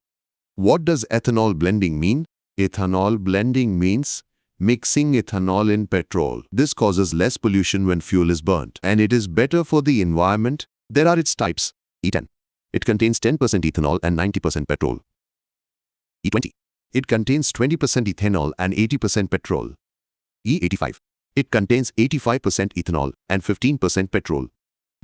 What does ethanol blending mean? Ethanol blending means mixing ethanol in petrol. This causes less pollution when fuel is burnt, and it is better for the environment. There are its types. E10. It contains 10% ethanol and 90% petrol. E20. It contains 20% ethanol and 80% petrol. E85. It contains 85% ethanol and 15% petrol.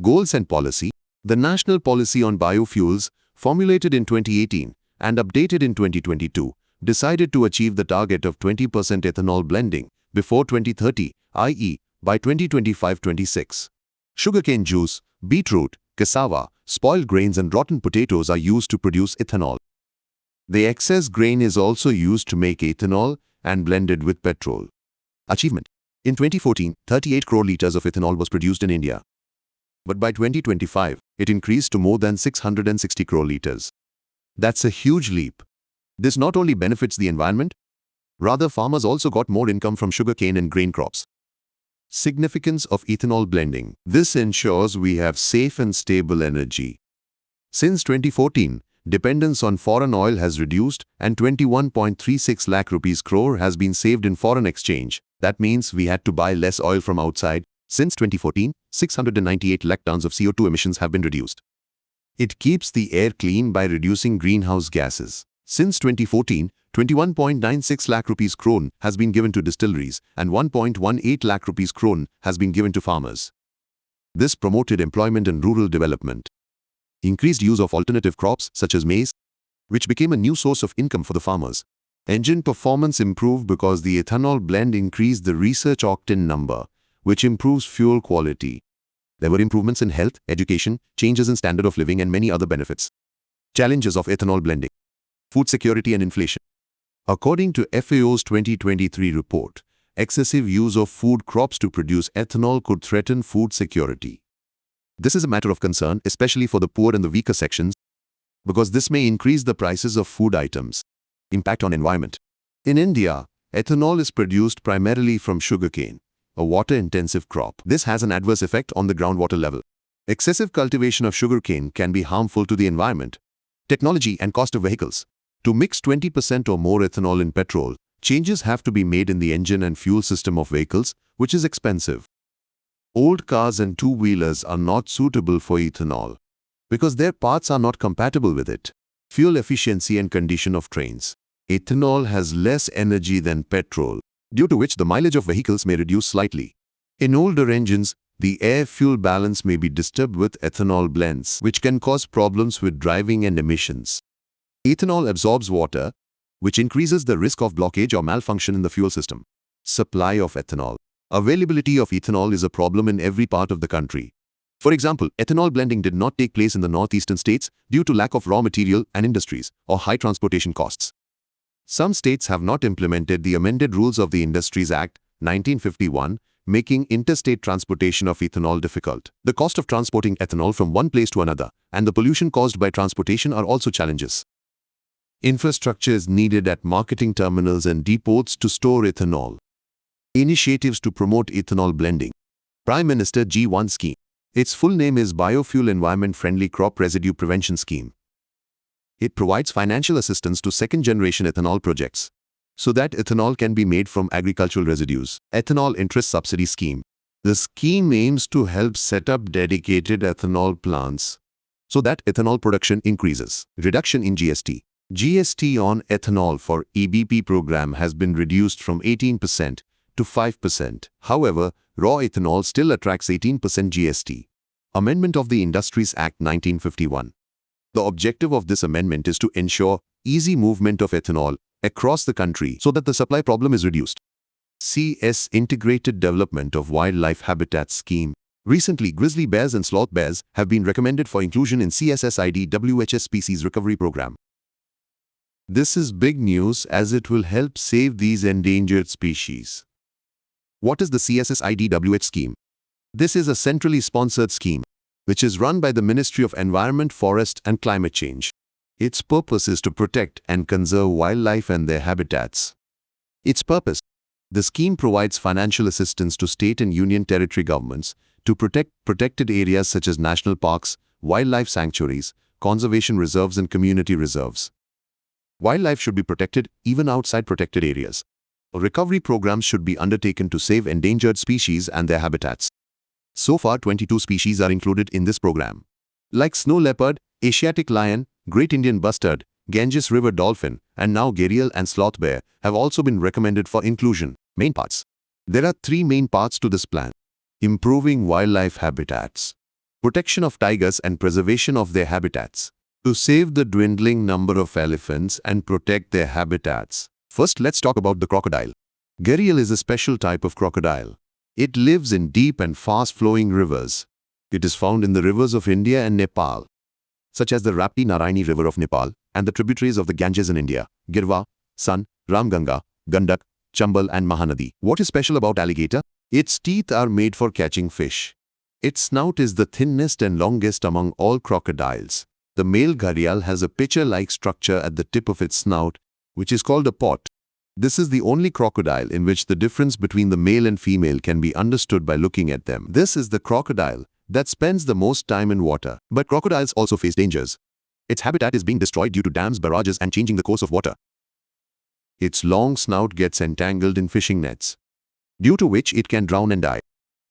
Goals and policy. The National Policy on Biofuels, formulated in 2018 and updated in 2022, decided to achieve the target of 20% ethanol blending before 2030, i.e., by 2025-26. Sugarcane juice, beetroot, cassava, spoiled grains and rotten potatoes are used to produce ethanol. The excess grain is also used to make ethanol and blended with petrol. Achievement. In 2014, 38 crore liters of ethanol was produced in India. But by 2025, it increased to more than 660 crore liters. That's a huge leap. This not only benefits the environment, rather farmers also got more income from sugarcane and grain crops. Significance of ethanol blending. This ensures we have safe and stable energy. Since 2014, dependence on foreign oil has reduced and 21.36 lakh rupees crore has been saved in foreign exchange. That means we had to buy less oil from outside. Since 2014, 698 lakh tons of CO2 emissions have been reduced. It keeps the air clean by reducing greenhouse gases. Since 2014, 21.96 lakh rupees crore has been given to distilleries and 1.18 lakh rupees crore has been given to farmers. This promoted employment and rural development. Increased use of alternative crops such as maize, which became a new source of income for the farmers. Engine performance improved because the ethanol blend increased the research octane number, which improves fuel quality. There were improvements in health, education, changes in standard of living and many other benefits. Challenges of ethanol blending. Food security and inflation. According to FAO's 2023 report, excessive use of food crops to produce ethanol could threaten food security. This is a matter of concern, especially for the poor and the weaker sections, because this may increase the prices of food items. Impact on environment. In India, ethanol is produced primarily from sugarcane, a water-intensive crop. This has an adverse effect on the groundwater level. Excessive cultivation of sugarcane can be harmful to the environment. Technology and cost of vehicles. To mix 20% or more ethanol in petrol, changes have to be made in the engine and fuel system of vehicles, which is expensive. Old cars and two-wheelers are not suitable for ethanol because their parts are not compatible with it. Fuel efficiency and condition of trains. Ethanol has less energy than petrol, due to which the mileage of vehicles may reduce slightly. In older engines, the air-fuel balance may be disturbed with ethanol blends, which can cause problems with driving and emissions. Ethanol absorbs water, which increases the risk of blockage or malfunction in the fuel system. Supply of ethanol. Availability of ethanol is a problem in every part of the country. For example, ethanol blending did not take place in the northeastern states due to lack of raw material and industries or high transportation costs. Some states have not implemented the amended rules of the Industries Act, 1951, making interstate transportation of ethanol difficult. The cost of transporting ethanol from one place to another and the pollution caused by transportation are also challenges. Infrastructure is needed at marketing terminals and depots to store ethanol. Initiatives to promote ethanol blending. Prime Minister G1 scheme. Its full name is Biofuel Environment Friendly Crop Residue Prevention Scheme. It provides financial assistance to second-generation ethanol projects so that ethanol can be made from agricultural residues. Ethanol Interest Subsidy Scheme. The scheme aims to help set up dedicated ethanol plants so that ethanol production increases. Reduction in GST. GST on ethanol for EBP program has been reduced from 18% to 5%. However, raw ethanol still attracts 18% GST. Amendment of the Industries Act 1951. The objective of this amendment is to ensure easy movement of ethanol across the country so that the supply problem is reduced. CSS-Integrated Development of Wildlife Habitats Scheme. Recently, grizzly bears and sloth bears have been recommended for inclusion in CSS-IDWHS Species Recovery Program. This is big news as it will help save these endangered species. What is the CSS-IDWH scheme? This is a centrally sponsored scheme, which is run by the Ministry of Environment, Forest and Climate Change. Its purpose is to protect and conserve wildlife and their habitats. Its purpose. The scheme provides financial assistance to state and union territory governments to protect protected areas such as national parks, wildlife sanctuaries, conservation reserves and community reserves. Wildlife should be protected even outside protected areas. Recovery programs should be undertaken to save endangered species and their habitats. So far, 22 species are included in this program. Like snow leopard, Asiatic lion, Great Indian bustard, Ganges river dolphin, and now gharial and sloth bear have also been recommended for inclusion. Main parts. There are three main parts to this plan. Improving wildlife habitats. Protection of tigers and preservation of their habitats. To save the dwindling number of elephants and protect their habitats. First, let's talk about the crocodile. Gharial is a special type of crocodile. It lives in deep and fast-flowing rivers. It is found in the rivers of India and Nepal, such as the Rapti Narayani River of Nepal and the tributaries of the Ganges in India, Girva, Son, Ramganga, Gandak, Chambal and Mahanadi. What is special about alligator? Its teeth are made for catching fish. Its snout is the thinnest and longest among all crocodiles. The male gharial has a pitcher-like structure at the tip of its snout, which is called a pot. This is the only crocodile in which the difference between the male and female can be understood by looking at them. This is the crocodile that spends the most time in water. But crocodiles also face dangers. Its habitat is being destroyed due to dams, barrages, and changing the course of water. Its long snout gets entangled in fishing nets, due to which it can drown and die.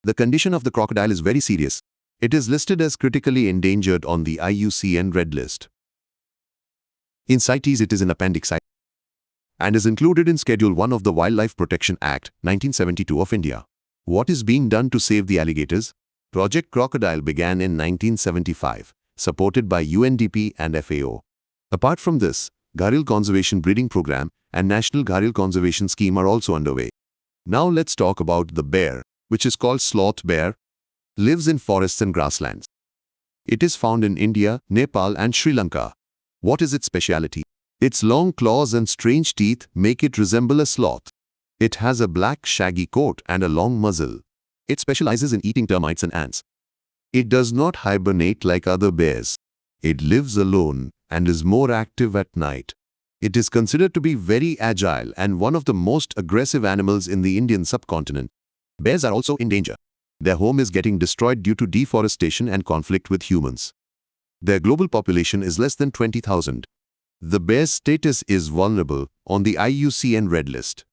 The condition of the crocodile is very serious. It is listed as critically endangered on the IUCN Red List. In CITES, it is in Appendix I and is included in Schedule 1 of the Wildlife Protection Act, 1972 of India. What is being done to save the alligators? Project Crocodile began in 1975, supported by UNDP and FAO. Apart from this, Gharial Conservation Breeding Program and National Gharial Conservation Scheme are also underway. Now let's talk about the bear, which is called sloth bear, lives in forests and grasslands. It is found in India, Nepal, and Sri Lanka. What is its speciality? Its long claws and strange teeth make it resemble a sloth. It has a black shaggy coat and a long muzzle. It specializes in eating termites and ants. It does not hibernate like other bears. It lives alone and is more active at night. It is considered to be very agile and one of the most aggressive animals in the Indian subcontinent. Bears are also in danger. Their home is getting destroyed due to deforestation and conflict with humans. Their global population is less than 20,000. The bear's status is vulnerable on the IUCN Red List.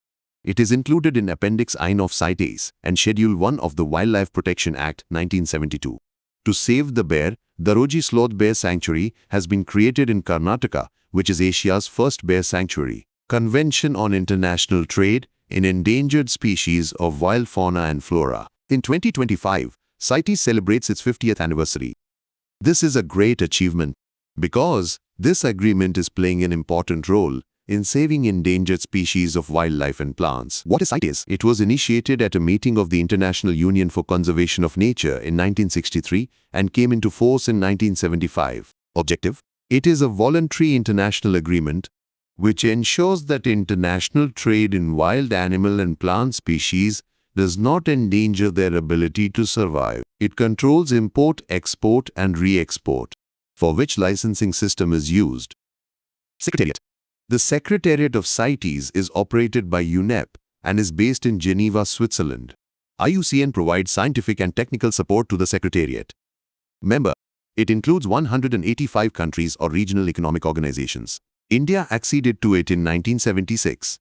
It is included in Appendix I of CITES and Schedule 1 of the Wildlife Protection Act, 1972. To save the bear, the Roji Sloth Bear Sanctuary has been created in Karnataka, which is Asia's first bear sanctuary. Convention on International Trade in Endangered Species of Wild Fauna and Flora. In 2025, CITES celebrates its 50th anniversary. This is a great achievement because this agreement is playing an important role in saving endangered species of wildlife and plants. What is CITES? It was initiated at a meeting of the International Union for Conservation of Nature in 1963 and came into force in 1975. Objective? It is a voluntary international agreement which ensures that international trade in wild animal and plant species does not endanger their ability to survive. It controls import, export, and re-export, for which licensing system is used. Secretariat. The Secretariat of CITES is operated by UNEP and is based in Geneva, Switzerland. IUCN provides scientific and technical support to the Secretariat. Member. It includes 185 countries or regional economic organizations. India acceded to it in 1976.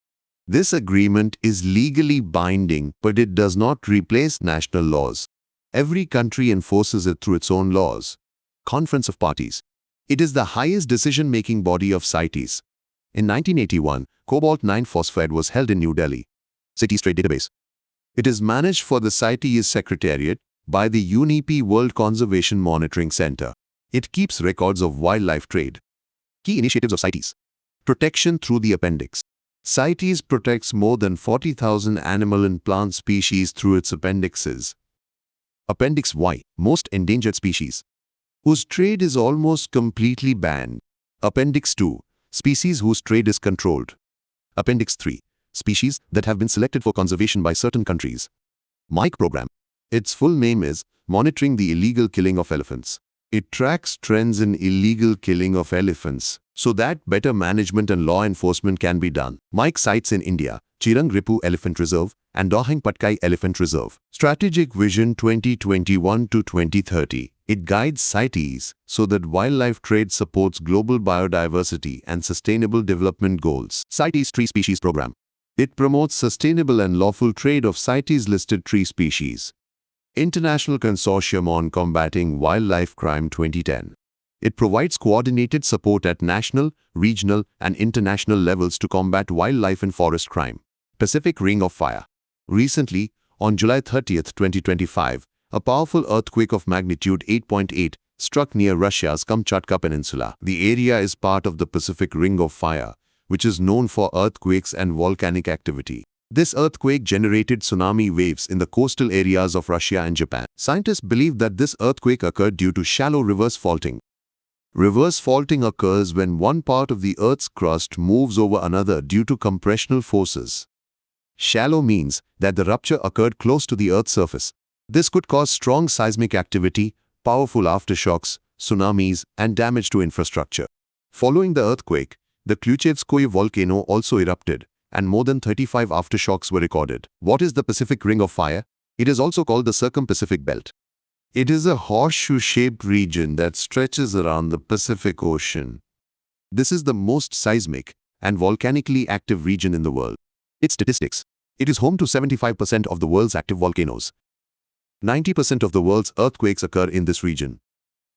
This agreement is legally binding, but it does not replace national laws. Every country enforces it through its own laws. Conference of Parties. It is the highest decision-making body of CITES. In 1981, cobalt-9 phosphide was held in New Delhi. CITES Trade Database. It is managed for the CITES Secretariat by the UNEP World Conservation Monitoring Center. It keeps records of wildlife trade. Key initiatives of CITES. Protection through the Appendix. CITES protects more than 40,000 animal and plant species through its appendixes. Appendix Y, most endangered species, whose trade is almost completely banned. Appendix 2, species whose trade is controlled. Appendix 3, species that have been selected for conservation by certain countries. MIC program. Its full name is Monitoring the Illegal Killing of Elephants. It tracks trends in illegal killing of elephants so that better management and law enforcement can be done. MIC sites in India, Chirang Ripu Elephant Reserve and Dohang Patkai Elephant Reserve. Strategic Vision 2021 to 2030. It guides CITES so that wildlife trade supports global biodiversity and sustainable development goals. CITES Tree Species Program. It promotes sustainable and lawful trade of CITES-listed tree species. International Consortium on Combating Wildlife Crime 2010. It provides coordinated support at national, regional, and international levels to combat wildlife and forest crime. Pacific Ring of Fire. Recently, on July 30, 2025, a powerful earthquake of magnitude 8.8 struck near Russia's Kamchatka Peninsula. The area is part of the Pacific Ring of Fire, which is known for earthquakes and volcanic activity. This earthquake generated tsunami waves in the coastal areas of Russia and Japan. Scientists believe that this earthquake occurred due to shallow reverse faulting. Reverse faulting occurs when one part of the Earth's crust moves over another due to compressional forces. Shallow means that the rupture occurred close to the Earth's surface. This could cause strong seismic activity, powerful aftershocks, tsunamis, and damage to infrastructure. Following the earthquake, the Kluchevskoye volcano also erupted, and more than 35 aftershocks were recorded. What is the Pacific Ring of Fire? It is also called the Circum-Pacific Belt. It is a horseshoe-shaped region that stretches around the Pacific Ocean. This is the most seismic and volcanically active region in the world. Its statistics: it is home to 75% of the world's active volcanoes. 90% of the world's earthquakes occur in this region.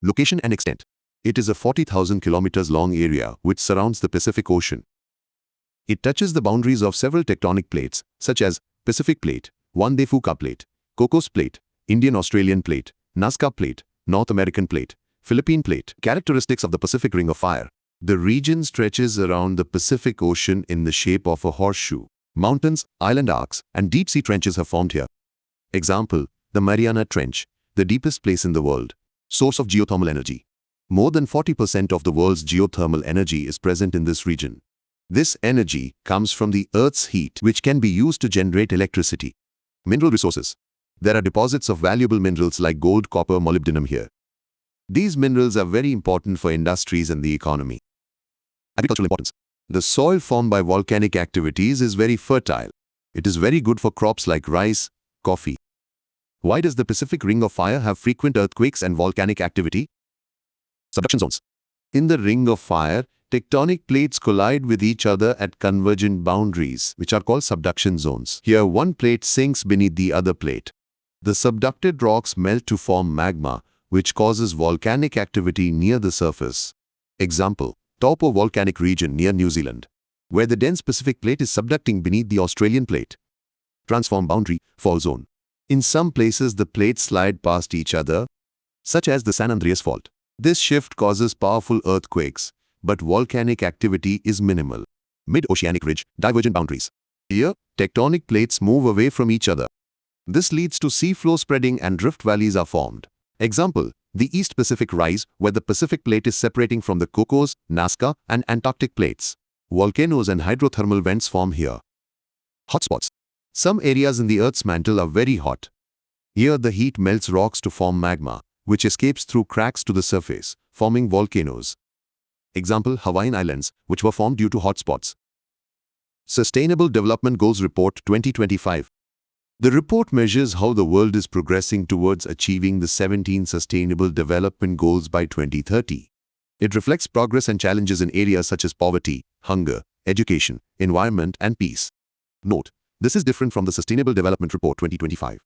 Location and extent: it is a 40,000 kilometers long area which surrounds the Pacific Ocean. It touches the boundaries of several tectonic plates, such as Pacific Plate, Juan de Fuca Plate, Cocos Plate, Indian-Australian Plate, Nazca Plate, North American Plate, Philippine Plate. Characteristics of the Pacific Ring of Fire: the region stretches around the Pacific Ocean in the shape of a horseshoe. Mountains, island arcs, and deep-sea trenches have formed here. Example: the Mariana Trench, the deepest place in the world. Source of geothermal energy: more than 40% of the world's geothermal energy is present in this region. This energy comes from the Earth's heat, which can be used to generate electricity. Mineral resources: there are deposits of valuable minerals like gold, copper, molybdenum here. These minerals are very important for industries and the economy. Agricultural importance: the soil formed by volcanic activities is very fertile. It is very good for crops like rice, coffee. Why does the Pacific Ring of Fire have frequent earthquakes and volcanic activity? Subduction zones: in the Ring of Fire, tectonic plates collide with each other at convergent boundaries, which are called subduction zones. Here, one plate sinks beneath the other plate. The subducted rocks melt to form magma, which causes volcanic activity near the surface. Example: Taupo volcanic region near New Zealand, where the dense Pacific Plate is subducting beneath the Australian Plate. Transform boundary, fall zone: in some places the plates slide past each other, such as the San Andreas Fault. This shift causes powerful earthquakes, but volcanic activity is minimal. Mid-oceanic ridge, divergent boundaries: here, tectonic plates move away from each other. This leads to seafloor spreading and drift valleys are formed. Example: the East Pacific Rise, where the Pacific Plate is separating from the Cocos, Nazca, and Antarctic plates. Volcanoes and hydrothermal vents form here. Hotspots: some areas in the Earth's mantle are very hot. Here the heat melts rocks to form magma, which escapes through cracks to the surface, forming volcanoes. Example: Hawaiian Islands, which were formed due to hotspots. Sustainable Development Goals Report 2025. The report measures how the world is progressing towards achieving the 17 Sustainable Development Goals by 2030. It reflects progress and challenges in areas such as poverty, hunger, education, environment, and peace. Note: this is different from the Sustainable Development Report 2025,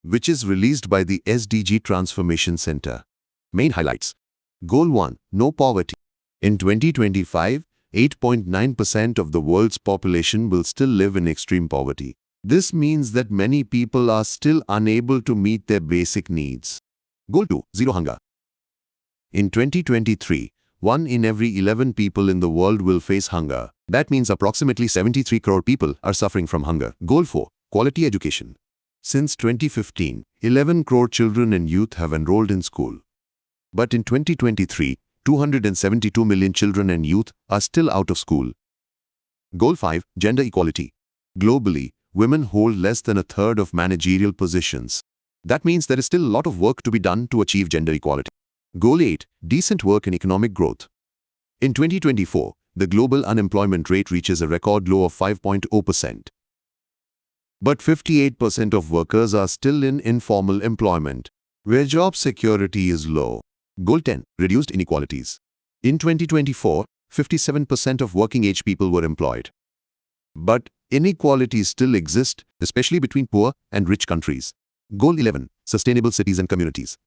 which is released by the SDG Transformation Center. Main highlights: Goal 1. No poverty. In 2025, 8.9% of the world's population will still live in extreme poverty. This means that many people are still unable to meet their basic needs. Goal 2. Zero hunger. In 2023, 1 in every 11 people in the world will face hunger. That means approximately 73 crore people are suffering from hunger. Goal 4. Quality education. Since 2015, 11 crore children and youth have enrolled in school. But in 2023, 272 million children and youth are still out of school. Goal 5. Gender equality. Globally, women hold less than a third of managerial positions. That means there is still a lot of work to be done to achieve gender equality. Goal 8. Decent work and economic growth. In 2024, the global unemployment rate reaches a record low of 5.0%. But 58% of workers are still in informal employment, where job security is low. Goal 10. Reduced inequalities. In 2024, 57% of working-age people were employed. But inequalities still exist, especially between poor and rich countries. Goal 11. Sustainable cities and communities.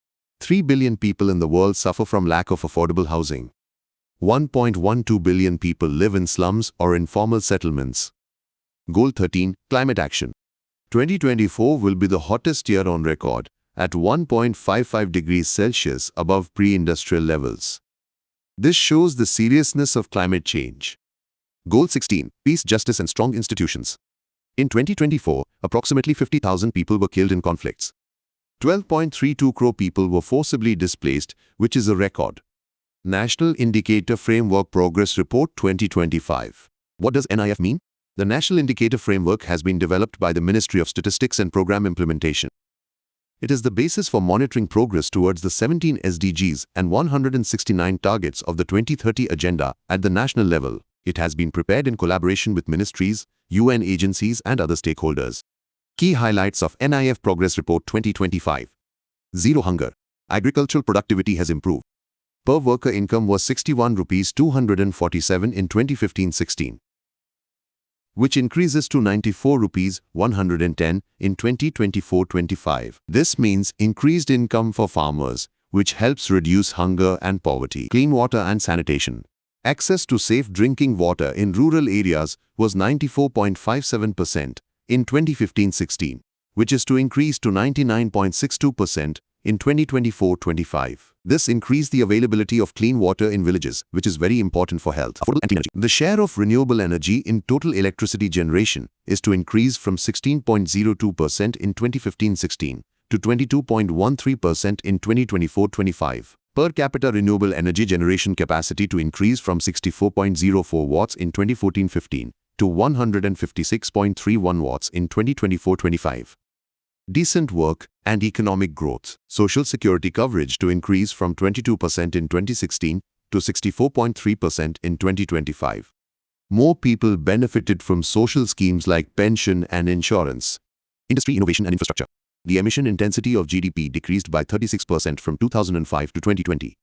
3 billion people in the world suffer from lack of affordable housing. 1.12 billion people live in slums or informal settlements. Goal 13. Climate action. 2024 will be the hottest year on record, at 1.55 degrees Celsius above pre-industrial levels. This shows the seriousness of climate change. Goal 16. Peace, justice and strong institutions. In 2024, approximately 50,000 people were killed in conflicts. 12.32 crore people were forcibly displaced, which is a record. National Indicator Framework Progress Report 2025. What does NIF mean? The National Indicator Framework has been developed by the Ministry of Statistics and Program Implementation. It is the basis for monitoring progress towards the 17 SDGs and 169 targets of the 2030 Agenda at the national level. It has been prepared in collaboration with ministries, UN agencies and other stakeholders. Key highlights of NIF Progress Report 2025. Zero hunger. Agricultural productivity has improved. Per worker income was 61 rupees 247 in 2015-16, which increases to 94 rupees 110 in 2024-25. This means increased income for farmers, which helps reduce hunger and poverty. Clean water and sanitation. Access to safe drinking water in rural areas was 94.57% in 2015-16, which is to increase to 99.62% in 2024-25. This increased the availability of clean water in villages, which is very important for health. Affordable and clean energy. The share of renewable energy in total electricity generation is to increase from 16.02% in 2015-16 to 22.13% in 2024-25. Per capita renewable energy generation capacity to increase from 64.04 watts in 2014-15 to 156.31 watts in 2024-25. Decent work and economic growth. Social security coverage to increase from 22% in 2016 to 64.3% in 2025. More people benefited from social schemes like pension and insurance. Industry, innovation and infrastructure. The emission intensity of GDP decreased by 36% from 2005 to 2020.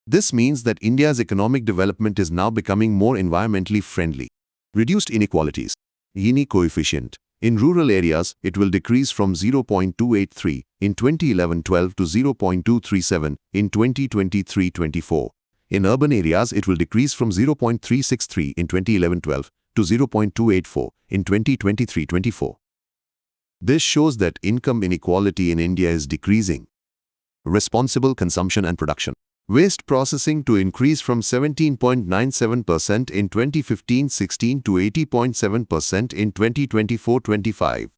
This means that India's economic development is now becoming more environmentally friendly. Reduced inequalities. Gini coefficient. In rural areas, it will decrease from 0.283 in 2011-12 to 0.237 in 2023-24. In urban areas, it will decrease from 0.363 in 2011-12 to 0.284 in 2023-24. This shows that income inequality in India is decreasing. Responsible consumption and production. Waste processing to increase from 17.97% in 2015-16 to 80.7% in 2024-25.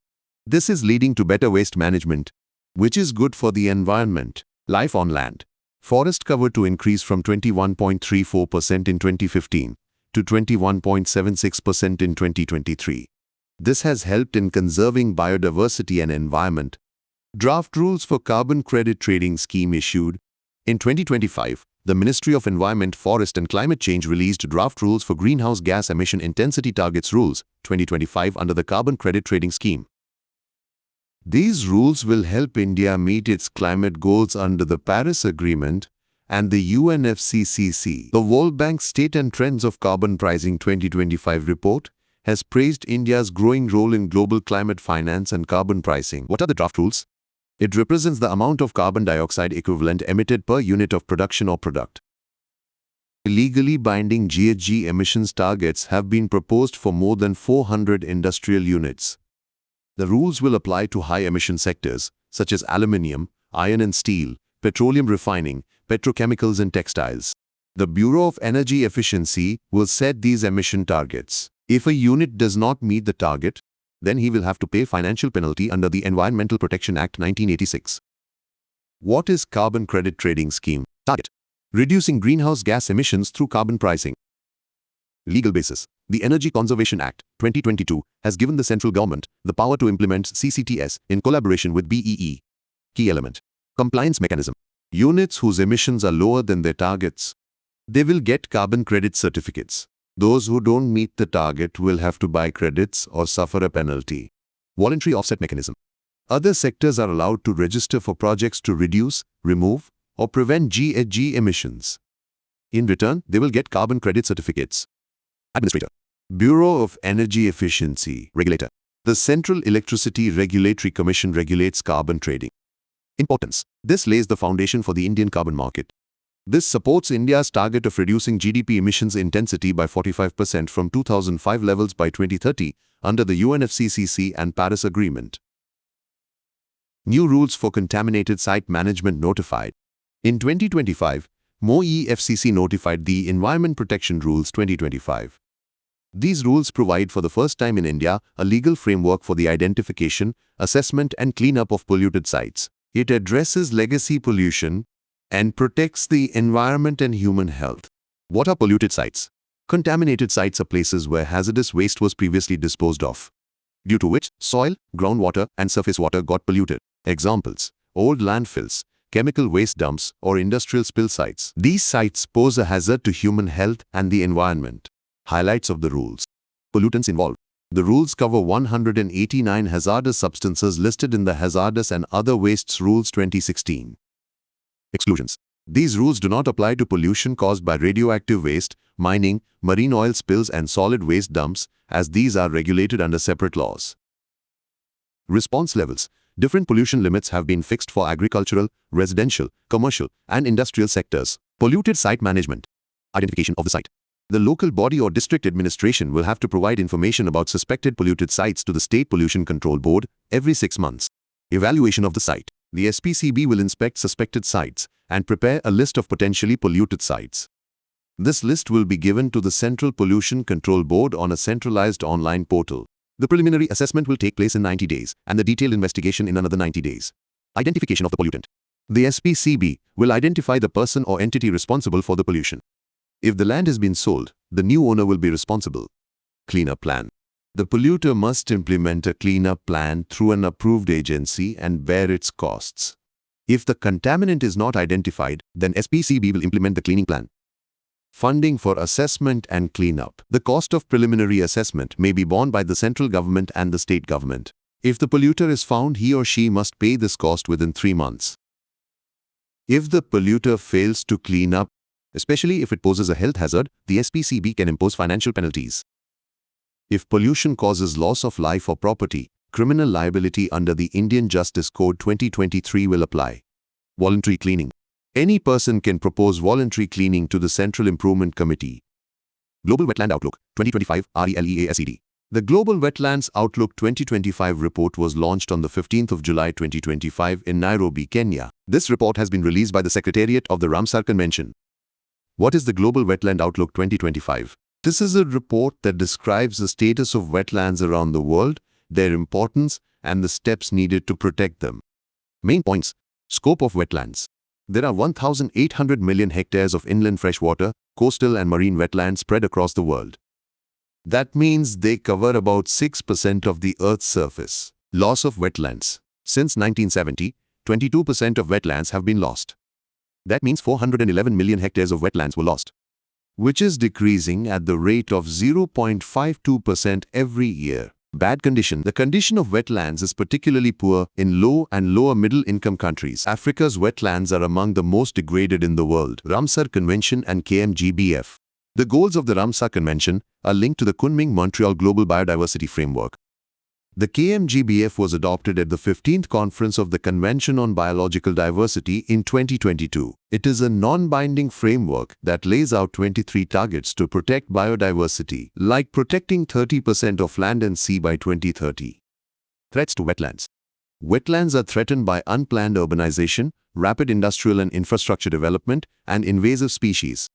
This is leading to better waste management, which is good for the environment. Life on land. Forest cover to increase from 21.34% in 2015 to 21.76% in 2023. This has helped in conserving biodiversity and environment. Draft rules for carbon credit trading scheme issued. In 2025, the Ministry of Environment, Forest and Climate Change released draft rules for Greenhouse Gas Emission Intensity Targets Rules 2025 under the Carbon Credit Trading Scheme. These rules will help India meet its climate goals under the Paris Agreement and the UNFCCC. The World Bank State and Trends of Carbon Pricing 2025 report has praised India's growing role in global climate finance and carbon pricing. What are the draft rules? It represents the amount of carbon dioxide equivalent emitted per unit of production or product. Legally binding GHG emissions targets have been proposed for more than 400 industrial units. The rules will apply to high-emission sectors such as aluminium, iron and steel, petroleum refining, petrochemicals and textiles. The Bureau of Energy Efficiency will set these emission targets. If a unit does not meet the target, then he will have to pay financial penalty under the Environmental Protection Act 1986. What is Carbon Credit Trading Scheme? Target: reducing greenhouse gas emissions through carbon pricing. Legal basis: the Energy Conservation Act 2022 has given the central government the power to implement CCTS in collaboration with BEE. Key element: compliance mechanism. Units whose emissions are lower than their targets, they will get carbon credit certificates. Those who don't meet the target will have to buy credits or suffer a penalty. Voluntary offset mechanism. Other sectors are allowed to register for projects to reduce, remove, or prevent GHG emissions. In return, they will get carbon credit certificates. Administrator: Bureau of Energy Efficiency. Regulator: the Central Electricity Regulatory Commission regulates carbon trading. Importance: this lays the foundation for the Indian carbon market. This supports India's target of reducing GDP emissions intensity by 45% from 2005 levels by 2030 under the UNFCCC and Paris Agreement. New rules for contaminated site management notified. In 2025, MoEFCC notified the Environment Protection Rules 2025. These rules provide for the first time in India a legal framework for the identification, assessment and cleanup of polluted sites. It addresses legacy pollution and protects the environment and human health. What are polluted sites? Contaminated sites are places where hazardous waste was previously disposed of, due to which soil, groundwater, and surface water got polluted. Examples: old landfills, chemical waste dumps, or industrial spill sites. These sites pose a hazard to human health and the environment. Highlights of the rules. Pollutants involved. The rules cover 189 hazardous substances listed in the Hazardous and Other Wastes Rules 2016. Exclusions. These rules do not apply to pollution caused by radioactive waste, mining, marine oil spills, and solid waste dumps, as these are regulated under separate laws. Response levels. Different pollution limits have been fixed for agricultural, residential, commercial, and industrial sectors. Polluted site management. Identification of the site. The local body or district administration will have to provide information about suspected polluted sites to the State Pollution Control Board every 6 months. Evaluation of the site. The SPCB will inspect suspected sites and prepare a list of potentially polluted sites. This list will be given to the Central Pollution Control Board on a centralized online portal. The preliminary assessment will take place in 90 days and the detailed investigation in another 90 days. Identification of the pollutant. The SPCB will identify the person or entity responsible for the pollution. If the land has been sold, the new owner will be responsible. Cleanup plan. The polluter must implement a cleanup plan through an approved agency and bear its costs. If the contaminant is not identified, then SPCB will implement the cleaning plan. Funding for assessment and cleanup. The cost of preliminary assessment may be borne by the central government and the state government. If the polluter is found, he or she must pay this cost within 3 months. If the polluter fails to clean up, especially if it poses a health hazard, the SPCB can impose financial penalties. If pollution causes loss of life or property, criminal liability under the Indian Justice Code 2023 will apply. Voluntary cleaning. Any person can propose voluntary cleaning to the Central Improvement Committee. Global Wetland Outlook 2025 RELEASED. The Global Wetlands Outlook 2025 report was launched on the 15th of July 2025 in Nairobi, Kenya. This report has been released by the Secretariat of the Ramsar Convention. What is the Global Wetland Outlook 2025? This is a report that describes the status of wetlands around the world, their importance, and the steps needed to protect them. Main points. Scope of wetlands. There are 1,800 million hectares of inland freshwater, coastal and marine wetlands spread across the world. That means they cover about 6% of the Earth's surface. Loss of wetlands. Since 1970, 22% of wetlands have been lost. That means 411 million hectares of wetlands were lost, which is decreasing at the rate of 0.52% every year. Bad condition. The condition of wetlands is particularly poor in low and lower middle income countries. Africa's wetlands are among the most degraded in the world. Ramsar Convention and KMGBF. The goals of the Ramsar Convention are linked to the Kunming-Montreal Global Biodiversity Framework. The KMGBF was adopted at the 15th Conference of the Convention on Biological Diversity in 2022. It is a non-binding framework that lays out 23 targets to protect biodiversity, like protecting 30% of land and sea by 2030. Threats to wetlands. Wetlands are threatened by unplanned urbanization, rapid industrial and infrastructure development, and invasive species.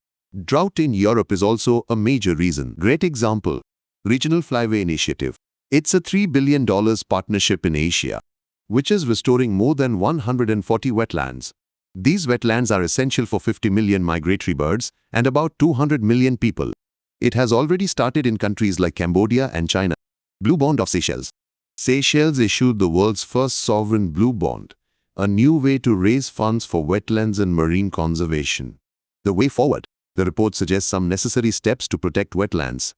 Drought in Europe is also a major reason. Great example: Regional Flyway Initiative. It's a $3 billion partnership in Asia, which is restoring more than 140 wetlands. These wetlands are essential for 50 million migratory birds and about 200 million people. It has already started in countries like Cambodia and China. Blue Bond of Seychelles. Seychelles issued the world's first sovereign blue bond, a new way to raise funds for wetlands and marine conservation. The way forward. The report suggests some necessary steps to protect wetlands.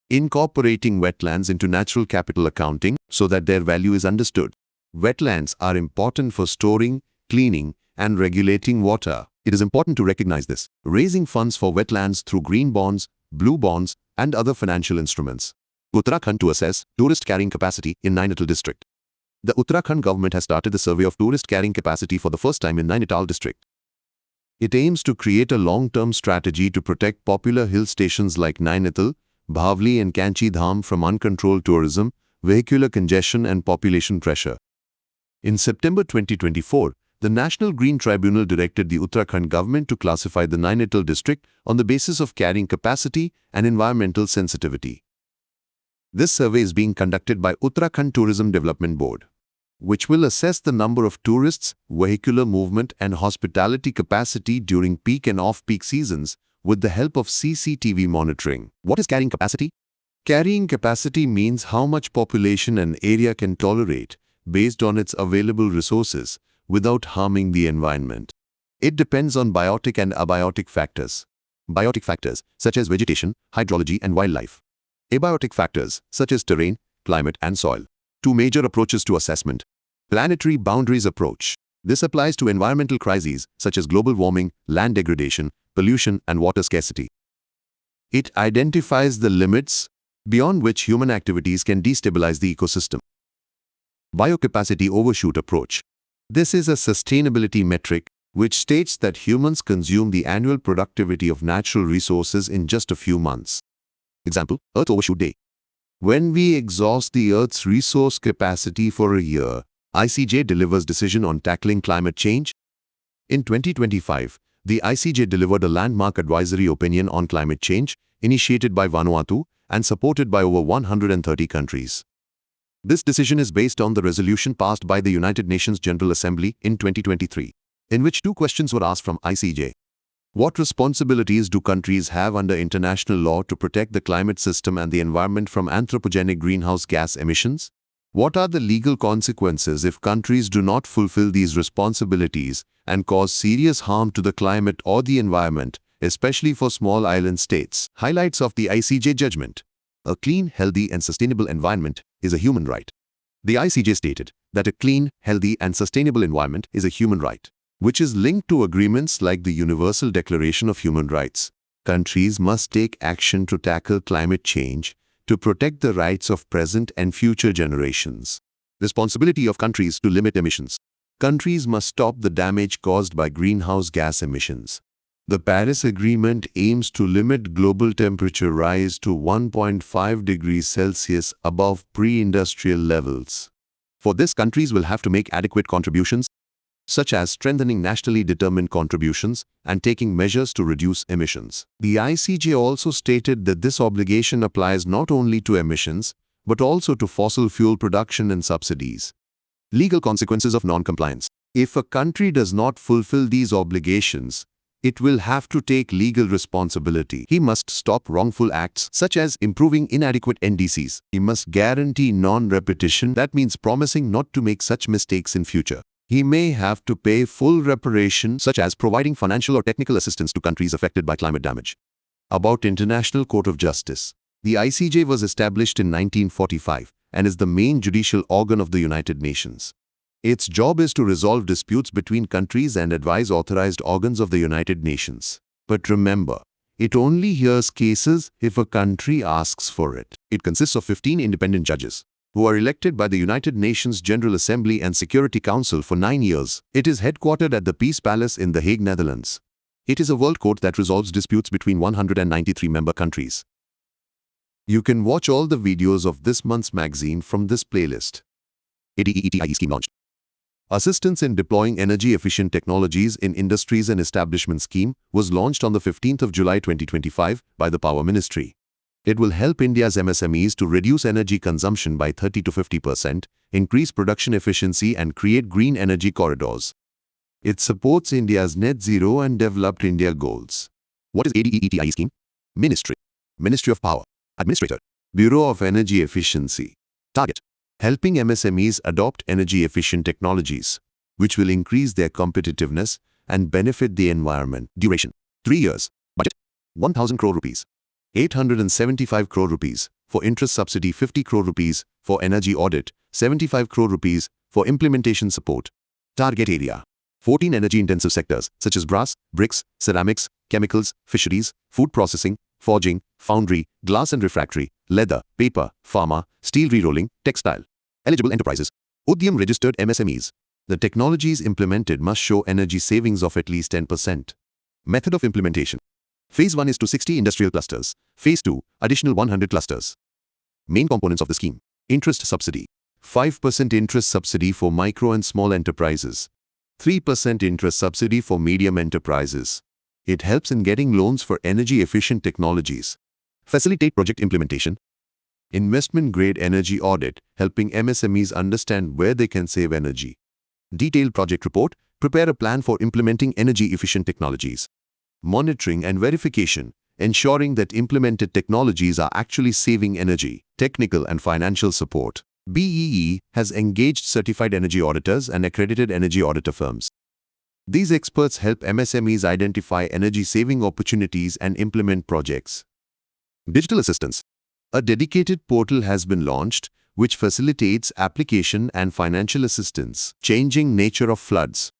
Incorporating wetlands into natural capital accounting so that their value is understood. Wetlands are important for storing, cleaning, and regulating water. It is important to recognize this. Raising funds for wetlands through green bonds, blue bonds, and other financial instruments. Uttarakhand to assess tourist carrying capacity in Nainital district. The Uttarakhand government has started the survey of tourist carrying capacity for the first time in Nainital district. It aims to create a long-term strategy to protect popular hill stations like Nainital, Bhavli and Kanchi Dham from uncontrolled tourism, vehicular congestion and population pressure. In September 2024, the National Green Tribunal directed the Uttarakhand government to classify the Nainital district on the basis of carrying capacity and environmental sensitivity. This survey is being conducted by Uttarakhand Tourism Development Board, which will assess the number of tourists, vehicular movement and hospitality capacity during peak and off-peak seasons with the help of CCTV monitoring. What is carrying capacity? Carrying capacity means how much population an area can tolerate based on its available resources without harming the environment. It depends on biotic and abiotic factors. Biotic factors such as vegetation, hydrology and wildlife. Abiotic factors such as terrain, climate and soil. Two major approaches to assessment. Planetary boundaries approach. This applies to environmental crises such as global warming, land degradation, pollution and water scarcity. It identifies the limits beyond which human activities can destabilize the ecosystem. Biocapacity overshoot approach. This is a sustainability metric which states that humans consume the annual productivity of natural resources in just a few months. Example, Earth Overshoot Day. When we exhaust the Earth's resource capacity for a year, ICJ delivers decision on tackling climate change. In 2025, the ICJ delivered a landmark advisory opinion on climate change, initiated by Vanuatu and supported by over 130 countries. This decision is based on the resolution passed by the United Nations General Assembly in 2023, in which two questions were asked from ICJ. What responsibilities do countries have under international law to protect the climate system and the environment from anthropogenic greenhouse gas emissions? What are the legal consequences if countries do not fulfill these responsibilities and cause serious harm to the climate or the environment, especially for small island states? Highlights of the ICJ judgment. A clean, healthy and sustainable environment is a human right. The ICJ stated that a clean, healthy and sustainable environment is a human right, which is linked to agreements like the Universal Declaration of Human Rights. Countries must take action to tackle climate change to protect the rights of present and future generations. Responsibility of countries to limit emissions. Countries must stop the damage caused by greenhouse gas emissions. The Paris Agreement aims to limit global temperature rise to 1.5 degrees Celsius above pre-industrial levels. For this, countries will have to make adequate contributions, such as strengthening nationally determined contributions and taking measures to reduce emissions. The ICJ also stated that this obligation applies not only to emissions, but also to fossil fuel production and subsidies. Legal consequences of non-compliance. If a country does not fulfill these obligations, it will have to take legal responsibility. He must stop wrongful acts, such as improving inadequate NDCs. He must guarantee non-repetition, that means promising not to make such mistakes in future. He may have to pay full reparation, such as providing financial or technical assistance to countries affected by climate damage. About International Court of Justice. The ICJ was established in 1945 and is the main judicial organ of the United Nations. Its job is to resolve disputes between countries and advise authorized organs of the United Nations. But remember, it only hears cases if a country asks for it. It consists of 15 independent judges, who are elected by the United Nations General Assembly and Security Council for 9 years. It is headquartered at the Peace Palace in The Hague, Netherlands. It is a world court that resolves disputes between 193 member countries. You can watch all the videos of this month's magazine from this playlist. ADEETIE scheme launched. Assistance in Deploying Energy-Efficient Technologies in Industries and Establishments scheme was launched on the 15th of July 2025 by the Power Ministry. It will help India's MSMEs to reduce energy consumption by 30 to 50%, increase production efficiency and create green energy corridors. It supports India's net zero and developed India goals. What is ADEETIE scheme? Ministry. Ministry of Power. Administrator. Bureau of Energy Efficiency. Target. Helping MSMEs adopt energy-efficient technologies, which will increase their competitiveness and benefit the environment. Duration. 3 years. Budget. 1,000 crore rupees. 875 crore rupees for interest subsidy, 50 crore rupees for energy audit, 75 crore rupees for implementation support. Target area. 14 energy-intensive sectors such as brass, bricks, ceramics, chemicals, fisheries, food processing, forging, foundry, glass and refractory, leather, paper, pharma, steel re-rolling, textile. Eligible enterprises. Udyam registered MSMEs. The technologies implemented must show energy savings of at least 10%. Method of implementation. Phase 1 is to 60 industrial clusters. Phase 2, additional 100 clusters. Main components of the scheme. Interest subsidy. 5% interest subsidy for micro and small enterprises. 3% interest subsidy for medium enterprises. It helps in getting loans for energy-efficient technologies. Facilitate project implementation. Investment-grade energy audit, helping MSMEs understand where they can save energy. Detailed project report, prepare a plan for implementing energy-efficient technologies. monitoring and verification, ensuring that implemented technologies are actually saving energy, technical and financial support. BEE has engaged certified energy auditors and accredited energy auditor firms. These experts help MSMEs identify energy-saving opportunities and implement projects. Digital assistance. A dedicated portal has been launched which facilitates application and financial assistance. Changing nature of floods.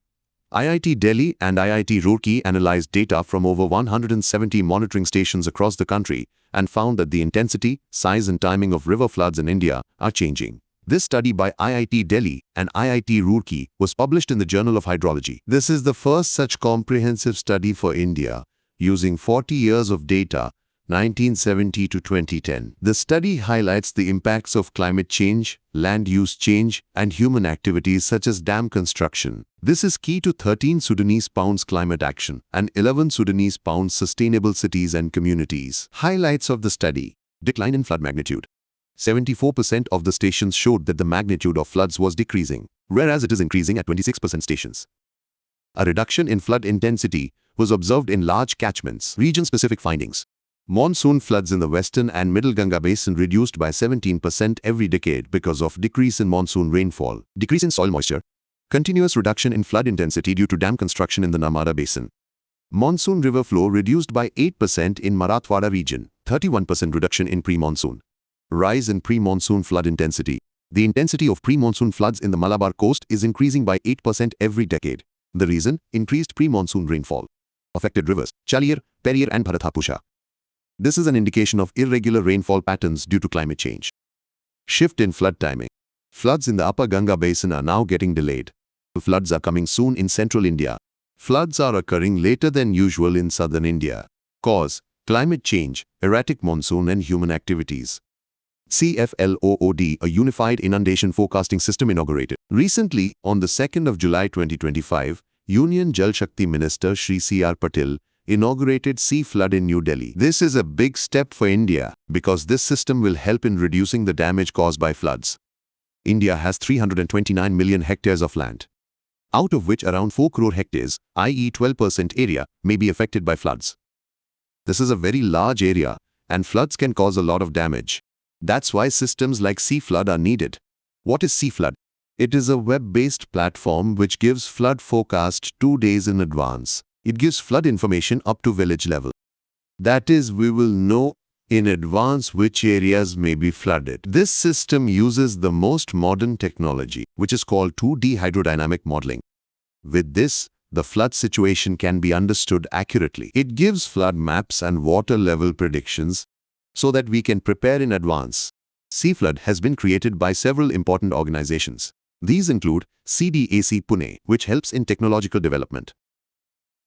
IIT Delhi and IIT Roorkee analyzed data from over 170 monitoring stations across the country and found that the intensity, size and timing of river floods in India are changing. This study by IIT Delhi and IIT Roorkee was published in the Journal of Hydrology. This is the first such comprehensive study for India, using 40 years of data, 1970 to 2010. The study highlights the impacts of climate change, land use change, and human activities such as dam construction. This is key to 13 Sudanese pounds climate action and 11 Sudanese pounds sustainable cities and communities. Highlights of the study. Decline in flood magnitude. 74% of the stations showed that the magnitude of floods was decreasing, whereas it is increasing at 26% stations. A reduction in flood intensity was observed in large catchments. Region-specific findings. Monsoon floods in the western and middle Ganga basin reduced by 17% every decade because of decrease in monsoon rainfall, decrease in soil moisture, continuous reduction in flood intensity due to dam construction in the Narmada basin. Monsoon river flow reduced by 8% in Marathwada region, 31% reduction in pre-monsoon. Rise in pre-monsoon flood intensity. The intensity of pre-monsoon floods in the Malabar coast is increasing by 8% every decade. The reason? Increased pre-monsoon rainfall. Affected rivers, Chaliyar, Periyar and Bharatapusha. This is an indication of irregular rainfall patterns due to climate change. Shift in flood timing. Floods in the upper Ganga basin are now getting delayed. Floods are coming soon in central India. Floods are occurring later than usual in southern India. Cause: climate change, erratic monsoon and human activities. CFLOOD, a unified inundation forecasting system inaugurated. Recently, on the 2nd of July 2025, Union Jal Shakti Minister Shri C.R. Patil inaugurated Sea Flood in New Delhi. This is a big step for India because this system will help in reducing the damage caused by floods. India has 329 million hectares of land, out of which around 4 crore hectares, i.e. 12% area, may be affected by floods. This is a very large area, and floods can cause a lot of damage. That's why systems like Sea Flood are needed. What is Sea Flood? It is a web-based platform which gives flood forecast 2 days in advance. It gives flood information up to village level. That is, we will know in advance which areas may be flooded. This system uses the most modern technology, which is called 2D hydrodynamic modeling. With this, the flood situation can be understood accurately. It gives flood maps and water level predictions so that we can prepare in advance. Sea Flood has been created by several important organizations. These include CDAC Pune, which helps in technological development;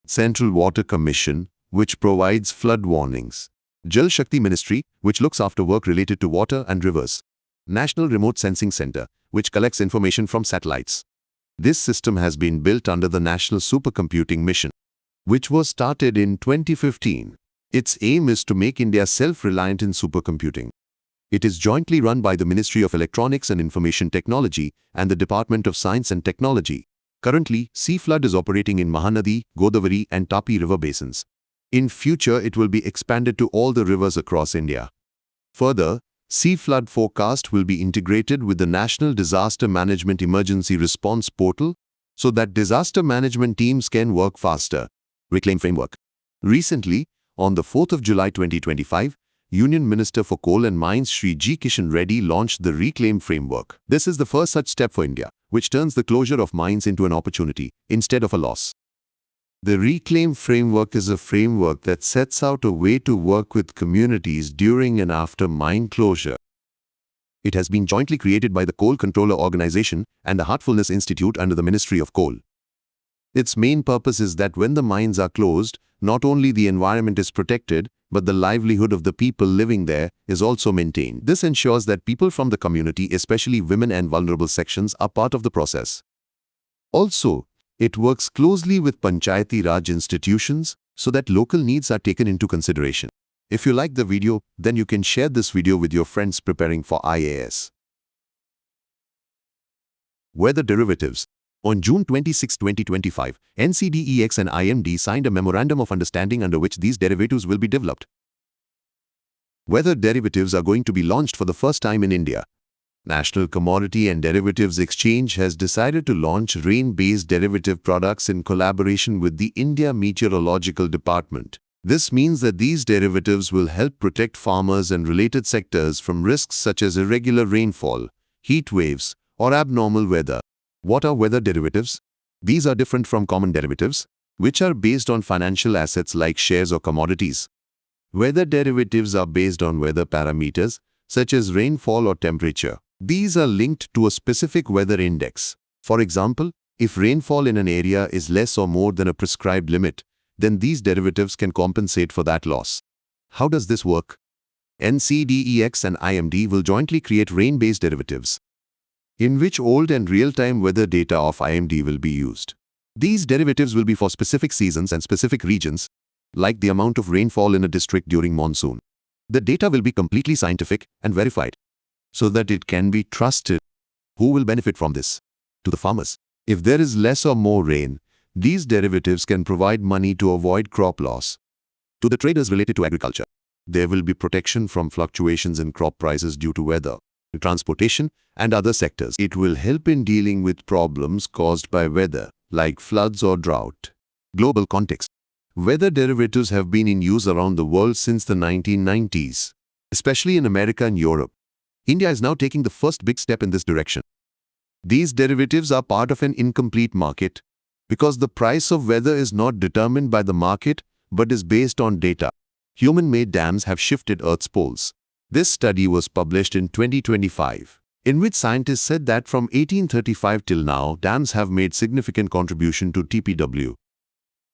Central Water Commission, which provides flood warnings; Jal Shakti Ministry, which looks after work related to water and rivers; National Remote Sensing Center, which collects information from satellites. This system has been built under the National Supercomputing Mission, which was started in 2015. Its aim is to make India self-reliant in supercomputing. It is jointly run by the Ministry of Electronics and Information Technology and the Department of Science and Technology. Currently, Sea Flood is operating in Mahanadi, Godavari and Tapi river basins. In future, it will be expanded to all the rivers across India. Further, Sea Flood forecast will be integrated with the National Disaster Management Emergency Response Portal so that disaster management teams can work faster. Reclaim Framework. Recently, on the 4th of July 2025, Union Minister for Coal and Mines Shri G. Kishan Reddy launched the Reclaim Framework. This is the first such step for India, which turns the closure of mines into an opportunity instead of a loss. The Reclaim Framework is a framework that sets out a way to work with communities during and after mine closure. It has been jointly created by the Coal Controller Organization and the Heartfulness Institute under the Ministry of Coal. Its main purpose is that when the mines are closed, not only the environment is protected, but the livelihood of the people living there is also maintained. This ensures that people from the community, especially women and vulnerable sections, are part of the process. Also, it works closely with Panchayati Raj institutions so that local needs are taken into consideration. If you like the video, then you can share this video with your friends preparing for IAS. Weather derivatives. On June 26, 2025, NCDEX and IMD signed a Memorandum of Understanding under which these derivatives will be developed. Weather derivatives are going to be launched for the first time in India. National Commodity and Derivatives Exchange has decided to launch rain-based derivative products in collaboration with the India Meteorological Department. This means that these derivatives will help protect farmers and related sectors from risks such as irregular rainfall, heat waves, or abnormal weather. What are weather derivatives? These are different from common derivatives, which are based on financial assets like shares or commodities. Weather derivatives are based on weather parameters, such as rainfall or temperature. These are linked to a specific weather index. For example, if rainfall in an area is less or more than a prescribed limit, then these derivatives can compensate for that loss. How does this work? NCDEX and IMD will jointly create rain-based derivatives, in which old and real-time weather data of IMD will be used. These derivatives will be for specific seasons and specific regions, like the amount of rainfall in a district during monsoon. The data will be completely scientific and verified, so that it can be trusted. Who will benefit from this? To the farmers. If there is less or more rain, these derivatives can provide money to avoid crop loss. To the traders related to agriculture, there will be protection from fluctuations in crop prices due to weather, transportation, and other sectors. It will help in dealing with problems caused by weather, like floods or drought. Global context. Weather derivatives have been in use around the world since the 1990s, especially in America and Europe. India is now taking the first big step in this direction. These derivatives are part of an incomplete market because the price of weather is not determined by the market but is based on data. Human-made dams have shifted Earth's poles. This study was published in 2025, in which scientists said that from 1835 till now, dams have made significant contribution to TPW.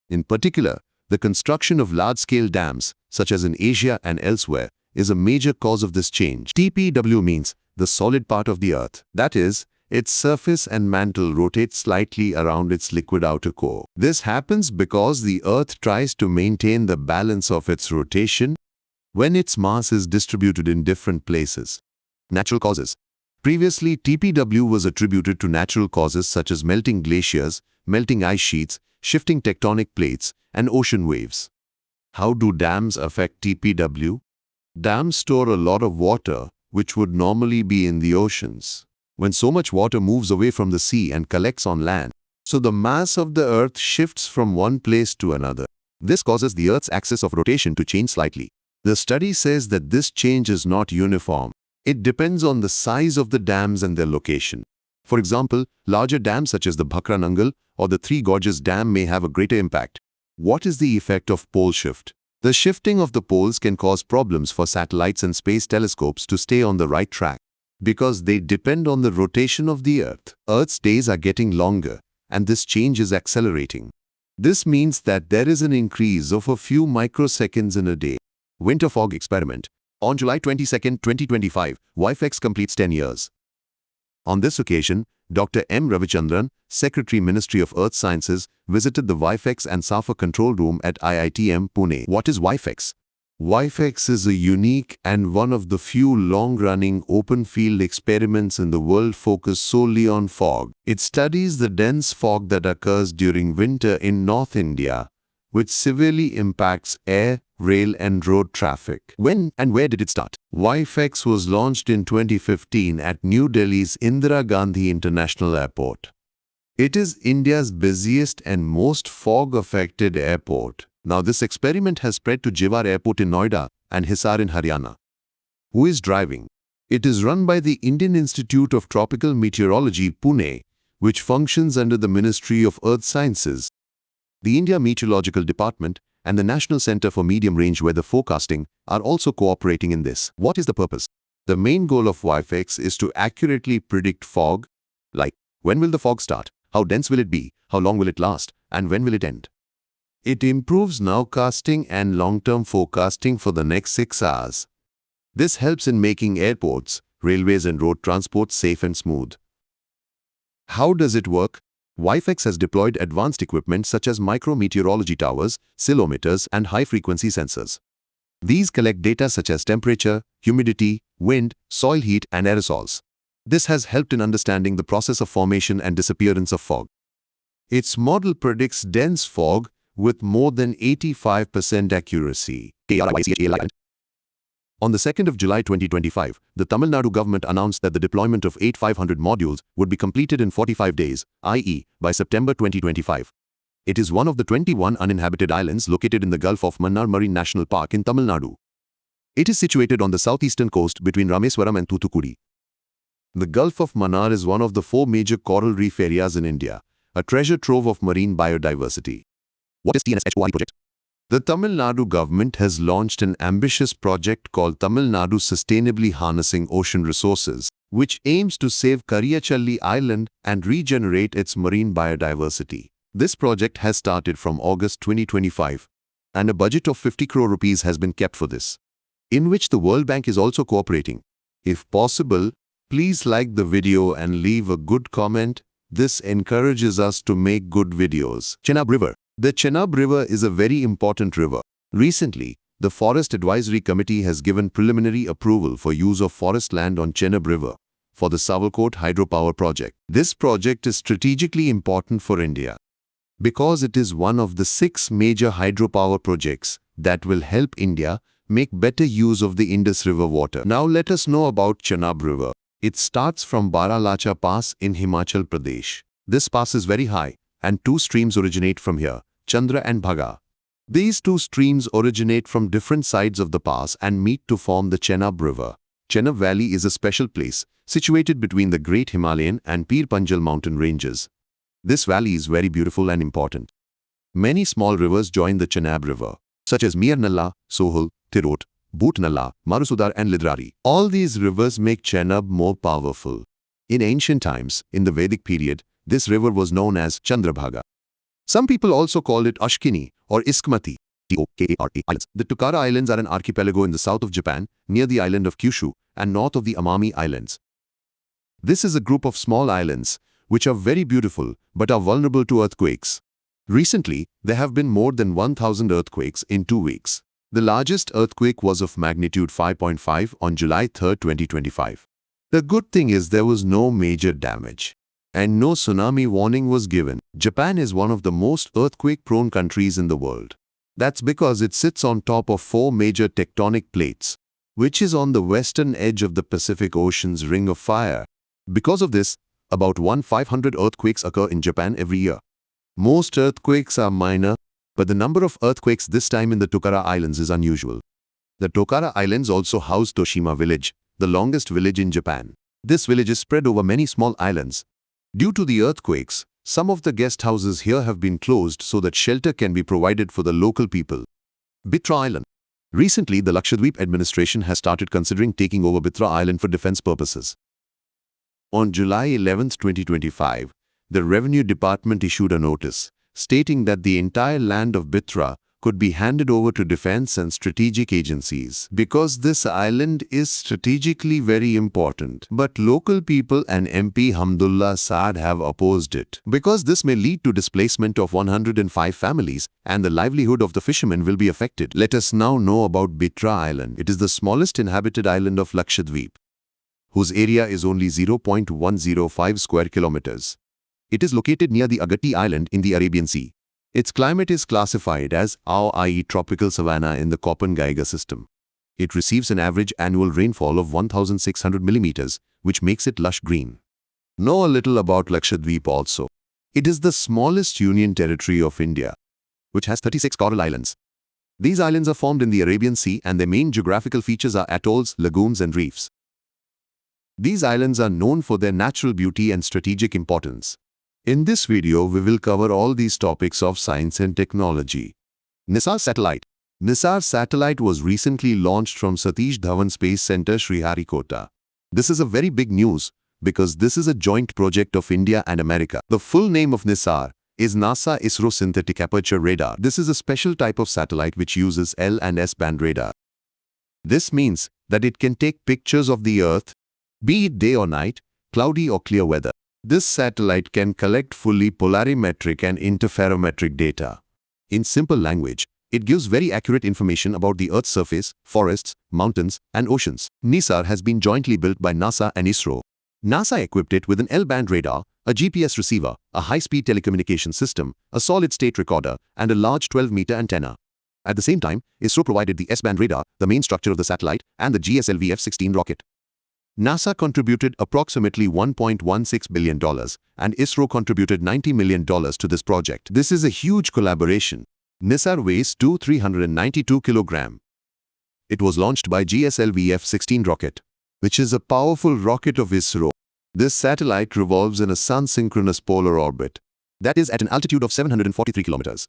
In particular, the construction of large-scale dams, such as in Asia and elsewhere, is a major cause of this change. TPW means the solid part of the Earth. That is, its surface and mantle rotate slightly around its liquid outer core. This happens because the Earth tries to maintain the balance of its rotation when its mass is distributed in different places. Natural causes. Previously, TPW was attributed to natural causes such as melting glaciers, melting ice sheets, shifting tectonic plates, and ocean waves. How do dams affect TPW? Dams store a lot of water, which would normally be in the oceans. When so much water moves away from the sea and collects on land, so the mass of the Earth shifts from one place to another. This causes the Earth's axis of rotation to change slightly. The study says that this change is not uniform. It depends on the size of the dams and their location. For example, larger dams such as the Bhakra Nangal or the Three Gorges Dam may have a greater impact. What is the effect of pole shift? The shifting of the poles can cause problems for satellites and space telescopes to stay on the right track, because they depend on the rotation of the Earth. Earth's days are getting longer, and this change is accelerating. This means that there is an increase of a few microseconds in a day. Winter fog experiment. On July 22, 2025, WIFEX completes 10 years. On this occasion, Dr. M. Ravichandran, Secretary Ministry of Earth Sciences, visited the WIFEX and SAFA control room at IITM Pune. What is WIFEX? WIFEX is a unique and one of the few long-running open-field experiments in the world focused solely on fog. It studies the dense fog that occurs during winter in North India, which severely impacts air, rail and road traffic. When and where did it start? WIFEX was launched in 2015 at New Delhi's Indira Gandhi International Airport. It is India's busiest and most fog-affected airport. Now this experiment has spread to Jivar Airport in Noida and Hisar in Haryana. Who is driving? It is run by the Indian Institute of Tropical Meteorology, Pune, which functions under the Ministry of Earth Sciences. The India Meteorological Department and the National Center for Medium-Range Weather Forecasting are also cooperating in this. What is the purpose? The main goal of WIFEX is to accurately predict fog, like when will the fog start, how dense will it be, how long will it last, and when will it end. It improves nowcasting and long-term forecasting for the next 6 hours. This helps in making airports, railways and road transport safe and smooth. How does it work? WIFEX has deployed advanced equipment such as micrometeorology towers, ceilometers, and high-frequency sensors. These collect data such as temperature, humidity, wind, soil heat, and aerosols. This has helped in understanding the process of formation and disappearance of fog. Its model predicts dense fog with more than 85% accuracy. On the 2nd of July 2025, the Tamil Nadu government announced that the deployment of 8,500 modules would be completed in 45 days, i.e., by September 2025. It is one of the 21 uninhabited islands located in the Gulf of Mannar Marine National Park in Tamil Nadu. It is situated on the southeastern coast between Rameswaram and Thoothukudi. The Gulf of Mannar is one of the 4 major coral reef areas in India, a treasure trove of marine biodiversity. What is TNSHORE project? The Tamil Nadu government has launched an ambitious project called Tamil Nadu Sustainably Harnessing Ocean Resources, which aims to save Kariyachalli Island and regenerate its marine biodiversity. This project has started from August 2025, and a budget of 50 crore rupees has been kept for this, in which the World Bank is also cooperating. If possible, please like the video and leave a good comment. This encourages us to make good videos. Chenab River. The Chenab River is a very important river. Recently, the Forest Advisory Committee has given preliminary approval for use of forest land on Chenab River for the Savalkot Hydropower project. This project is strategically important for India because it is one of the 6 major hydropower projects that will help India make better use of the Indus River water. Now let us know about Chenab River. It starts from Baralacha Pass in Himachal Pradesh. This pass is very high, and 2 streams originate from here, Chandra and Bhaga. These 2 streams originate from different sides of the pass and meet to form the Chenab River. Chenab Valley is a special place, situated between the Great Himalayan and Pir Panjal mountain ranges. This valley is very beautiful and important. Many small rivers join the Chenab River, such as Mir Nalla, Sohul, Tirot, Boot Nalla, Marusudar and Lidrari. All these rivers make Chenab more powerful. In ancient times, in the Vedic period, this river was known as Chandrabhaga. Some people also call it Ashkini or Iskmati. The Tokara Islands are an archipelago in the south of Japan, near the island of Kyushu and north of the Amami Islands. This is a group of small islands which are very beautiful but are vulnerable to earthquakes. Recently, there have been more than 1,000 earthquakes in 2 weeks. The largest earthquake was of magnitude 5.5 on July 3, 2025. The good thing is there was no major damage, and no tsunami warning was given. Japan is one of the most earthquake-prone countries in the world. That's because it sits on top of 4 major tectonic plates, which is on the western edge of the Pacific Ocean's Ring of Fire. Because of this, about 1,500 earthquakes occur in Japan every year. Most earthquakes are minor, but the number of earthquakes this time in the Tokara Islands is unusual. The Tokara Islands also house Toshima Village, the longest village in Japan. This village is spread over many small islands. Due to the earthquakes, some of the guest houses here have been closed so that shelter can be provided for the local people. Bitra Island. Recently, the Lakshadweep administration has started considering taking over Bitra Island for defense purposes. On July 11, 2025, the Revenue Department issued a notice stating that the entire land of Bitra could be handed over to defense and strategic agencies because this island is strategically very important. But local people and MP Hamdullah Saad have opposed it because this may lead to displacement of 105 families and the livelihood of the fishermen will be affected. Let us now know about Bitra Island. It is the smallest inhabited island of Lakshadweep, whose area is only 0.105 square kilometers. It is located near the Agatti Island in the Arabian Sea. Its climate is classified as AO, i.e. tropical savanna in the Köppen-Geiger system. It receives an average annual rainfall of 1,600 millimeters, which makes it lush green. Know a little about Lakshadweep also. It is the smallest union territory of India, which has 36 coral islands. These islands are formed in the Arabian Sea and their main geographical features are atolls, lagoons and reefs. These islands are known for their natural beauty and strategic importance. In this video, we will cover all these topics of science and technology. Nisar Satellite. Nisar Satellite was recently launched from Satish Dhawan Space Center, Sriharikota. This is a very big news because this is a joint project of India and America. The full name of Nisar is NASA ISRO Synthetic Aperture Radar. This is a special type of satellite which uses L and S band radar. This means that it can take pictures of the Earth, be it day or night, cloudy or clear weather. This satellite can collect fully polarimetric and interferometric data. In simple language, it gives very accurate information about the Earth's surface, forests, mountains, and oceans. Nisar has been jointly built by NASA and ISRO. NASA equipped it with an L-band radar, a GPS receiver, a high-speed telecommunication system, a solid-state recorder, and a large 12-meter antenna. At the same time, ISRO provided the S-band radar, the main structure of the satellite, and the GSLV F-16 rocket. NASA contributed approximately $1.16 billion, and ISRO contributed $90 million to this project. This is a huge collaboration. Nisar weighs 392 kg. It was launched by GSLV F-16 rocket, which is a powerful rocket of ISRO. This satellite revolves in a sun-synchronous polar orbit, that is at an altitude of 743 kilometers.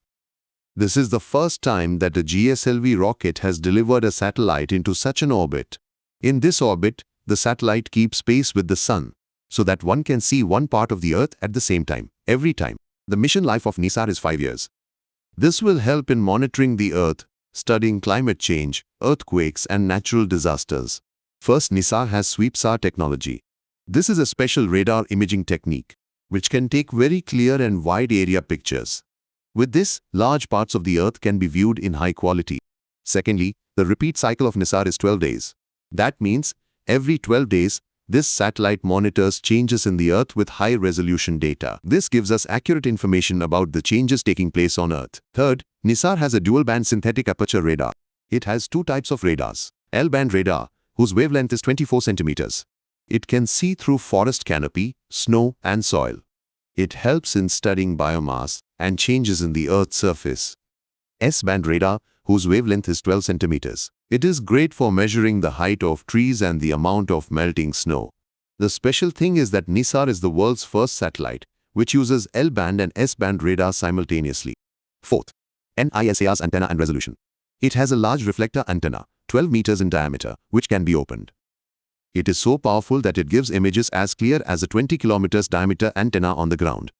This is the first time that a GSLV rocket has delivered a satellite into such an orbit. In this orbit, the satellite keeps pace with the sun, so that one can see one part of the Earth at the same time, every time. The mission life of Nisar is 5 years. This will help in monitoring the Earth, studying climate change, earthquakes, and natural disasters. First, Nisar has SweepSAR technology. This is a special radar imaging technique, which can take very clear and wide area pictures. With this, large parts of the Earth can be viewed in high quality. Secondly, the repeat cycle of Nisar is 12 days. That means, every 12 days, this satellite monitors changes in the Earth with high-resolution data. This gives us accurate information about the changes taking place on Earth. Third, Nisar has a dual-band synthetic aperture radar. It has two types of radars. L-band radar, whose wavelength is 24 centimeters. It can see through forest canopy, snow, and soil. It helps in studying biomass and changes in the Earth's surface. S-band radar, whose wavelength is 12 centimeters. It is great for measuring the height of trees and the amount of melting snow. The special thing is that Nisar is the world's first satellite, which uses L-band and S-band radar simultaneously. Fourth, NISAR's antenna and resolution. It has a large reflector antenna, 12 meters in diameter, which can be opened. It is so powerful that it gives images as clear as a 20 kilometers diameter antenna on the ground.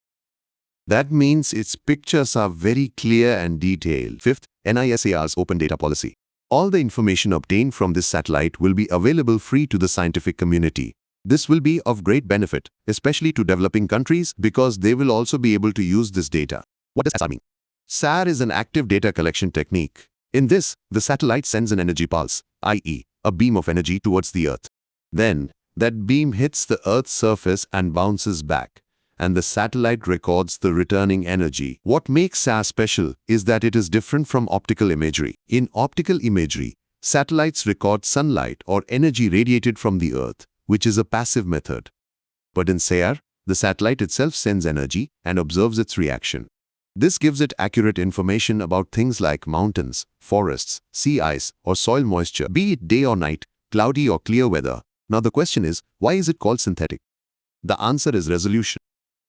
That means its pictures are very clear and detailed. Fifth, NISAR's open data policy. All the information obtained from this satellite will be available free to the scientific community. This will be of great benefit, especially to developing countries, because they will also be able to use this data. What does SAR mean? SAR is an active data collection technique. In this, the satellite sends an energy pulse, i.e., a beam of energy towards the Earth. Then, that beam hits the Earth's surface and bounces back, and the satellite records the returning energy. What makes SAR special is that it is different from optical imagery. In optical imagery, satellites record sunlight or energy radiated from the Earth, which is a passive method. But in SAR, the satellite itself sends energy and observes its reaction. This gives it accurate information about things like mountains, forests, sea ice, or soil moisture, be it day or night, cloudy or clear weather. Now the question is, why is it called synthetic? The answer is resolution.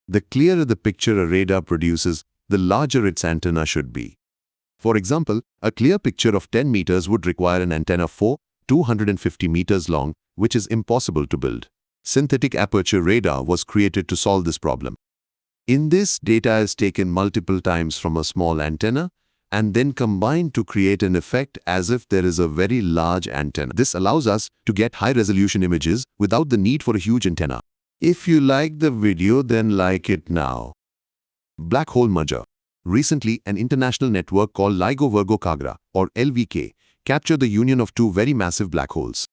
The clearer the picture a radar produces, the larger its antenna should be. For example, a clear picture of 10 meters would require an antenna 250 meters long, which is impossible to build. Synthetic aperture radar was created to solve this problem. In this, data is taken multiple times from a small antenna and then combined to create an effect as if there is a very large antenna. This allows us to get high-resolution images without the need for a huge antenna. If you like the video, then like it now. Black hole merger. Recently, an international network called LIGO Virgo Kagra, or LVK, captured the union of two very massive black holes.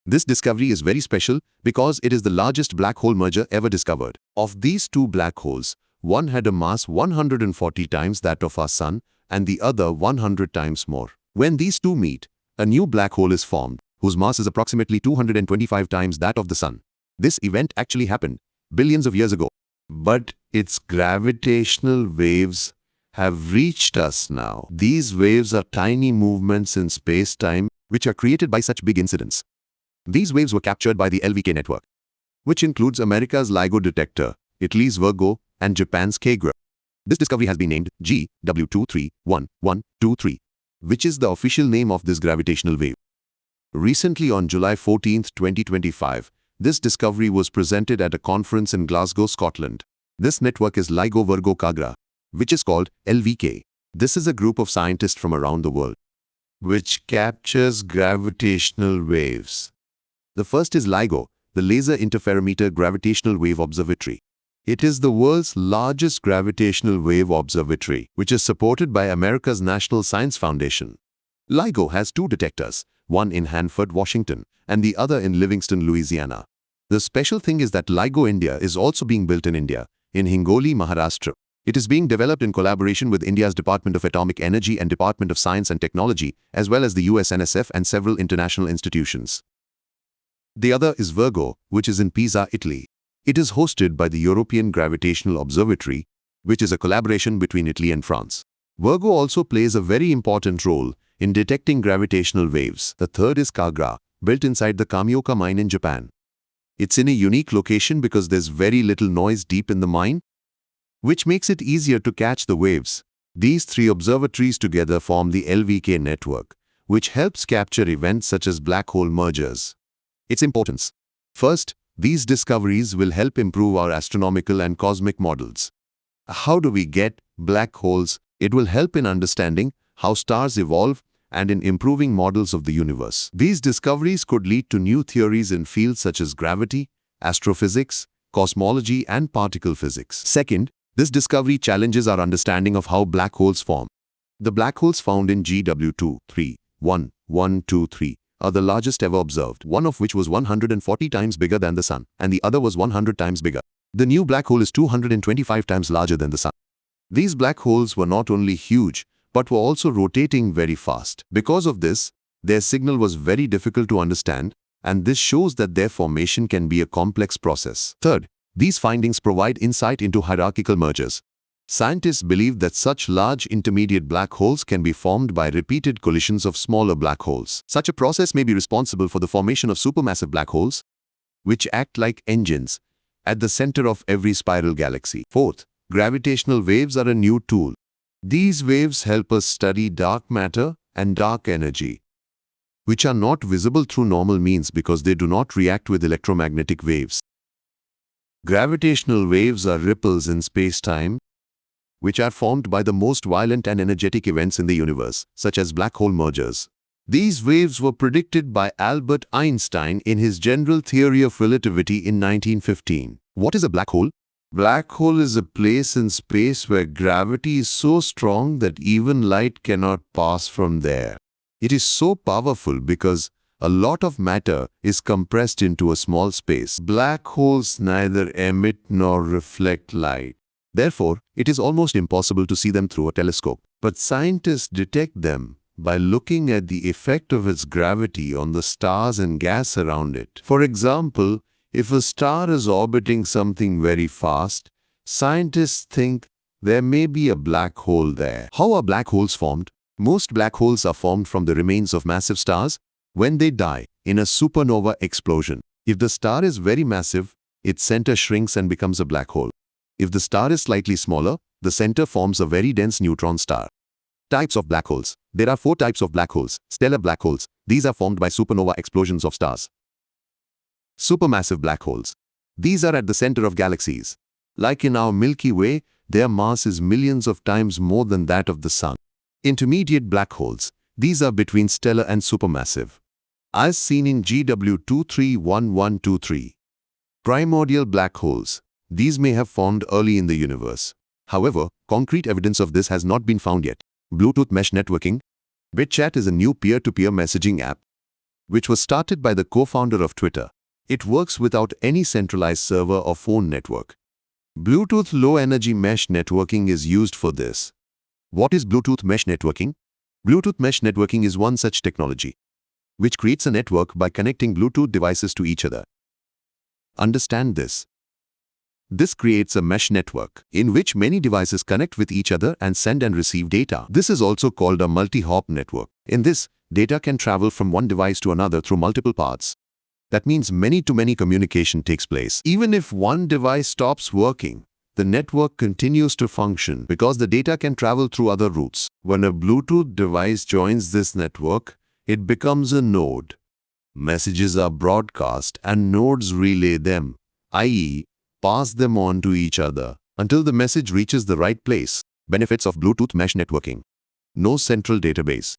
This discovery is very special because it is the largest black hole merger ever discovered. Of these two black holes, one had a mass 140 times that of our Sun and the other 100 times more. When these two meet, a new black hole is formed, whose mass is approximately 225 times that of the Sun. This event actually happened billions of years ago. But its gravitational waves have reached us now. These waves are tiny movements in space-time which are created by such big incidents. These waves were captured by the LVK network, which includes America's LIGO detector, Italy's Virgo, and Japan's Kagra. This discovery has been named GW231123, which is the official name of this gravitational wave. Recently, on July 14, 2025, this discovery was presented at a conference in Glasgow, Scotland. This network is LIGO Virgo Kagra, which is called LVK. This is a group of scientists from around the world, which captures gravitational waves. The first is LIGO, the Laser Interferometer Gravitational Wave Observatory. It is the world's largest gravitational wave observatory, which is supported by America's National Science Foundation. LIGO has two detectors, one in Hanford, Washington, and the other in Livingston, Louisiana. The special thing is that LIGO India is also being built in India, in Hingoli, Maharashtra. It is being developed in collaboration with India's Department of Atomic Energy and Department of Science and Technology, as well as the US NSF and several international institutions. The other is Virgo, which is in Pisa, Italy. It is hosted by the European Gravitational Observatory, which is a collaboration between Italy and France. Virgo also plays a very important role in detecting gravitational waves. The third is Kagra, built inside the Kamioka mine in Japan. It's in a unique location because there's very little noise deep in the mine, which makes it easier to catch the waves. These three observatories together form the LVK network, which helps capture events such as black hole mergers. Its importance. First, these discoveries will help improve our astronomical and cosmic models. How do we get black holes? It will help in understanding how stars evolve and in improving models of the universe. These discoveries could lead to new theories in fields such as gravity, astrophysics, cosmology, and particle physics. Second, this discovery challenges our understanding of how black holes form. The black holes found in GW2311123 are the largest ever observed, one of which was 140 times bigger than the Sun, and the other was 100 times bigger. The new black hole is 225 times larger than the Sun. These black holes were not only huge, but were also rotating very fast. Because of this, their signal was very difficult to understand, and this shows that their formation can be a complex process. Third, these findings provide insight into hierarchical mergers. Scientists believe that such large intermediate black holes can be formed by repeated collisions of smaller black holes. Such a process may be responsible for the formation of supermassive black holes, which act like engines at the center of every spiral galaxy. Fourth, gravitational waves are a new tool. These waves help us study dark matter and dark energy, which are not visible through normal means because they do not react with electromagnetic waves. Gravitational waves are ripples in space-time, which are formed by the most violent and energetic events in the universe, such as black hole mergers. These waves were predicted by Albert Einstein in his general theory of relativity in 1915. What is a black hole? Black hole is a place in space where gravity is so strong that even light cannot pass from there. It is so powerful because a lot of matter is compressed into a small space. Black holes neither emit nor reflect light. Therefore, it is almost impossible to see them through a telescope. But scientists detect them by looking at the effect of its gravity on the stars and gas around it. For example, if a star is orbiting something very fast, scientists think there may be a black hole there. How are black holes formed? Most black holes are formed from the remains of massive stars when they die in a supernova explosion. If the star is very massive, its center shrinks and becomes a black hole. If the star is slightly smaller, the center forms a very dense neutron star. Types of black holes. There are 4 types of black holes. Stellar black holes. These are formed by supernova explosions of stars. Supermassive black holes. These are at the center of galaxies. Like in our Milky Way, their mass is millions of times more than that of the Sun. Intermediate black holes. These are between stellar and supermassive, as seen in GW231123. Primordial black holes. These may have formed early in the universe. However, concrete evidence of this has not been found yet. Bluetooth mesh networking. BitChat is a new peer-to-peer messaging app, which was started by the co-founder of Twitter. It works without any centralized server or phone network. Bluetooth low-energy mesh networking is used for this. What is Bluetooth mesh networking? Bluetooth mesh networking is one such technology, which creates a network by connecting Bluetooth devices to each other. Understand this. This creates a mesh network in which many devices connect with each other and send and receive data. This is also called a multi-hop network. In this, data can travel from one device to another through multiple paths. That means many-to-many communication takes place. Even if one device stops working, the network continues to function because the data can travel through other routes. When a Bluetooth device joins this network, it becomes a node. Messages are broadcast and nodes relay them, i.e., pass them on to each other until the message reaches the right place. Benefits of Bluetooth mesh networking. No central database.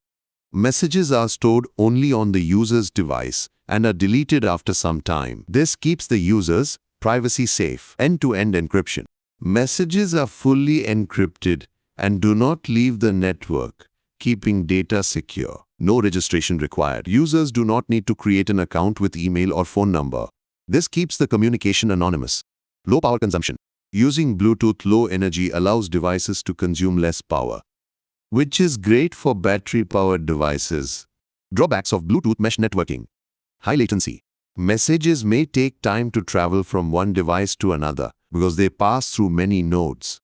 Messages are stored only on the user's device and are deleted after some time. This keeps the user's privacy safe. End-to-end encryption. Messages are fully encrypted and do not leave the network, keeping data secure. No registration required. Users do not need to create an account with email or phone number. This keeps the communication anonymous. Low power consumption. Using Bluetooth low energy allows devices to consume less power, which is great for battery-powered devices. Drawbacks of Bluetooth mesh networking. High latency. Messages may take time to travel from one device to another because they pass through many nodes.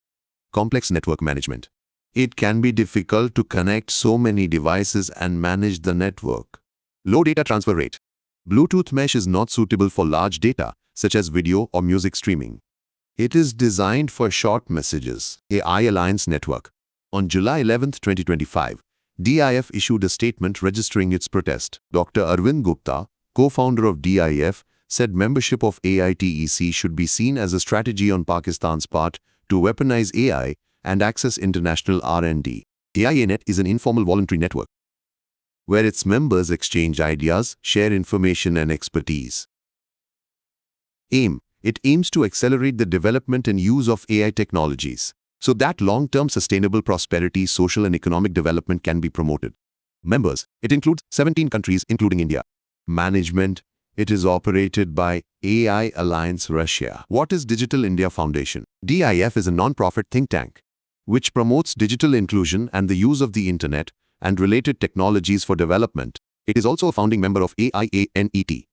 Complex network management. It can be difficult to connect so many devices and manage the network. Low data transfer rate. Bluetooth mesh is not suitable for large data, such as video or music streaming. It is designed for short messages. AI Alliance Network. On July 11, 2025, DIF issued a statement registering its protest. Dr. Arvind Gupta, co-founder of DIF, said membership of AITEC should be seen as a strategy on Pakistan's part to weaponize AI and access international R&D. AIANet is an informal voluntary network where its members exchange ideas, share information and expertise. It aims to accelerate the development and use of AI technologies so that long-term sustainable prosperity, social and economic development can be promoted. Members, it includes 17 countries including India. Management, it is operated by AI Alliance Russia. What is Digital India Foundation? DIF is a non-profit think tank which promotes digital inclusion and the use of the internet and related technologies for development. It is also a founding member of AIANET.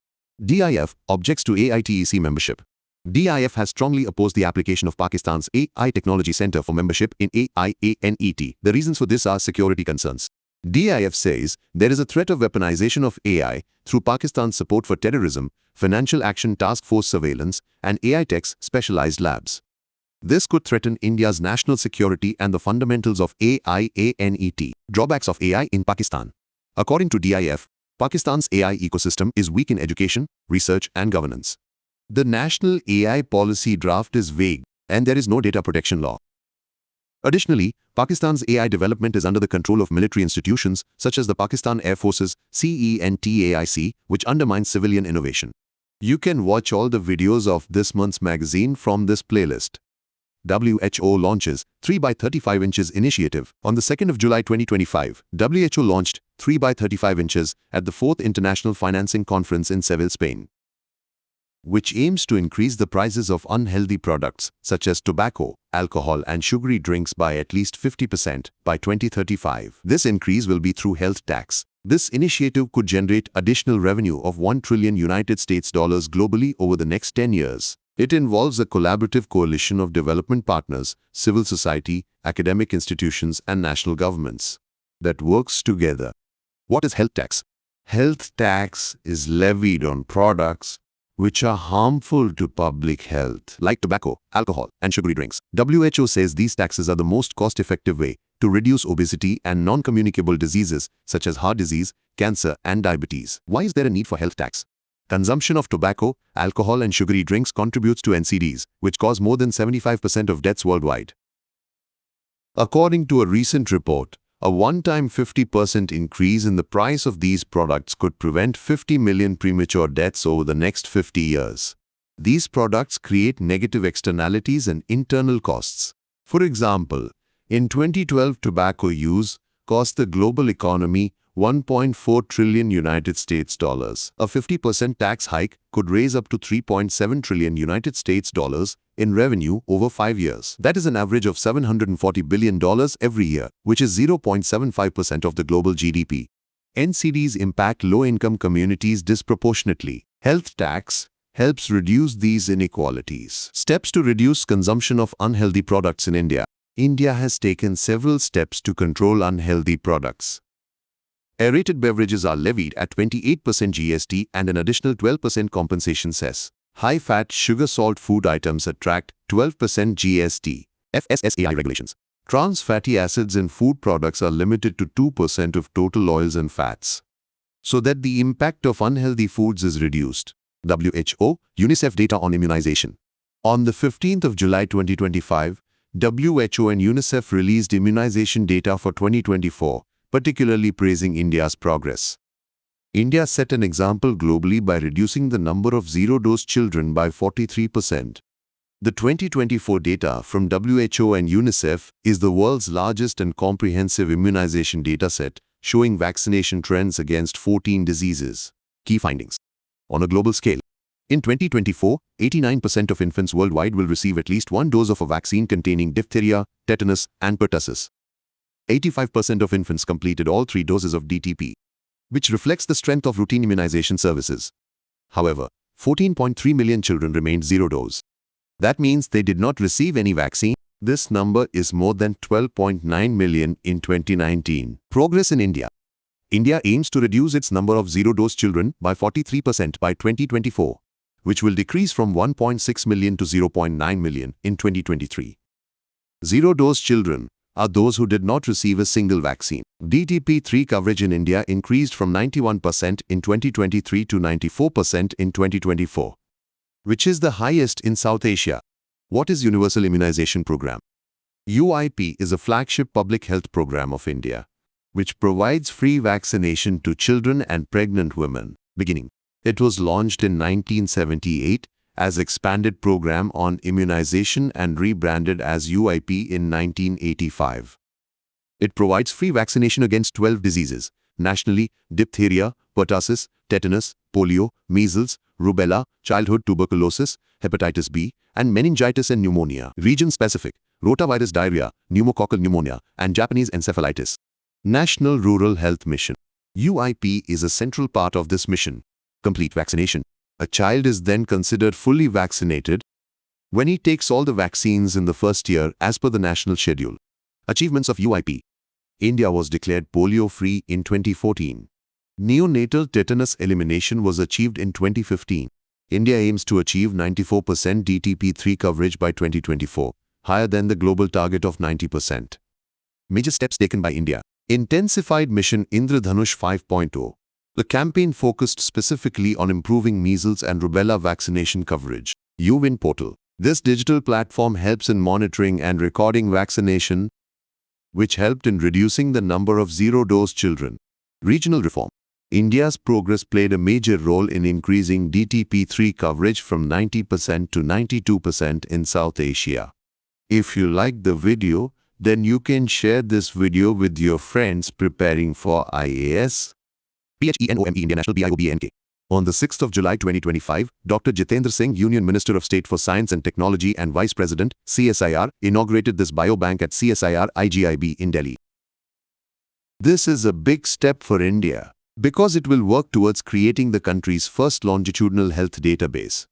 DIF objects to AITEC membership. DIF has strongly opposed the application of Pakistan's AI Technology Center for membership in AIANET. The reasons for this are security concerns. DIF says there is a threat of weaponization of AI through Pakistan's support for terrorism, Financial Action Task Force surveillance, and AI Tech's specialized labs. This could threaten India's national security and the fundamentals of AIANET. Drawbacks of AI in Pakistan. According to DIF, Pakistan's AI ecosystem is weak in education, research, and governance. The national AI policy draft is vague, and there is no data protection law. Additionally, Pakistan's AI development is under the control of military institutions such as the Pakistan Air Force's CENTAIC, which undermines civilian innovation. You can watch all the videos of this month's magazine from this playlist. WHO launches 3 by 35 inches initiative. On the 2nd of July 2025, WHO launched 3 by 35 inches at the 4th International Financing Conference in Seville, Spain, which aims to increase the prices of unhealthy products such as tobacco, alcohol and sugary drinks by at least 50% by 2035. This increase will be through health tax. This initiative could generate additional revenue of $1 trillion globally over the next 10 years. It involves a collaborative coalition of development partners, civil society, academic institutions and national governments that works together. What is health tax? Health tax is levied on products which are harmful to public health, like tobacco, alcohol, and sugary drinks. WHO says these taxes are the most cost-effective way to reduce obesity and non-communicable diseases such as heart disease, cancer, and diabetes. Why is there a need for health tax? Consumption of tobacco, alcohol, and sugary drinks contributes to NCDs, which cause more than 75% of deaths worldwide. According to a recent report, a one-time 50% increase in the price of these products could prevent 50 million premature deaths over the next 50 years. These products create negative externalities and internal costs. For example, in 2012, tobacco use cost the global economy $1.4 trillion. A 50% tax hike could raise up to $3.7 trillion in revenue over 5 years. That is an average of $740 billion every year, which is 0.75% of the global GDP. NCDs impact low-income communities disproportionately. Health tax helps reduce these inequalities. Steps to reduce consumption of unhealthy products in India. India has taken several steps to control unhealthy products. Aerated beverages are levied at 28% GST and an additional 12% compensation cess. High-fat, sugar-salt food items attract 12% GST. FSSAI regulations. Trans fatty acids in food products are limited to 2% of total oils and fats, so that the impact of unhealthy foods is reduced. WHO, UNICEF data on immunization. On the 15th of July 2025, WHO and UNICEF released immunization data for 2024. Particularly praising India's progress. India set an example globally by reducing the number of zero-dose children by 43%. The 2024 data from WHO and UNICEF is the world's largest and comprehensive immunization dataset, showing vaccination trends against 14 diseases. Key findings. On a global scale, In 2024, 89% of infants worldwide will receive at least one dose of a vaccine containing diphtheria, tetanus, and pertussis. 85% of infants completed all 3 doses of DTP, which reflects the strength of routine immunization services. However, 14.3 million children remained zero dose. That means they did not receive any vaccine. This number is more than 12.9 million in 2019. Progress in India. India aims to reduce its number of zero-dose children by 43% by 2024, which will decrease from 1.6 million to 0.9 million in 2023. Zero-dose children are those who did not receive a single vaccine. DTP-3 coverage in India increased from 91% in 2023 to 94% in 2024, which is the highest in South Asia. What is Universal Immunization Program? UIP is a flagship public health program of India, which provides free vaccination to children and pregnant women. Beginning. It was launched in 1978 as Expanded Program on Immunization and rebranded as UIP in 1985. It provides free vaccination against 12 diseases, nationally: diphtheria, pertussis, tetanus, polio, measles, rubella, childhood tuberculosis, hepatitis B, and meningitis and pneumonia. Region-specific: rotavirus diarrhea, pneumococcal pneumonia, and Japanese encephalitis. National Rural Health Mission. UIP is a central part of this mission. Complete vaccination. A child is then considered fully vaccinated when he takes all the vaccines in the first year as per the national schedule. Achievements of UIP. India was declared polio-free in 2014. Neonatal tetanus elimination was achieved in 2015. India aims to achieve 94% DTP-3 coverage by 2024, higher than the global target of 90%. Major steps taken by India. Intensified Mission Indradhanush 5.0. The campaign focused specifically on improving measles and rubella vaccination coverage. UWin portal. This digital platform helps in monitoring and recording vaccination, which helped in reducing the number of zero-dose children. Regional reform. India's progress played a major role in increasing DTP-3 coverage from 90% to 92% in South Asia. If you liked the video, then you can share this video with your friends preparing for IAS. PHENOME India National BIOBNK. On the 6th of July 2025, Dr. Jitendra Singh, Union Minister of State for Science and Technology and Vice President, CSIR, inaugurated this biobank at CSIR IGIB in Delhi. This is a big step for India because it will work towards creating the country's first longitudinal health database.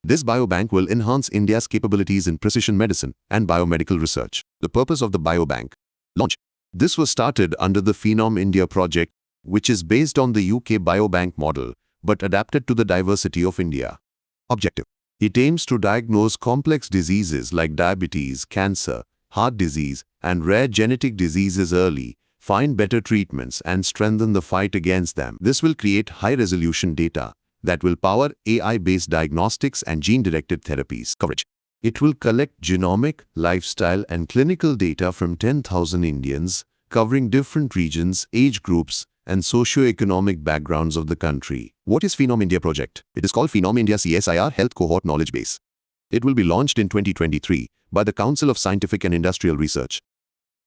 This biobank will enhance India's capabilities in precision medicine and biomedical research. The purpose of the biobank. Launch. This was started under the Phenom India project, which is based on the UK biobank model, but adapted to the diversity of India. Objective. It aims to diagnose complex diseases like diabetes, cancer, heart disease, and rare genetic diseases early, find better treatments, and strengthen the fight against them. This will create high-resolution data that will power AI-based diagnostics and gene-directed therapies. Coverage. It will collect genomic, lifestyle, and clinical data from 10,000 Indians, covering different regions, age groups, and socio-economic backgrounds of the country. What is Phenom India project? It is called Phenom India CSIR Health Cohort Knowledge Base. It will be launched in 2023 by the Council of Scientific and Industrial Research.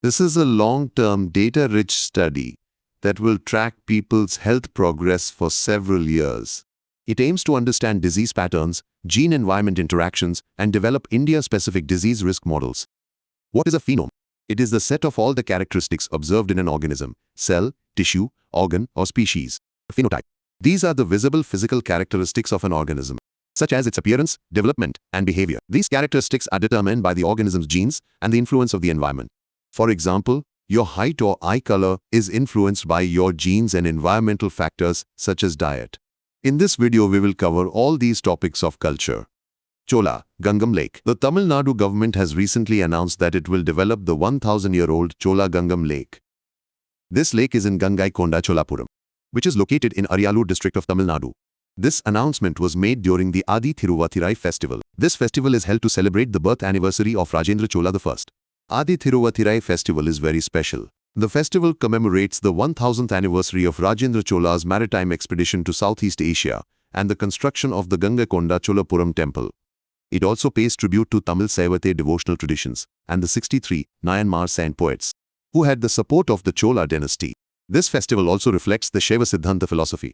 This is a long-term, data-rich study that will track people's health progress for several years. It aims to understand disease patterns, gene-environment interactions, and develop India-specific disease risk models. What is a phenome? It is the set of all the characteristics observed in an organism, cell, tissue, organ, or species. Phenotype. These are the visible physical characteristics of an organism, such as its appearance, development, and behavior. These characteristics are determined by the organism's genes and the influence of the environment. For example, your height or eye color is influenced by your genes and environmental factors such as diet. In this video, we will cover all these topics of culture. Chola, Gangam Lake. The Tamil Nadu government has recently announced that it will develop the 1,000-year-old Chola Gangam Lake. This lake is in Gangaikonda, Cholapuram, which is located in Ariyalur district of Tamil Nadu. This announcement was made during the Adi Thiruvathirai festival. This festival is held to celebrate the birth anniversary of Rajendra Chola I. Adi Thiruvathirai festival is very special. The festival commemorates the 1000th anniversary of Rajendra Chola's maritime expedition to Southeast Asia and the construction of the Gangaikonda Cholapuram temple. It also pays tribute to Tamil Saivate devotional traditions and the 63 Nayanmar saint poets who had the support of the Chola dynasty. This festival also reflects the Shaiva Siddhanta philosophy.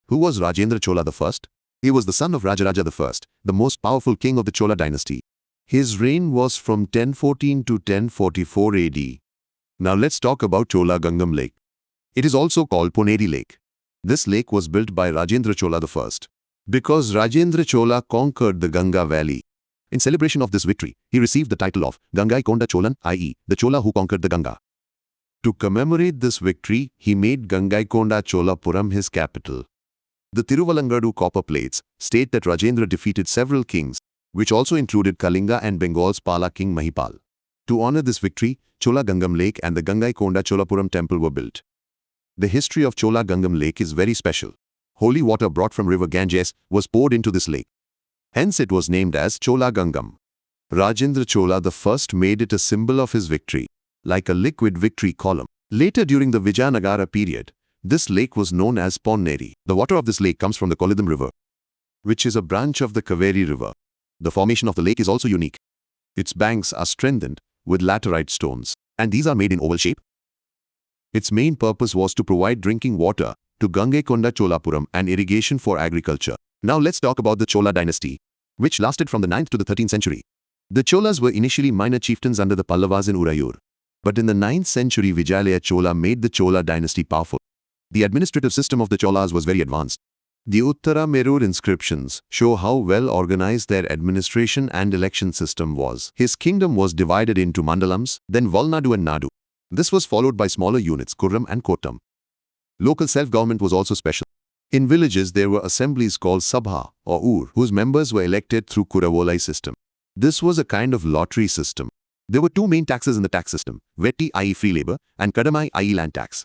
Who was Rajendra Chola I? He was the son of Rajaraja I, the most powerful king of the Chola dynasty. His reign was from 1014 to 1044 AD. Now let's talk about Chola Gangam Lake. It is also called Poneri Lake. This lake was built by Rajendra Chola I. Because Rajendra Chola conquered the Ganga Valley. In celebration of this victory, he received the title of Gangaikonda Cholan, i.e., the Chola who conquered the Ganga. To commemorate this victory, he made Gangaikonda Cholapuram his capital. The Tiruvalangadu copper plates state that Rajendra defeated several kings, which also included Kalinga and Bengal's Pala king Mahipal. To honor this victory, Chola Gangam Lake and the Gangaikonda Cholapuram temple were built. The history of Chola Gangam Lake is very special. Holy water brought from river Ganges was poured into this lake. Hence it was named as Chola Gangam. Rajendra Chola I made it a symbol of his victory, like a liquid victory column. Later during the Vijayanagara period, this lake was known as Ponneri. The water of this lake comes from the Colonialism River, which is a branch of the Kaveri River. The formation of the lake is also unique. Its banks are strengthened with laterite stones, and these are made in oval shape. Its main purpose was to provide drinking water to Gangaikonda Cholapuram and irrigation for agriculture. Now let's talk about the Chola dynasty, which lasted from the 9th to the 13th century. The Cholas were initially minor chieftains under the Pallavas in Urayur. But in the 9th century, Vijayalaya Chola made the Chola dynasty powerful. The administrative system of the Cholas was very advanced. The Uttara Merur inscriptions show how well organized their administration and election system was. His kingdom was divided into mandalams, then Valnadu and Nadu. This was followed by smaller units, Kurram and Kottam. Local self-government was also special. In villages, there were assemblies called Sabha or Ur, whose members were elected through Kuravolai system. This was a kind of lottery system. There were two main taxes in the tax system, Vetti i.e. free labor and Kadamai i.e. land tax.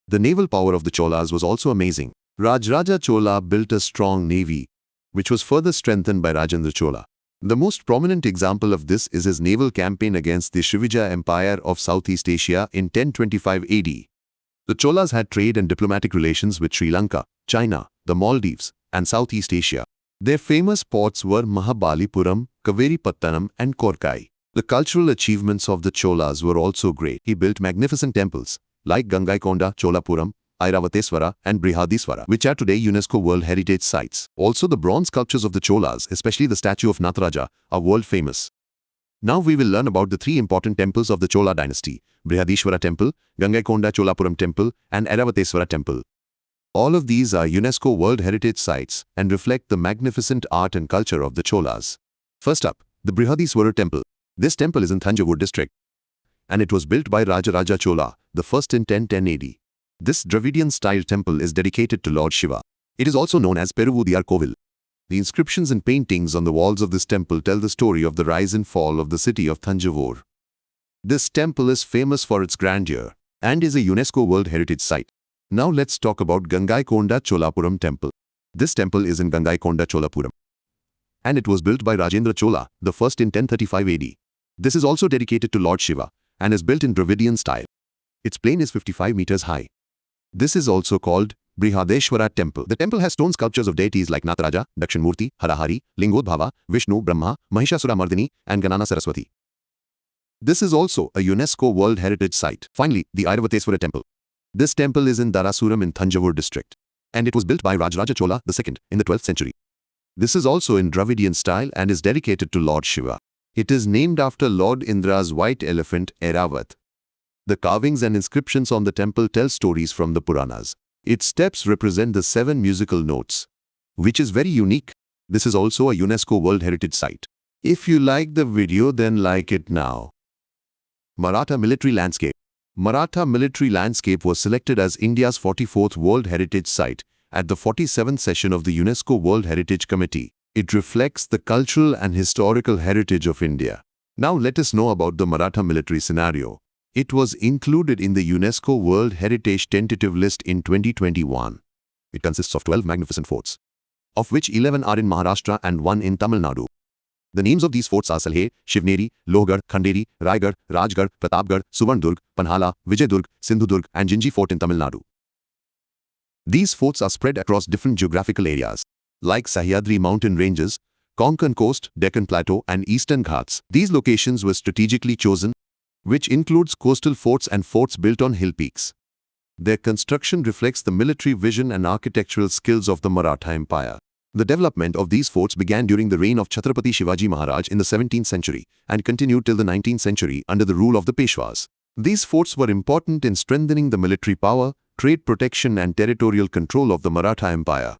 The naval power of the Cholas was also amazing. Rajaraja Chola built a strong navy, which was further strengthened by Rajendra Chola. The most prominent example of this is his naval campaign against the Srivijaya Empire of Southeast Asia in 1025 AD. The Cholas had trade and diplomatic relations with Sri Lanka, China, the Maldives, and Southeast Asia. Their famous ports were Mahabalipuram, Kaveripattanam, and Korkai. The cultural achievements of the Cholas were also great. He built magnificent temples like Gangaikonda Cholapuram, Airavateswara, and Brihadiswara, which are today UNESCO World Heritage Sites. Also, the bronze sculptures of the Cholas, especially the statue of Nataraja, are world famous. Now we will learn about the three important temples of the Chola dynasty: Brihadishwara Temple, Gangaikonda Cholapuram Temple, and Airavateswara Temple. All of these are UNESCO World Heritage Sites and reflect the magnificent art and culture of the Cholas. First up, the Brihadiswara Temple. This temple is in Thanjavur district, and it was built by Rajaraja Chola, the first in 1010 AD. This Dravidian-style temple is dedicated to Lord Shiva. It is also known as Peruvudiyar Kovil. The inscriptions and paintings on the walls of this temple tell the story of the rise and fall of the city of Thanjavur. This temple is famous for its grandeur and is a UNESCO World Heritage Site. Now let's talk about Gangaikonda Cholapuram Temple. This temple is in Gangaikonda Cholapuram, and it was built by Rajendra Chola, the first in 1035 AD. This is also dedicated to Lord Shiva and is built in Dravidian style. Its plane is 55 meters high. This is also called Brihadeshwara Temple. The temple has stone sculptures of deities like Nataraja, Dakshinmurti, Harahari, Lingodbhava, Vishnu, Brahma, Mahishasura Mardini, and Ganana Saraswati. This is also a UNESCO World Heritage Site. Finally, the Airavateswara Temple. This temple is in Darasuram in Thanjavur district, and it was built by Rajaraja Chola II in the 12th century. This is also in Dravidian style and is dedicated to Lord Shiva. It is named after Lord Indra's white elephant, Airavat. The carvings and inscriptions on the temple tell stories from the Puranas. Its steps represent the 7 musical notes, which is very unique. This is also a UNESCO World Heritage Site. If you like the video, then like it now. Maratha Military Landscape. Maratha Military Landscape was selected as India's 44th World Heritage Site at the 47th session of the UNESCO World Heritage Committee. It reflects the cultural and historical heritage of India. Now let us know about the Maratha military scenario. It was included in the UNESCO World Heritage Tentative List in 2021. It consists of 12 magnificent forts, of which 11 are in Maharashtra and 1 in Tamil Nadu. The names of these forts are Salhe, Shivneri, Lohgarh, Khanderi, Raigad, Rajgarh, Pratapgarh, Suvarndurg, Panhala, Vijayadurg, Sindhudurg, and Jinji Fort in Tamil Nadu. These forts are spread across different geographical areas, like Sahyadri mountain ranges, Konkan coast, Deccan plateau, and eastern Ghats. These locations were strategically chosen, which includes coastal forts and forts built on hill peaks. Their construction reflects the military vision and architectural skills of the Maratha Empire. The development of these forts began during the reign of Chhatrapati Shivaji Maharaj in the 17th century and continued till the 19th century under the rule of the Peshwas. These forts were important in strengthening the military power, trade protection and territorial control of the Maratha Empire.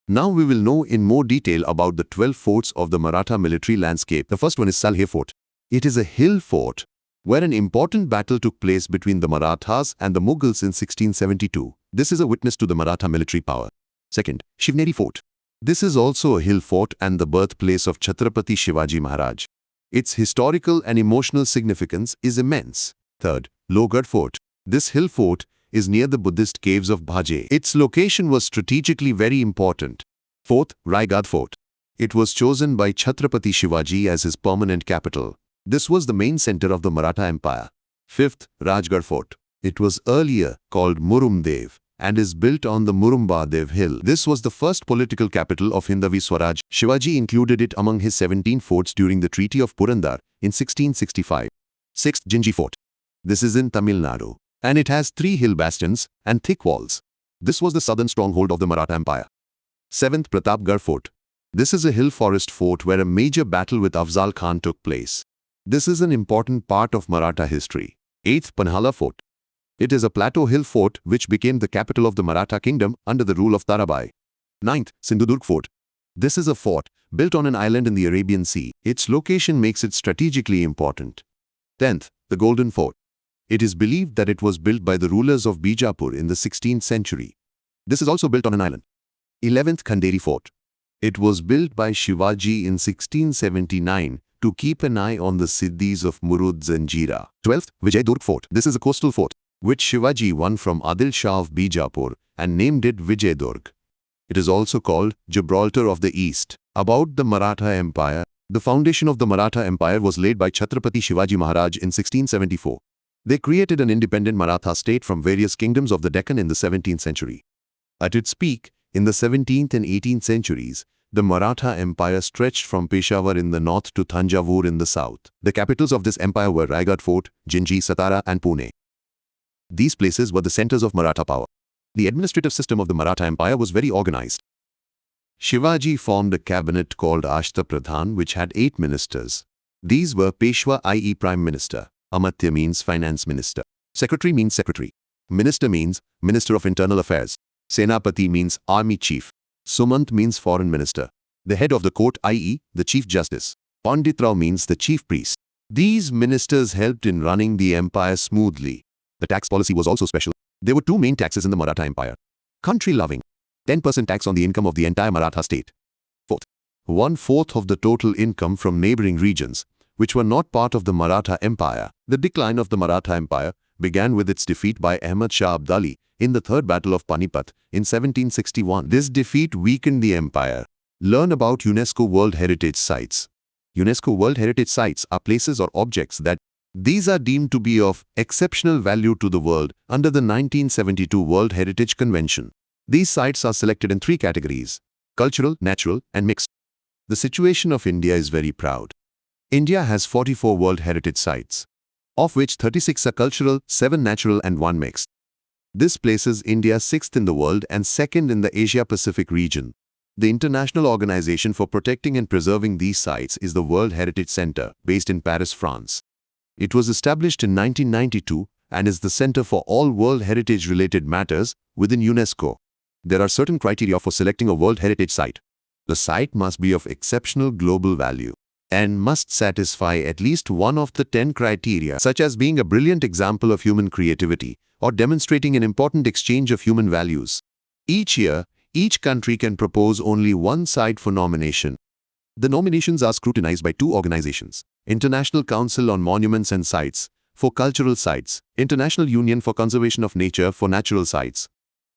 Now we will know in more detail about the 12 forts of the Maratha military landscape. The first one is Salhe Fort. It is a hill fort where an important battle took place between the Marathas and the Mughals in 1672. This is a witness to the Maratha military power. Second, Shivneri Fort. This is also a hill fort and the birthplace of Chhatrapati Shivaji Maharaj. Its historical and emotional significance is immense. Third, Lohgarh Fort. This hill fort is near the Buddhist caves of Bhaje. Its location was strategically very important. Fourth, Raigad Fort. It was chosen by Chhatrapati Shivaji as his permanent capital. This was the main center of the Maratha Empire. Fifth, Rajgarh Fort. It was earlier called Murumdev and is built on the Murumbadev hill. This was the first political capital of Hindavi Swaraj. Shivaji included it among his 17 forts during the Treaty of Purandar in 1665. Sixth, Jinji Fort. This is in Tamil Nadu, and it has 3 hill bastions and thick walls. This was the southern stronghold of the Maratha Empire. Seventh, Pratapgarh Fort. This is a hill forest fort where a major battle with Afzal Khan took place. This is an important part of Maratha history. Eighth, Panhala Fort. It is a plateau hill fort which became the capital of the Maratha kingdom under the rule of Tarabai. Ninth, Sindhudurg Fort. This is a fort built on an island in the Arabian Sea. Its location makes it strategically important. 10th, the Golden Fort. It is believed that it was built by the rulers of Bijapur in the 16th century. This is also built on an island. 11th, Khanderi Fort. It was built by Shivaji in 1679 to keep an eye on the Siddhis of Murud Zanjira. 12th, Vijayadurg Fort. This is a coastal fort which Shivaji won from Adil Shah of Bijapur and named it Vijayadurg. It is also called Gibraltar of the East. About the Maratha Empire. The foundation of the Maratha Empire was laid by Chhatrapati Shivaji Maharaj in 1674. They created an independent Maratha state from various kingdoms of the Deccan in the 17th century. At its peak, in the 17th and 18th centuries, the Maratha Empire stretched from Peshawar in the north to Thanjavur in the south. The capitals of this empire were Raigad Fort, Jinji, Satara and Pune. These places were the centers of Maratha power. The administrative system of the Maratha Empire was very organized. Shivaji formed a cabinet called Ashta Pradhan which had 8 ministers. These were Peshwa, i.e. Prime Minister. Amatya means Finance Minister. Secretary means Secretary. Minister means Minister of Internal Affairs. Senapati means Army Chief. Sumant means Foreign Minister. The head of the court, i.e. the Chief Justice. Panditrao means the Chief Priest. These ministers helped in running the empire smoothly. The tax policy was also special. There were 2 main taxes in the Maratha Empire. Country-loving, 10% tax on the income of the entire Maratha state. Fourth, 1/4 of the total income from neighboring regions, which were not part of the Maratha Empire. The decline of the Maratha Empire began with its defeat by Ahmad Shah Abdali in the Third Battle of Panipat in 1761. This defeat weakened the empire. Learn about UNESCO World Heritage Sites. UNESCO World Heritage Sites are places or objects that these are deemed to be of exceptional value to the world under the 1972 World Heritage Convention. These sites are selected in 3 categories: cultural, natural, and mixed. The situation of India is very proud. India has 44 World Heritage Sites, of which 36 are cultural, 7 natural and 1 mixed. This places India 6th in the world and 2nd in the Asia-Pacific region. The international organization for protecting and preserving these sites is the World Heritage Center, based in Paris, France. It was established in 1992 and is the center for all World Heritage-related matters within UNESCO. There are certain criteria for selecting a World Heritage Site. The site must be of exceptional global value and must satisfy at least one of the 10 criteria, such as being a brilliant example of human creativity or demonstrating an important exchange of human values. Each year, each country can propose only one site for nomination. The nominations are scrutinized by 2 organizations: International Council on Monuments and Sites for cultural sites, International Union for Conservation of Nature for natural sites.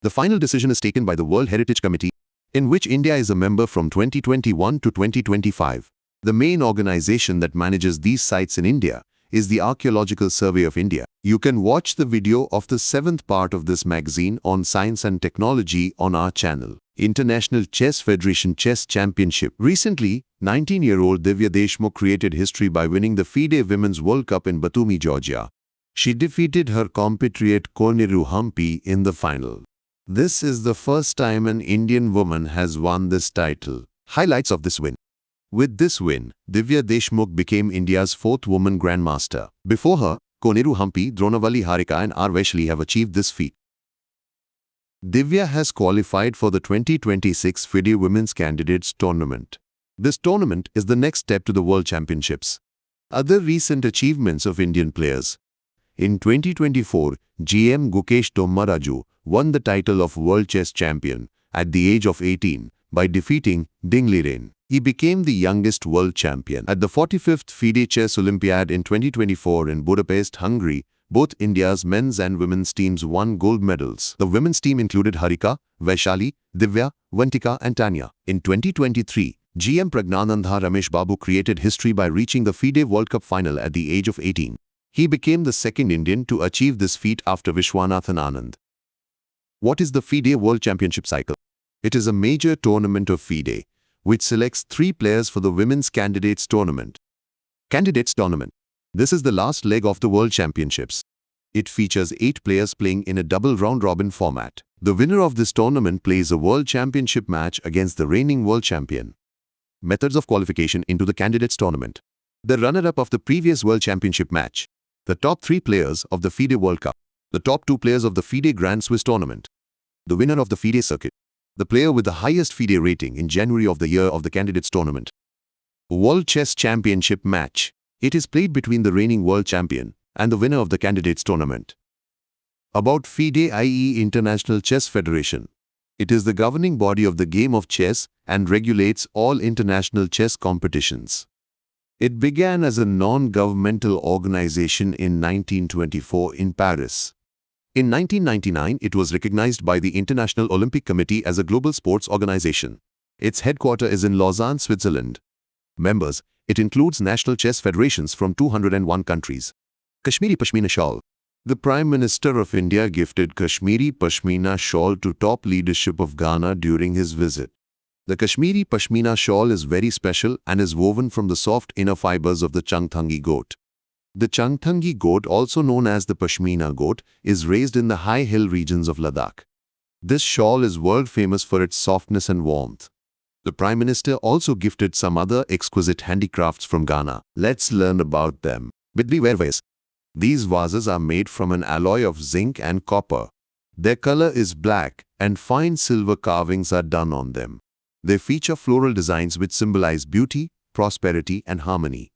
The final decision is taken by the World Heritage Committee, in which India is a member from 2021 to 2025. The main organization that manages these sites in India is the Archaeological Survey of India. You can watch the video of the 7th part of this magazine on science and technology on our channel. International Chess Federation Chess Championship. Recently, 19-year-old Divya Deshmukh created history by winning the FIDE Women's World Cup in Batumi, Georgia. She defeated her compatriot Korniru Humpy in the final. This is the first time an Indian woman has won this title. Highlights of this win. With this win, Divya Deshmukh became India's fourth woman Grandmaster. Before her, Koneru Hampi, Dronawalli Harika and R. Vaishali have achieved this feat. Divya has qualified for the 2026 FIDE Women's Candidates Tournament. This tournament is the next step to the World Championships. Other recent achievements of Indian players. In 2024, GM Gukesh Tommaraju won the title of World Chess Champion at the age of 18 by defeating Ding Liren. He became the youngest world champion. At the 45th FIDE Chess Olympiad in 2024 in Budapest, Hungary, both India's men's and women's teams won gold medals. The women's team included Harika, Vaishali, Divya, Vantika and Tanya. In 2023, GM Pragnanandha Ramesh Babu created history by reaching the FIDE World Cup final at the age of 18. He became the second Indian to achieve this feat after Vishwanathan Anand. What is the FIDE World Championship cycle? It is a major tournament of FIDE, which selects 3 players for the Women's Candidates Tournament. Candidates Tournament. This is the last leg of the World Championships. It features 8 players playing in a double round-robin format. The winner of this tournament plays a World Championship match against the reigning world champion. Methods of qualification into the Candidates Tournament. The runner-up of the previous World Championship match. The top 3 players of the FIDE World Cup. The top 2 players of the FIDE Grand Swiss Tournament. The winner of the FIDE Circuit. The player with the highest FIDE rating in January of the year of the Candidates Tournament. World Chess Championship Match. It is played between the reigning world champion and the winner of the Candidates Tournament. About FIDE, i.e. International Chess Federation. It is the governing body of the game of chess and regulates all international chess competitions. It began as a non-governmental organization in 1924 in Paris. In 1999, it was recognized by the International Olympic Committee as a global sports organization. Its headquarters is in Lausanne, Switzerland. Members, it includes national chess federations from 201 countries. Kashmiri Pashmina Shawl. The Prime Minister of India gifted Kashmiri Pashmina Shawl to top leadership of Ghana during his visit. The Kashmiri Pashmina Shawl is very special and is woven from the soft inner fibers of the Changthangi goat. The Changthangi goat, also known as the Pashmina goat, is raised in the high hill regions of Ladakh. This shawl is world famous for its softness and warmth. The Prime Minister also gifted some other exquisite handicrafts from Ghana. Let's learn about them. Bidri ware vase. These vases are made from an alloy of zinc and copper. Their color is black and fine silver carvings are done on them. They feature floral designs which symbolize beauty, prosperity and harmony.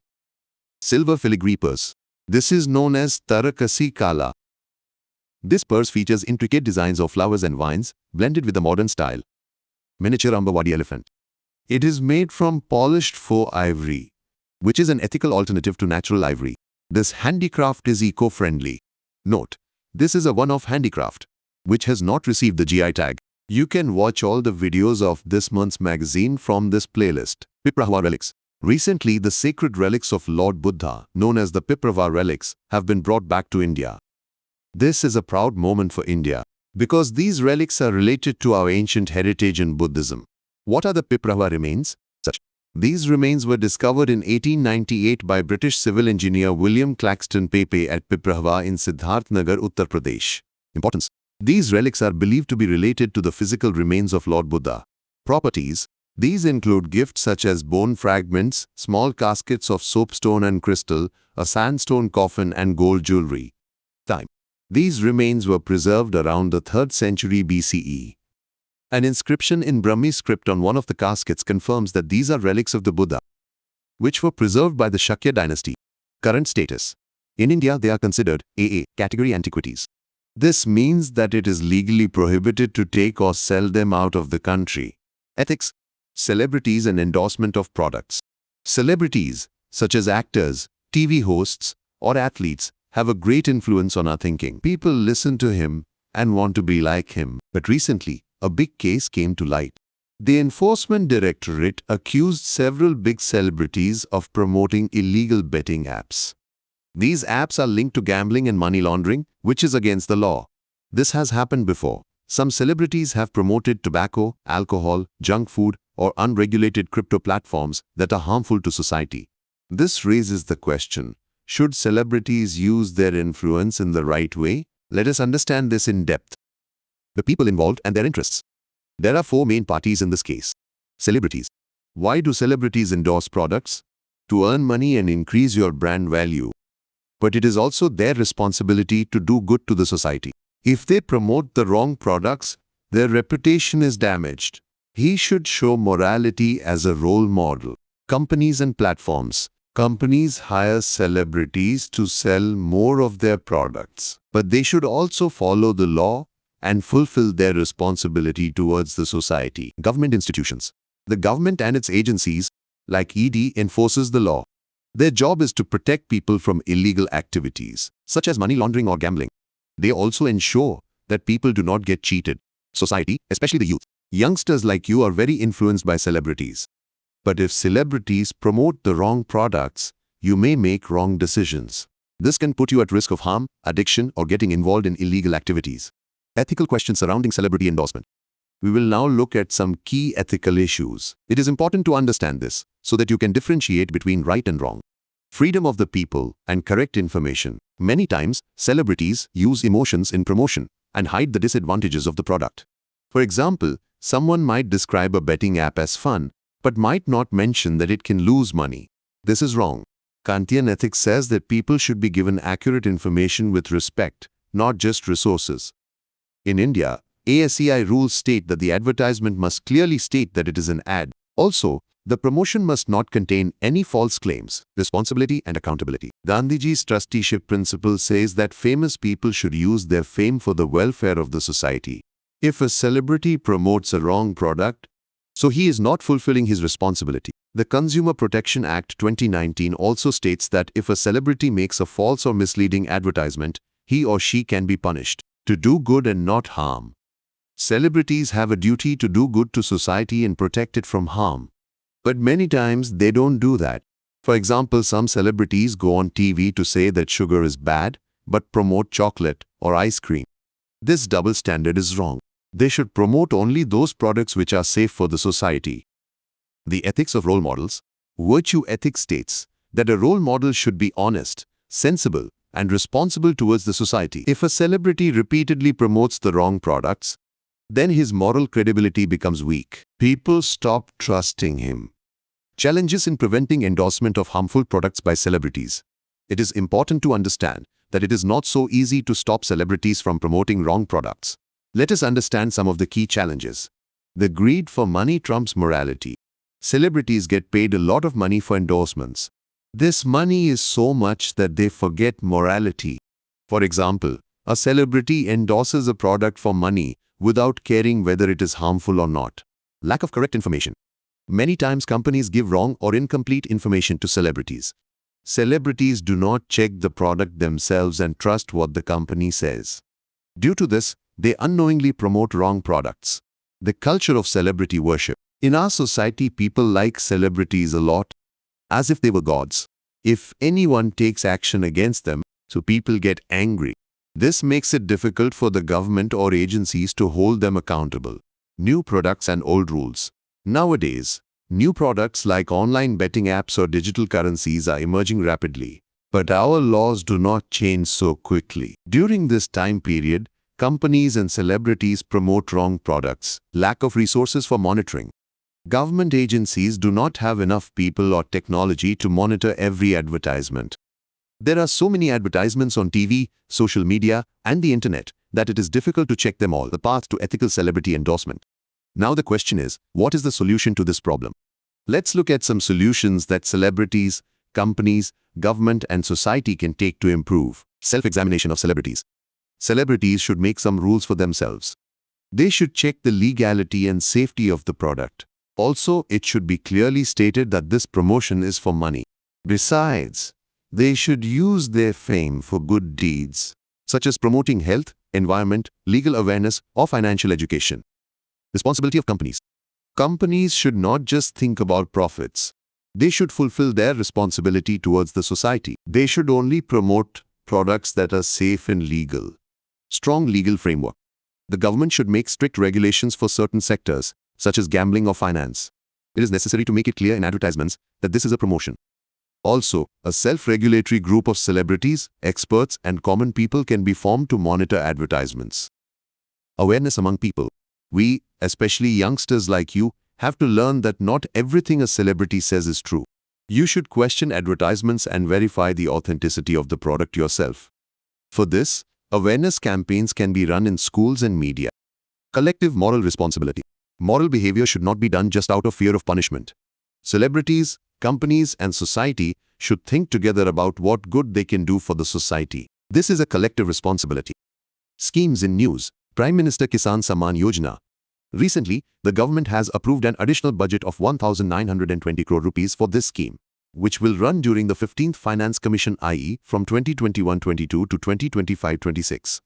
Silver filigree purse. This is known as Tarakasi Kala. This purse features intricate designs of flowers and vines, blended with a modern style. Miniature Ambawadi elephant. It is made from polished faux ivory, which is an ethical alternative to natural ivory. This handicraft is eco-friendly. Note, this is a one-off handicraft, which has not received the GI tag. You can watch all the videos of this month's magazine from this playlist. Piprahwa Relics. Recently, the sacred relics of Lord Buddha, known as the Piprahwa Relics, have been brought back to India. This is a proud moment for India, because these relics are related to our ancient heritage in Buddhism. What are the Piprahwa remains? These remains were discovered in 1898 by British civil engineer William Claxton Pepe at Piprahwa in Siddharthnagar, Uttar Pradesh. Importance. These relics are believed to be related to the physical remains of Lord Buddha. Properties. These include gifts such as bone fragments, small caskets of soapstone and crystal, a sandstone coffin and gold jewelry. Time. These remains were preserved around the 3rd century BCE. An inscription in Brahmi script on one of the caskets confirms that these are relics of the Buddha, which were preserved by the Shakya dynasty. Current status. In India, they are considered AA category antiquities. This means that it is legally prohibited to take or sell them out of the country. Ethics. Celebrities and endorsement of products. Celebrities, such as actors, TV hosts, or athletes, have a great influence on our thinking. People listen to him and want to be like him. But recently, a big case came to light. The Enforcement Directorate accused several big celebrities of promoting illegal betting apps. These apps are linked to gambling and money laundering, which is against the law. This has happened before. Some celebrities have promoted tobacco, alcohol, junk food, or unregulated crypto platforms that are harmful to society. This raises the question, should celebrities use their influence in the right way? Let us understand this in depth. the people involved and their interests. There are four main parties in this case. Celebrities. Why do celebrities endorse products? To earn money and increase your brand value. But it is also their responsibility to do good to the society. If they promote the wrong products, their reputation is damaged. He should show morality as a role model. Companies and platforms. Companies hire celebrities to sell more of their products. But they should also follow the law and fulfill their responsibility towards the society. Government institutions. The government and its agencies, like ED, enforces the law. Their job is to protect people from illegal activities, such as money laundering or gambling. They also ensure that people do not get cheated. Society, especially the youth. Youngsters like you are very influenced by celebrities. But if celebrities promote the wrong products, you may make wrong decisions. This can put you at risk of harm, addiction, or getting involved in illegal activities. Ethical questions surrounding celebrity endorsement. We will now look at some key ethical issues. It is important to understand this so that you can differentiate between right and wrong. Freedom of the people and correct information. Many times, celebrities use emotions in promotion and hide the disadvantages of the product. For example, someone might describe a betting app as fun, but might not mention that it can lose money. This is wrong. Kantian ethics says that people should be given accurate information with respect, not just resources. In India, ASEI rules state that the advertisement must clearly state that it is an ad. Also, the promotion must not contain any false claims. Responsibility and accountability. Gandhiji's trusteeship principle says that famous people should use their fame for the welfare of the society. If a celebrity promotes a wrong product, so he is not fulfilling his responsibility. The Consumer Protection Act 2019 also states that if a celebrity makes a false or misleading advertisement, he or she can be punished. To do good and not harm. Celebrities have a duty to do good to society and protect it from harm. But many times they don't do that. For example, some celebrities go on TV to say that sugar is bad, but promote chocolate or ice cream. This double standard is wrong. They should promote only those products which are safe for the society. The ethics of role models. Virtue ethics states that a role model should be honest, sensible, and responsible towards the society. If a celebrity repeatedly promotes the wrong products, then his moral credibility becomes weak. People stop trusting him. Challenges in preventing endorsement of harmful products by celebrities. It is important to understand that it is not so easy to stop celebrities from promoting wrong products. Let us understand some of the key challenges. The greed for money trumps morality. Celebrities get paid a lot of money for endorsements. This money is so much that they forget morality. For example, a celebrity endorses a product for money without caring whether it is harmful or not. Lack of correct information. Many times companies give wrong or incomplete information to celebrities. Celebrities do not check the product themselves and trust what the company says. Due to this, they unknowingly promote wrong products. The culture of celebrity worship. In our society, people like celebrities a lot, as if they were gods. If anyone takes action against them, so people get angry. This makes it difficult for the government or agencies to hold them accountable. New products and old rules. Nowadays, new products like online betting apps or digital currencies are emerging rapidly. But our laws do not change so quickly. During this time period, companies and celebrities promote wrong products. Lack of resources for monitoring. Government agencies do not have enough people or technology to monitor every advertisement. There are so many advertisements on TV, social media, and the internet that it is difficult to check them all. The path to ethical celebrity endorsement. Now the question is, what is the solution to this problem? Let's look at some solutions that celebrities, companies, government, and society can take to improve. Self-examination of celebrities. Celebrities should make some rules for themselves. They should check the legality and safety of the product. Also, it should be clearly stated that this promotion is for money. Besides, they should use their fame for good deeds, such as promoting health, environment, legal awareness, or financial education. Responsibility of companies. Companies should not just think about profits. They should fulfill their responsibility towards the society. They should only promote products that are safe and legal. Strong legal framework. The government should make strict regulations for certain sectors, such as gambling or finance. It is necessary to make it clear in advertisements that this is a promotion. Also, a self-regulatory group of celebrities, experts, and common people can be formed to monitor advertisements. Awareness among people. We, especially youngsters like you, have to learn that not everything a celebrity says is true. You should question advertisements and verify the authenticity of the product yourself. For this, awareness campaigns can be run in schools and media. Collective moral responsibility. Moral behavior should not be done just out of fear of punishment. Celebrities, companies, and society should think together about what good they can do for the society. This is a collective responsibility. Schemes in news. Prime Minister Kisan Samman Yojana. Recently, the government has approved an additional budget of 1,920 crore rupees for this scheme, which will run during the 15th Finance Commission IE from 2021-22 to 2025-26.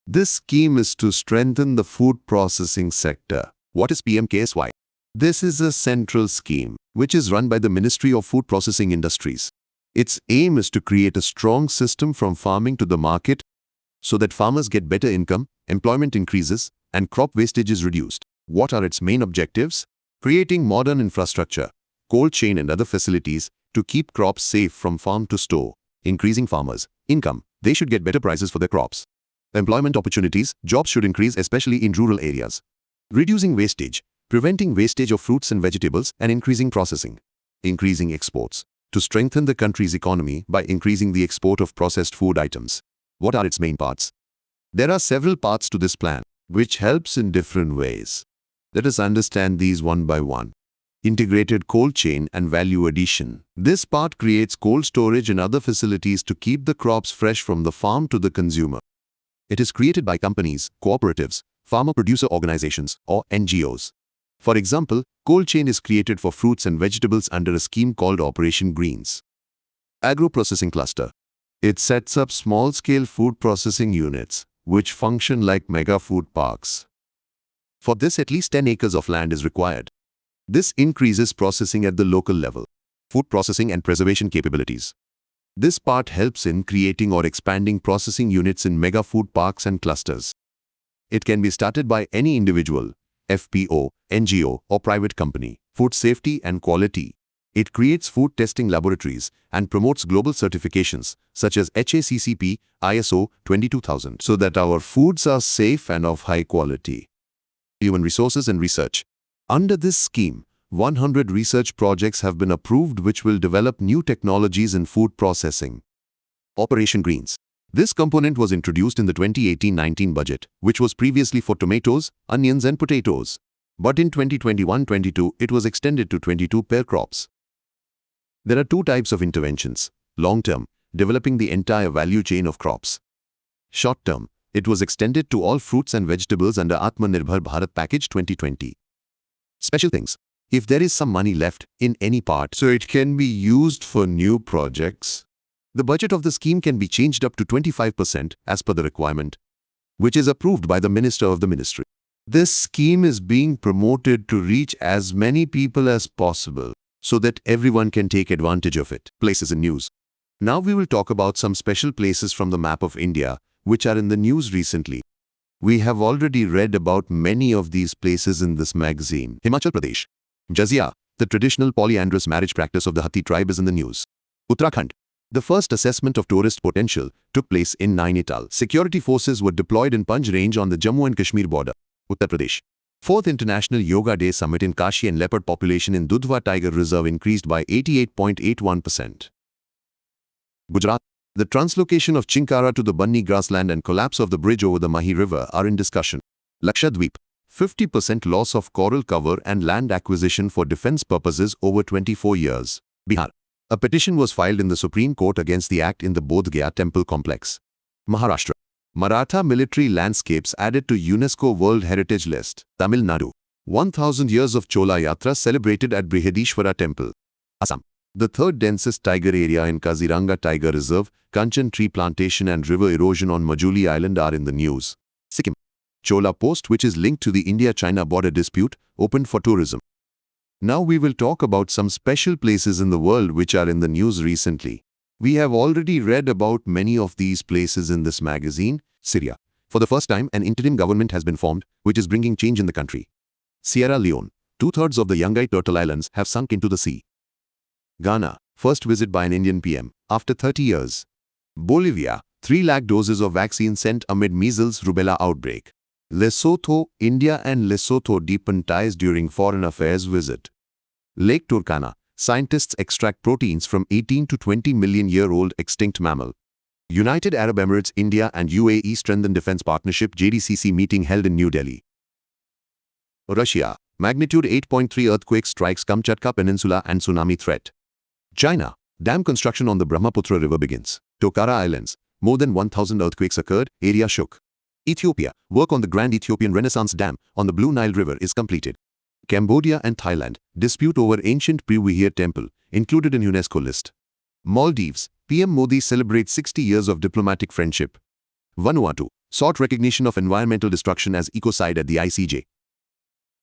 This scheme is to strengthen the food processing sector. What is PMKSY? This is a central scheme, which is run by the Ministry of Food Processing Industries. Its aim is to create a strong system from farming to the market so that farmers get better income, employment increases, and crop wastage is reduced. What are its main objectives? Creating modern infrastructure, cold chain and other facilities to keep crops safe from farm to store. Increasing farmers' income. They should get better prices for their crops. Employment opportunities. Jobs should increase, especially in rural areas. Reducing wastage. Preventing wastage of fruits and vegetables and increasing processing. Increasing exports. To strengthen the country's economy by increasing the export of processed food items. What are its main parts? There are several parts to this plan, which helps in different ways. Let us understand these one by one. Integrated cold chain and value addition. This part creates cold storage and other facilities to keep the crops fresh from the farm to the consumer. It is created by companies, cooperatives, farmer-producer organizations, or NGOs. For example, cold chain is created for fruits and vegetables under a scheme called Operation Greens. Agro-processing cluster. It sets up small-scale food processing units, which function like mega food parks. For this, at least 10 acres of land is required. This increases processing at the local level. Food processing and preservation capabilities. This part helps in creating or expanding processing units in mega food parks and clusters. It can be started by any individual, FPO, NGO, or private company. Food safety and quality. It creates food testing laboratories and promotes global certifications such as HACCP, ISO 22000 so that our foods are safe and of high quality. Human resources and research. Under this scheme, 100 research projects have been approved which will develop new technologies in food processing. Operation Greens. This component was introduced in the 2018-19 budget, which was previously for tomatoes, onions and potatoes. But in 2021-22, it was extended to 22 pair crops. There are two types of interventions. Long-term, developing the entire value chain of crops. Short-term, it was extended to all fruits and vegetables under Atmanirbhar Bharat Package 2020. Special things. If there is some money left in any part, so it can be used for new projects, the budget of the scheme can be changed up to 25% as per the requirement, which is approved by the Minister of the Ministry. This scheme is being promoted to reach as many people as possible so that everyone can take advantage of it. Places in news. Now we will talk about some special places from the map of India which are in the news recently. We have already read about many of these places in this magazine. Himachal Pradesh. Jazia, the traditional polyandrous marriage practice of the Hatti tribe, is in the news. Uttarakhand. The first assessment of tourist potential took place in Nainital. Security forces were deployed in Panj range on the Jammu and Kashmir border. Uttar Pradesh. 4th International Yoga Day Summit in Kashi and leopard population in Dudhwa Tiger Reserve increased by 88.81%. Gujarat. The translocation of Chinkara to the Banni grassland and collapse of the bridge over the Mahi River are in discussion. Lakshadweep. 50% loss of coral cover and land acquisition for defense purposes over 24 years. Bihar. A petition was filed in the Supreme Court against the act in the Bodh Gaya temple complex. Maharashtra. Maratha military landscapes added to UNESCO World Heritage List. Tamil Nadu. 1000 years of Chola Yatra celebrated at Brihadishwara Temple. Assam. The third densest tiger area in Kaziranga Tiger Reserve, Kanchan tree plantation and river erosion on Majuli Island are in the news. Sikkim. Chola Post, which is linked to the India-China border dispute, opened for tourism. Now we will talk about some special places in the world which are in the news recently. We have already read about many of these places in this magazine. Syria. For the first time, an interim government has been formed, which is bringing change in the country. Sierra Leone. 2/3 of the Yungay Turtle Islands have sunk into the sea. Ghana. First visit by an Indian PM after 30 years. Bolivia. 3 lakh doses of vaccine sent amid measles rubella outbreak. Lesotho, India and Lesotho deepen ties during foreign affairs visit. Lake Turkana, scientists extract proteins from 18 to 20 million-year-old extinct mammal. United Arab Emirates, India and UAE strengthen defense partnership. JDCC meeting held in New Delhi. Russia, magnitude 8.3 earthquake strikes Kamchatka Peninsula and tsunami threat. China, dam construction on the Brahmaputra River begins. Tokara Islands, more than 1,000 earthquakes occurred, area shook. Ethiopia, work on the Grand Ethiopian Renaissance Dam on the Blue Nile River is completed. Cambodia and Thailand, dispute over ancient Piprahwa temple, included in UNESCO list. Maldives, PM Modi celebrates 60 years of diplomatic friendship. Vanuatu, sought recognition of environmental destruction as ecocide at the ICJ.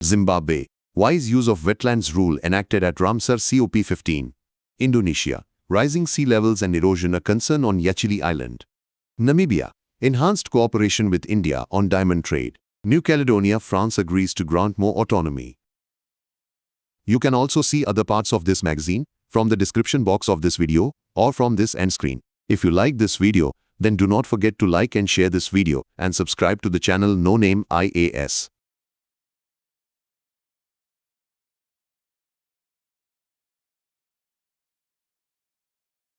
Zimbabwe, wise use of wetlands rule enacted at Ramsar COP15. Indonesia, rising sea levels and erosion a concern on Kariyachalli Island. Namibia, enhanced cooperation with India on diamond trade. New Caledonia, France agrees to grant more autonomy. You can also see other parts of this magazine from the description box of this video or from this end screen. If you like this video, then do not forget to like and share this video and subscribe to the channel NoName IAS.